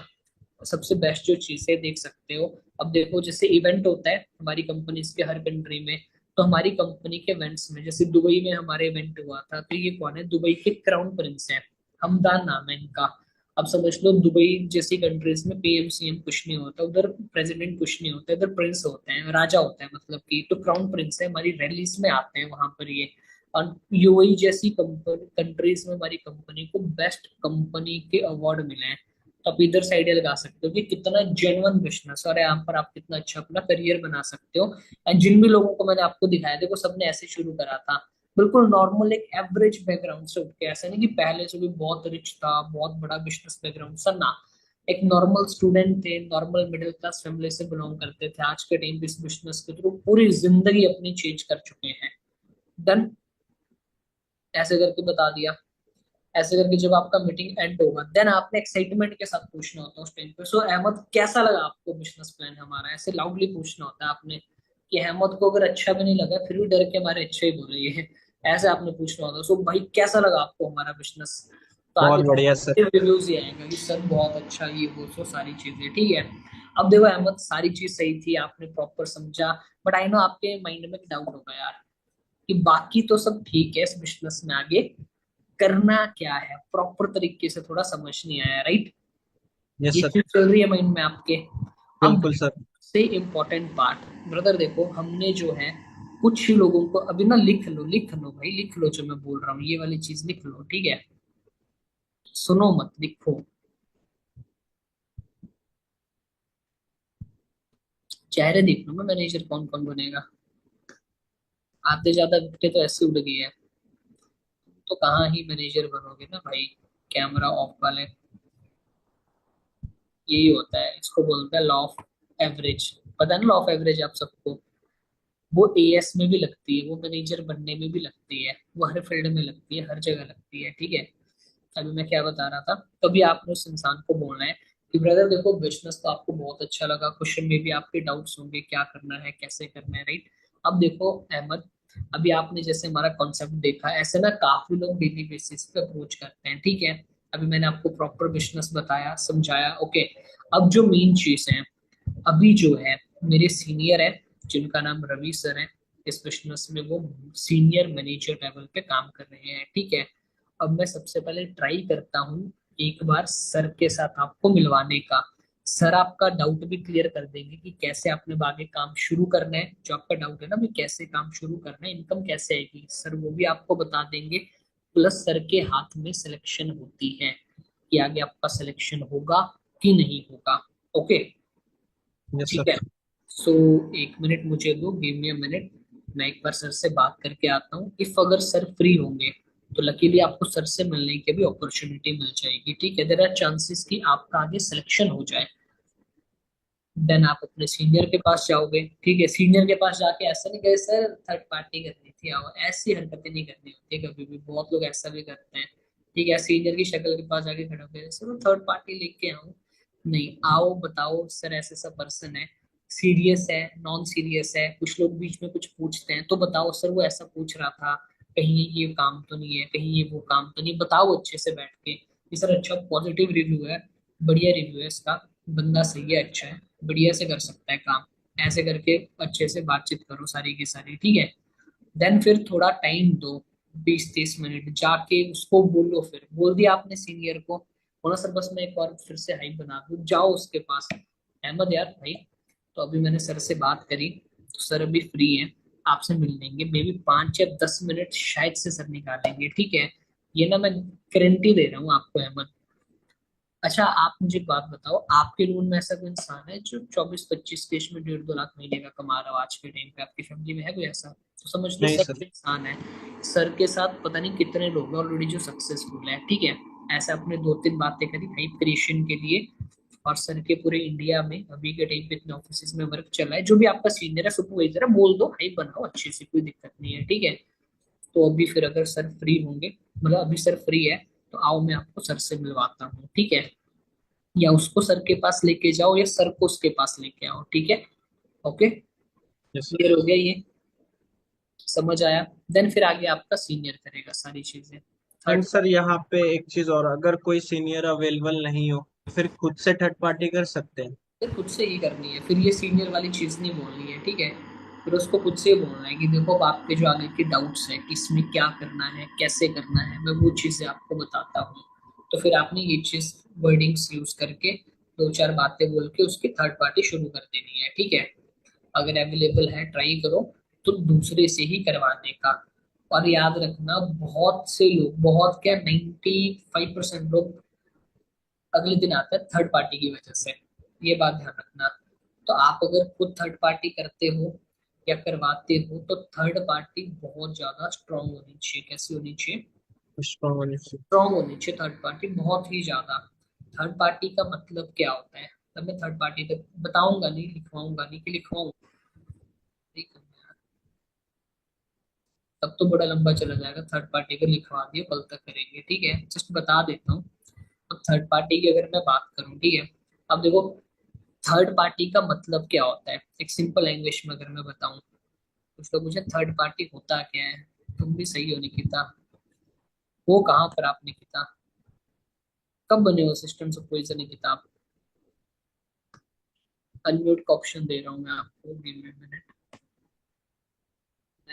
सबसे बेस्ट जो चीजें देख सकते हो, अब देखो जैसे इवेंट होता है हमारी कंपनीज के हर कंट्री में, तो हमारी कंपनी के इवेंट्स में जैसे दुबई में हमारे इवेंट हुआ था, तो ये कौन है, दुबई के क्राउन प्रिंस है, हमदान नाम है इनका। अब समझ लो दुबई जैसी कंट्रीज में पीएम सीएम कुछ नहीं होता, उधर प्रेसिडेंट कुछ नहीं होता, इधर प्रिंस होते हैं, राजा होता है मतलब कि, तो क्राउन प्रिंस है, हमारी रैलीज में आते हैं वहां पर ये। और यूएई जैसी कंपनी कंट्रीज में हमारी कंपनी को बेस्ट कंपनी के अवार्ड मिले हैं। तो आप इधर साइड लगा सकते हो कि कितना जेन्युइन बिजनेस और यहाँ पर आप कितना अच्छा अपना करियर बना सकते हो। एंड जिन भी लोगों को मैंने आपको दिखाया देखो सबने ऐसे शुरू करा था, बिल्कुल नॉर्मल एक एवरेज बैकग्राउंड से उठ के, ऐसा नहीं कि पहले से भी बहुत रिच था, बहुत बड़ा बिजनेस बैकग्राउंड सर ना, एक नॉर्मल स्टूडेंट थे, नॉर्मल मिडिल क्लास फैमिली से बिलोंग करते थे, आज के टाइम पे इस बिजनेस के थ्रू पूरी जिंदगी अपनी चेंज कर चुके हैं। डन, ऐसे करके बता दिया। ऐसे करके जब आपका मीटिंग एंड होगा देन आपने एक्साइटमेंट के साथ पूछना होता है उस टाइम पे, सो अहमद कैसा लगा आपको बिजनेस प्लान हमारा, ऐसे लाउडली पूछना होता है आपने, कि अहमद को अगर अच्छा भी नहीं लगा फिर भी डर के हमारे अच्छे ही बोल रही है, ऐसे आपने पूछना होता है, सो भाई कैसा लगा आपको हमारा बिजनेस, तो आगे बहुत बढ़िया सर। रिव्यूज ही आएगा कि सर बहुत अच्छा, ये वो सो सारी चीजें ठीक है। अब देखो अहमद सारी चीज सही थी, आपने प्रॉपर समझा, बट आई नो आपके माइंड में डाउट होगा यार कि बाकी तो सब ठीक है, इस बिजनेस में आगे करना क्या है प्रॉपर तरीके से थोड़ा समझ नहीं आया, राइट? यस ये सर। चीज चल रही है माइंड में आपके। अब बिल्कुल सर। से इम्पोर्टेंट पार्ट, ब्रदर देखो हमने जो है कुछ ही लोगों को अभी ना, लिख लो भाई, लिख लो जो मैं बोल रहा हूँ, ये वाली चीज लिख लो ठीक है, सुनो मत लिखो। चेहरे देख लो, मैं मैनेजर कौन कौन बनेगा, आधे ज्यादा बिकटे तो ऐसे उड़ गई है, तो कहाँ ही मैनेजर बनोगे ना भाई, कैमरा ऑफ वाले। यही होता है, इसको बोलते हैं लॉ ऑफ एवरेज, पता है ना लॉ ऑफ एवरेज आप सबको, वो एएस में भी लगती है, वो मैनेजर बनने में भी लगती है, वो हर फील्ड में लगती है, हर जगह लगती है ठीक है। अभी मैं क्या बता रहा था, तभी आपने उस इंसान को बोलना है कि ब्रदर देखो बिजनेस तो आपको बहुत अच्छा लगा, क्वेश्चन में भी आपके डाउट्स होंगे क्या करना है कैसे करना है, राइट? अब देखो अहमद, अभी आपने जैसे हमारा कॉन्सेप्ट देखा, ऐसे ना काफी लोग डेली बेसिस पे अप्रोच करते हैं ठीक है। अभी मैंने आपको प्रॉपर बिजनेस बताया समझाया, ओके। अब जो मेन चीज है, अभी जो है मेरे सीनियर है जिनका नाम रवि सर है, इस बिजनेस में वो सीनियर मैनेजर लेवल पे काम कर रहे हैं ठीक है। अब मैं सबसे पहले ट्राई करता हूँ एक बार सर के साथ आपको मिलवाने का, सर आपका डाउट भी क्लियर कर देंगे कि कैसे आपने आगे काम शुरू करना है, जो आपका डाउट है ना भी कैसे काम शुरू करना है, इनकम कैसे आएगी, सर वो भी आपको बता देंगे। प्लस सर के हाथ में सिलेक्शन होती है कि आगे आपका सिलेक्शन होगा कि नहीं होगा, ओके। यस ठीक है, सर। सो एक मिनट मुझे दो, गिव मी अ मिनट, मैं एक बार सर से बात करके आता हूँ, इफ अगर सर फ्री होंगे तो लकीली आपको सर से मिलने की भी अपॉर्चुनिटी मिल जाएगी ठीक है, देयर आर चांसेस कि आपका आगे सिलेक्शन हो जाए। देन आप अपने सीनियर के पास जाओगे ठीक है, सीनियर के पास जाके ऐसा नहीं कहे सर थर्ड पार्टी करनी थी, आओ, ऐसी हरकतें नहीं करनी होती है कभी भी, बहुत लोग ऐसा भी करते हैं ठीक है, सीनियर की शक्ल के पास जाके खड़े होकर सर थर्ड पार्टी लेके आऊं, नहीं, आओ बताओ सर ऐसे ऐसा पर्सन है, सीरियस है नॉन सीरियस है, कुछ लोग बीच में कुछ पूछते हैं तो बताओ सर वो ऐसा पूछ रहा था, कहीं ये काम तो नहीं है, कहीं ये वो काम तो नहीं, बताओ अच्छे से बैठ के कि सर अच्छा पॉजिटिव रिव्यू है, बढ़िया रिव्यू है इसका, बंदा सही है अच्छा है, बढ़िया से कर सकता है काम, ऐसे करके अच्छे से बातचीत करो सारी की सारी ठीक है। देन फिर थोड़ा टाइम दो, 20-30 मिनट जाके उसको बोलो, फिर बोल दिया आपने सीनियर को, बोला सर बस मैं एक बार फिर से हाइप बना दूं, जाओ उसके पास, अहमद यार भाई, तो अभी मैंने सर से बात करी, तो सर अभी फ्री है, आपसे मिल लेंगे, मे बी 5 या 10 मिनट शायद से सर निकालेंगे ठीक है, ये ना मैं गारंटी दे रहा हूँ आपको अहमद। अच्छा आप मुझे एक बात बताओ, आपके रूम में ऐसा कोई इंसान है जो 24-25 के में 1.5-2 लाख महीने का कमा रहा हो आज के टाइम पे, आपकी फैमिली में है कोई ऐसा? तो समझ लो नहीं सर सर। कोई इंसान है, सर के साथ पता नहीं कितने लोग हैं ऑलरेडी जो सक्सेसफुल है ठीक है। ऐसा अपने 2-3 बातें करी हाइप क्रिएशन के लिए, और सर के पूरे इंडिया में अभी के टाइम पे इतने ऑफिस में वर्क चल रहा है, जो भी आपका सीनियर है सुपरवाइजर है बोल दो हाइप बनाओ अच्छे से, कोई दिक्कत नहीं है ठीक है। तो अभी फिर अगर सर फ्री होंगे, मतलब अभी सर फ्री है, तो आओ मैं आपको सर से मिलवाता हूँ ठीक है, या उसको सर के पास लेके जाओ या सर को उसके पास लेके आओ ठीक है, ओके। Yes sir. क्लियर हो गया ये, समझ आया? देन फिर आगे आपका सीनियर करेगा सारी चीजें, एंड थर्ड। सर यहाँ पे एक चीज और, अगर कोई सीनियर अवेलेबल नहीं हो फिर खुद से थर्ड पार्टी कर सकते हैं। फिर खुद से ही करनी है, फिर ये सीनियर वाली चीज़ नहीं बोलनी है, ठीक है। फिर उसको खुद से ही बोलना है कि देखो अब आपके जो आगे के डाउट्स हैं कि इसमें क्या करना है कैसे करना है, मैं वो चीज़ें आपको बताता हूँ। तो फिर आपने ये चीज़ वर्डिंग्स यूज करके दो चार बातें बोल के उसकी थर्ड पार्टी शुरू कर देनी है, ठीक है। अगर अवेलेबल है ट्राई करो, तो दूसरे से ही करवाने का। और याद रखना, बहुत से लोग, बहुत क्या, 95% लोग अगले दिन आता है थर्ड पार्टी की वजह से। ये बात ध्यान रखना। तो आप अगर खुद थर्ड पार्टी करते हो या करवाते हो, तो थर्ड पार्टी बहुत ज्यादा स्ट्रांग होनी चाहिए। कैसी होनी चाहिए? स्ट्रॉन्ग होने से। स्ट्रांग होनी चाहिए थर्ड पार्टी, बहुत ही ज्यादा। थर्ड पार्टी का मतलब क्या होता है? तब मैं थर्ड पार्टी तक बताऊंगा नहीं, लिखवाऊंगा नहीं कि लिखवाऊंगा, नहीं करना है। तब तो बड़ा लंबा चला जाएगा, थर्ड पार्टी को लिखवा दिए कल तक करेंगे, ठीक है। जस्ट बता देता हूँ। अब थर्ड पार्टी की अगर मैं बात करूँ, ठीक है। अब देखो, थर्ड पार्टी का मतलब क्या होता है, एक सिंपल लैंग्वेज में अगर मैं बताऊं। कुछ लोग मुझे थर्ड पार्टी होता क्या है, तुम भी सही हो निकिता। वो कहाँ पर आपने किताब, कब बने हो सिस्टम से कोई सा किताब? अनम्यूट का ऑप्शन दे रहा हूँ मैं आपको, गिव मी मिनट।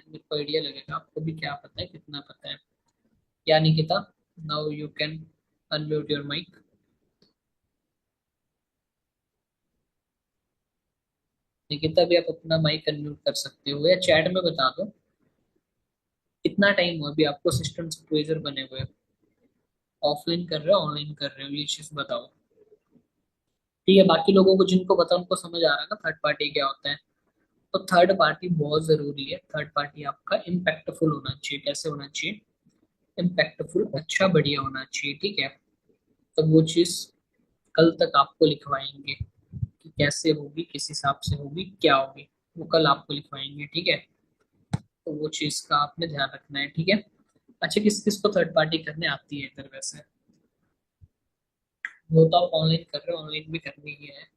मेरे को आइडिया लगेगा आपको भी क्या पता है कितना पता है। या Nikita, now you can unmute your mic. Nikita भी आप अपना माइक अनम्यूट कर सकते हो, या चैट में बता दो कितना टाइम हुआ अभी आपको सिस्टम से बने हुए। ऑफलाइन कर रहे हो ऑनलाइन कर रहे हो, ये चीज बताओ, ठीक है। बाकी लोगों को जिनको पता उनको समझ आ रहा है ना थर्ड पार्टी क्या होता है। तो थर्ड पार्टी बहुत जरूरी है। थर्ड पार्टी आपका इम्पैक्टफुल होना चाहिए। कैसे होना चाहिए? इम्पैक्टफुल, अच्छा बढ़िया होना चाहिए, ठीक है। तो वो चीज कल तक आपको लिखवाएंगे कि कैसे होगी, किस हिसाब से होगी, क्या होगी, वो कल आपको लिखवाएंगे, ठीक है। तो वो चीज का आपने ध्यान रखना है, ठीक है। अच्छा, किस किस को थर्ड पार्टी करने आती है इधर वैसे? वो तो आप ऑनलाइन कर रहे हो, ऑनलाइन भी करनी ही है।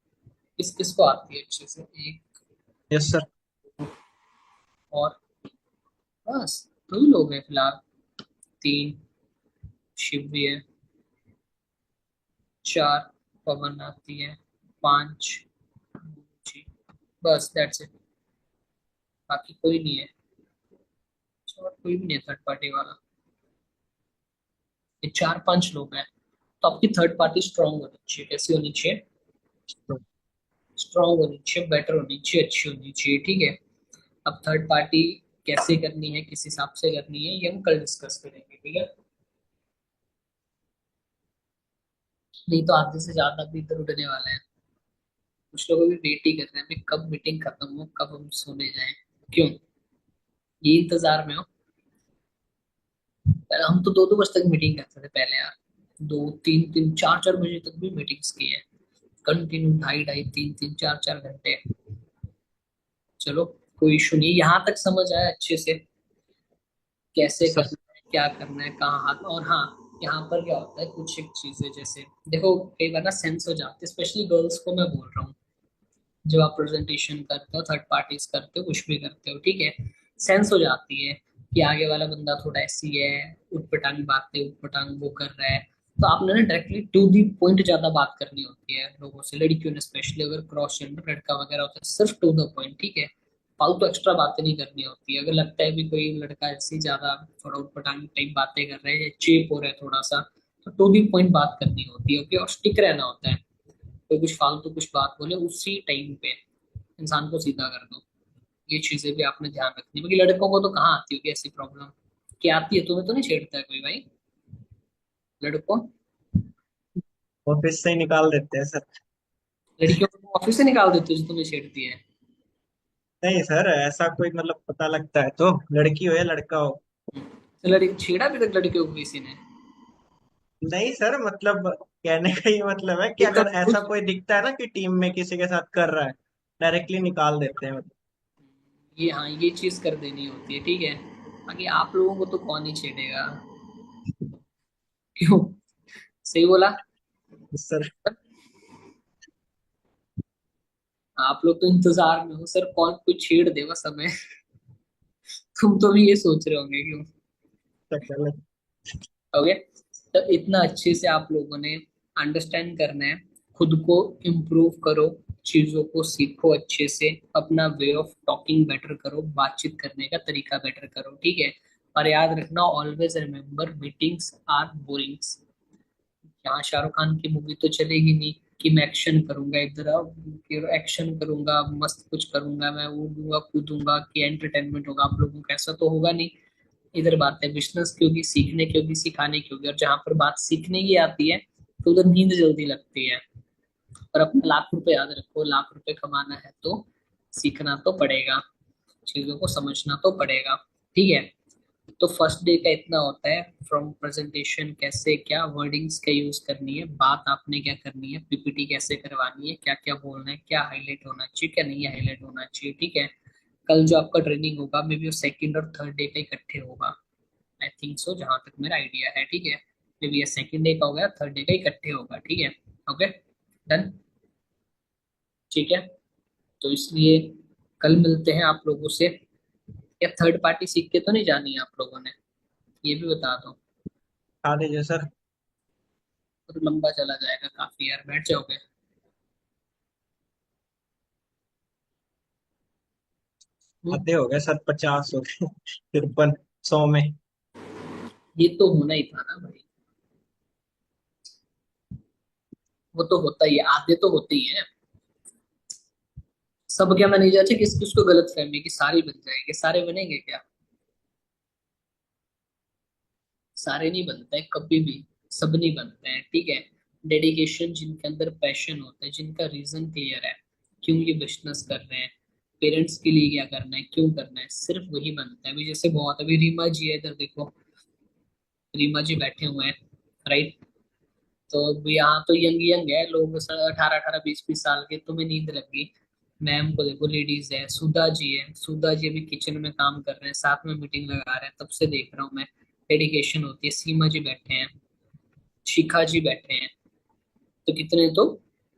किस किस को आती है अच्छे से? एक यस सर। और, बस दो ही लोग हैं फिलहाल। तीन, शिव भी है। चार, पवन आती है। पांच, जी, बस दैट्स इट। बाकी कोई नहीं है। और कोई भी नहीं है थर्ड पार्टी वाला। ये चार पांच लोग हैं। तो आपकी थर्ड पार्टी स्ट्रांग होनी चाहिए। कैसी होनी चाहिए? स्ट्रांग होनी चाहिए, बेटर होनी चाहिए, अच्छी होनी चाहिए, ठीक है। अब थर्ड पार्टी कैसे करनी है, किस हिसाब से करनी है, ये हम कल डिस्कस करेंगे, ठीक है। नहीं तो आधे से ज्यादा भी इधर उठने वाला है। कुछ लोग अभी वेट ही कर रहे हैं भाई, कब मीटिंग खत्म हो, कब हम सोने जाएं। क्यों? ये इंतजार में हो? पहले हम तो दो दो बजे तक मीटिंग करते थे पहले यार। दो तीन तीन चार चार बजे तक भी मीटिंग्स की है। कंटिन्यू ढाई ढाई तीन तीन चार चार घंटे। चलो, कोई इशू नहीं, यहाँ तक समझ आया अच्छे से कैसे सर करना है, क्या करना है, कहाँ हाथ। और हाँ, यहाँ पर क्या होता है, कुछ एक चीजें जैसे देखो, कई बार ना सेंस हो जाती है, स्पेशली गर्ल्स को मैं बोल रहा हूँ। जब आप प्रेजेंटेशन करते हो, थर्ड पार्टीज करते हो, कुछ भी करते हो, ठीक है, सेंस हो जाती है कि आगे वाला बंदा थोड़ा ऐसी है, उटपटांग बातें, उटपटांग वो कर रहा है। तो आपने ना डायरेक्टली टू दी पॉइंट ज्यादा बात करनी होती है लोगों से, लड़कियों ने स्पेशली। अगर क्रॉस जेंडर लड़का वगैरह होता है, सिर्फ टू द पॉइंट, ठीक है। फालतू एक्स्ट्रा बातें नहीं करनी होती है। अगर लगता है भी कोई लड़का ऐसी ज्यादा थोड़ा उटपटांग टाइप बातें कर रहा है या चेप हो रहा है थोड़ा सा, तो टू दी पॉइंट बात करनी होती है, ओके। और स्टिक रहना होता है। कोई कुछ फालतू कुछ बात बोले, उसी टाइम पे इंसान को सीधा कर दो। ये चीजें भी आपने ध्यान रखनी है, क्योंकि लड़कों को तो कहाँ आती होगी ऐसी प्रॉब्लम। क्या आती है तुम्हें? तो नहीं छेड़ता है कोई भाई लड़कों? ऑफिस से ही निकाल देते हैं सर। लड़कियों को तुम ऑफिस से निकाल देते हो जो तुम्हें छेड़ती है? नहीं सर, ऐसा कोई मतलब पता लगता है तो, लड़की हो या लड़का हो। तो लड़की छेड़ा भी तक लड़कियों को किसी ने? नहीं सर, मतलब कहने का ये मतलब है कि ये अगर कब ऐसा कुछ, कोई दिखता है ना कि टीम में किसी के साथ कर रहा है, डायरेक्टली निकाल देते हैं मतलब। ये हाँ, ये चीज कर देनी होती है, ठीक है। बाकी आप लोगों को तो कौन ही छेड़ेगा? क्यों? सही बोला। सर आप लोग तो इंतजार में हो सर, कौन कोई छेड़ देगा समय। तुम तो भी ये सोच रहे होंगे, क्यों? गलत। ओके। तो इतना अच्छे से आप लोगों ने अंडरस्टैंड करना है खुद को इम्प्रूव करो, चीजों को सीखो अच्छे से, अपना वे ऑफ टॉकिंग बेटर करो, बातचीत करने का तरीका बेटर करो, ठीक है। और याद रखना, always remember, meetings are borings. यहाँ शाहरुख खान की मूवी तो चलेगी नहीं कि मैं एक्शन करूंगा इधर, अब एक्शन करूंगा, मस्त कुछ करूंगा, मैं उड़ूंगा कूदूंगा, कि एंटरटेनमेंट होगा आप लोगों का, ऐसा तो होगा नहीं। इधर बात है बिजनेस की होगी, सीखने की होगी, सिखाने की होगी, और जहां पर बात सीखने की आती है तो उधर नींद जल्दी लगती है। और अपना लाख रुपए याद रखो, लाख रुपए कमाना है तो सीखना तो पड़ेगा, चीजों को समझना तो पड़ेगा, ठीक है। तो फर्स्ट डे का इतना होता है, फ्रॉम प्रेजेंटेशन कैसे, क्या वर्डिंग्स क्या यूज करनी है, बात आपने क्या करनी है, पीपीटी कैसे करवानी है, क्या क्या बोलना है, क्या हाईलाइट होना चाहिए, क्या नहीं हाईलाइट होना चाहिए, ठीक है। कल जो आपका ट्रेनिंग होगा मे बी वो सेकंड और थर्ड डे का इकट्ठे होगा, आई थिंक सो, जहां तक मेरा आइडिया है, ठीक है। मे बी ये सेकंड डे का होगा, थर्ड डे का इकट्ठे होगा, ठीक है। ओके, डन, ठीक है। तो इसलिए कल मिलते हैं आप लोगों से। या थर्ड पार्टी सीख के तो नहीं जानी है आप लोगों ने, ये भी बता दो। खा लीजिए सर। तो लंबा चला जाएगा काफी यार, बैठ जाओगे। हम्म, आधे हो गए सर, 50 हो गए। 53, 100 में। ये तो होना ही था ना भाई, वो तो होता ही है, आधे तो होते ही है। सब क्या मैनेजर है, किस किसको गलत फहमी है कि सारे बन जाएंगे, सारे बनेंगे क्या? सारे नहीं बनते हैं कभी भी, सब नहीं बनते हैं, ठीक है। डेडिकेशन, जिनके अंदर पैशन होता है, जिनका रीजन क्लियर है क्यों ये बिजनेस कर रहे हैं, पेरेंट्स के लिए क्या करना है, क्यों करना है, सिर्फ वही बनता है। अभी जैसे बहुत, अभी रीमा जी है इधर देखो, रीमा जी बैठे हुए हैं, राइट। तो यहाँ तो यंग यंग है लोग, 18 18 20 20 साल के, तुम्हें नींद लग गई। मैम को देखो, लेडीज है, सुधा जी है, सुधा जी अभी किचन में काम कर रहे हैं, साथ में मीटिंग लगा रहे हैं, तब से देख रहा हूँ मैं, डेडिकेशन होती है। सीमा जी बैठे हैं, शिखा जी बैठे हैं, तो कितने तो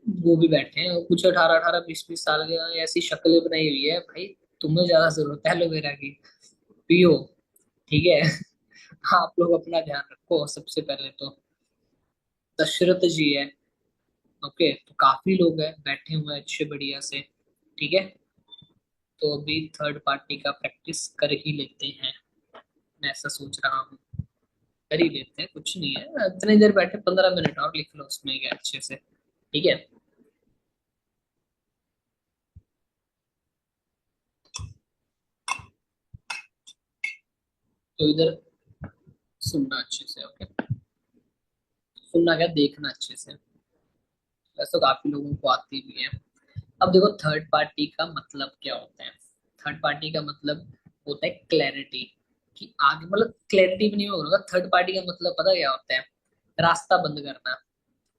वो भी बैठे हैं, और कुछ 18 18 20 20 साल के, ऐसी शक्लें बनाई हुई है भाई। तुम्हें ज्यादा जरूरत है एलोवेरा की, पियो, ठीक है। आप लोग अपना ध्यान रखो सबसे पहले तो। दशरथ जी है, ओके, तो काफी लोग हैं बैठे हुए हैं अच्छे बढ़िया से, ठीक है। तो अभी थर्ड पार्टी का प्रैक्टिस कर ही लेते हैं, मैं ऐसा सोच रहा हूँ। कर ही लेते हैं, कुछ नहीं है, इतनी देर बैठे, 15 मिनट और लिख लो उसमें क्या अच्छे से, ठीक है। तो इधर सुनना अच्छे से, ओके, सुनना क्या, देखना अच्छे से। वैसे तो काफी लोगों को आती भी है। अब देखो थर्ड पार्टी का मतलब क्या होता है। थर्ड पार्टी का मतलब होता है क्लैरिटी, कि आगे मतलब क्लैरिटी भी नहीं होगा। थर्ड पार्टी का मतलब पता क्या होता है, रास्ता बंद करना।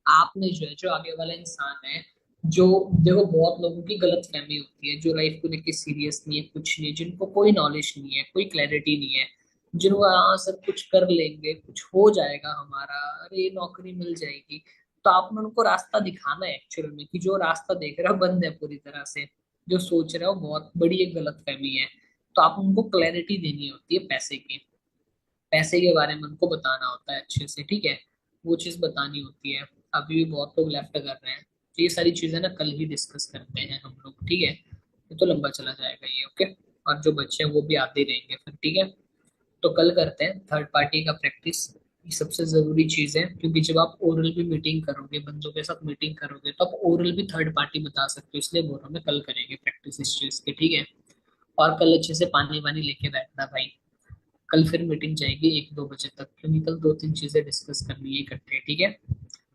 आपने जो है, जो आगे वाला इंसान है, जो, देखो बहुत लोगों की गलत फहमी होती है, जो लाइफ को लेके सीरियस नहीं है, कुछ नहीं है, जिनको कोई नॉलेज नहीं है, कोई क्लैरिटी नहीं है, जिनको हाँ सर कुछ कर लेंगे, कुछ हो जाएगा हमारा, अरे नौकरी मिल जाएगी। तो आपने उनको रास्ता दिखाना है एक्चुअल में, कि जो रास्ता देख रहा है बंद है पूरी तरह से, जो सोच रहा है वो बहुत बड़ी एक गलत फहमी है। तो आप उनको क्लैरिटी देनी होती है पैसे की, पैसे के बारे में उनको बताना होता है अच्छे से, ठीक है। वो चीज बतानी होती है। अभी भी बहुत लोग लेफ्ट कर रहे हैं, तो ये सारी चीजें ना कल ही डिस्कस करते हैं हम लोग, ठीक है। ये तो लंबा चला जाएगा ये, ओके। और जो बच्चे हैं वो भी आते रहेंगे फिर, ठीक है। तो कल करते हैं थर्ड पार्टी का प्रैक्टिस, ये सबसे जरूरी चीज है, क्योंकि जब आप ओरल भी मीटिंग करोगे, बंदों के साथ मीटिंग करोगे, तो आप ओरल भी थर्ड पार्टी बता सकते हो, इसलिए बोल रहा हूँ मैं, कल करेंगे प्रैक्टिस इस चीज की, ठीक है। और कल अच्छे से पानी वानी लेके बैठना भाई, कल फिर मीटिंग जाएगी 1 2 बजे तक, क्योंकि कल 2 3 चीजें डिस्कस करनी है इकट्ठे, ठीक है।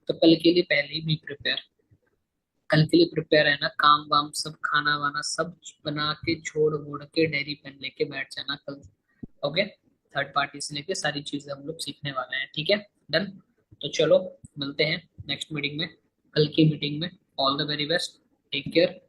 तो कल के लिए पहले ही भी प्रिपेयर, कल के लिए प्रिपेयर है ना, काम वाम सब, खाना वाना सब बना के छोड़ वोड़ के, डायरी पेन लेके बैठ जाना कल, ओके। थर्ड पार्टी से लेके सारी चीजें हम लोग सीखने वाले हैं, ठीक है, डन। तो चलो मिलते हैं नेक्स्ट मीटिंग में, कल की मीटिंग में। All the very best, take care.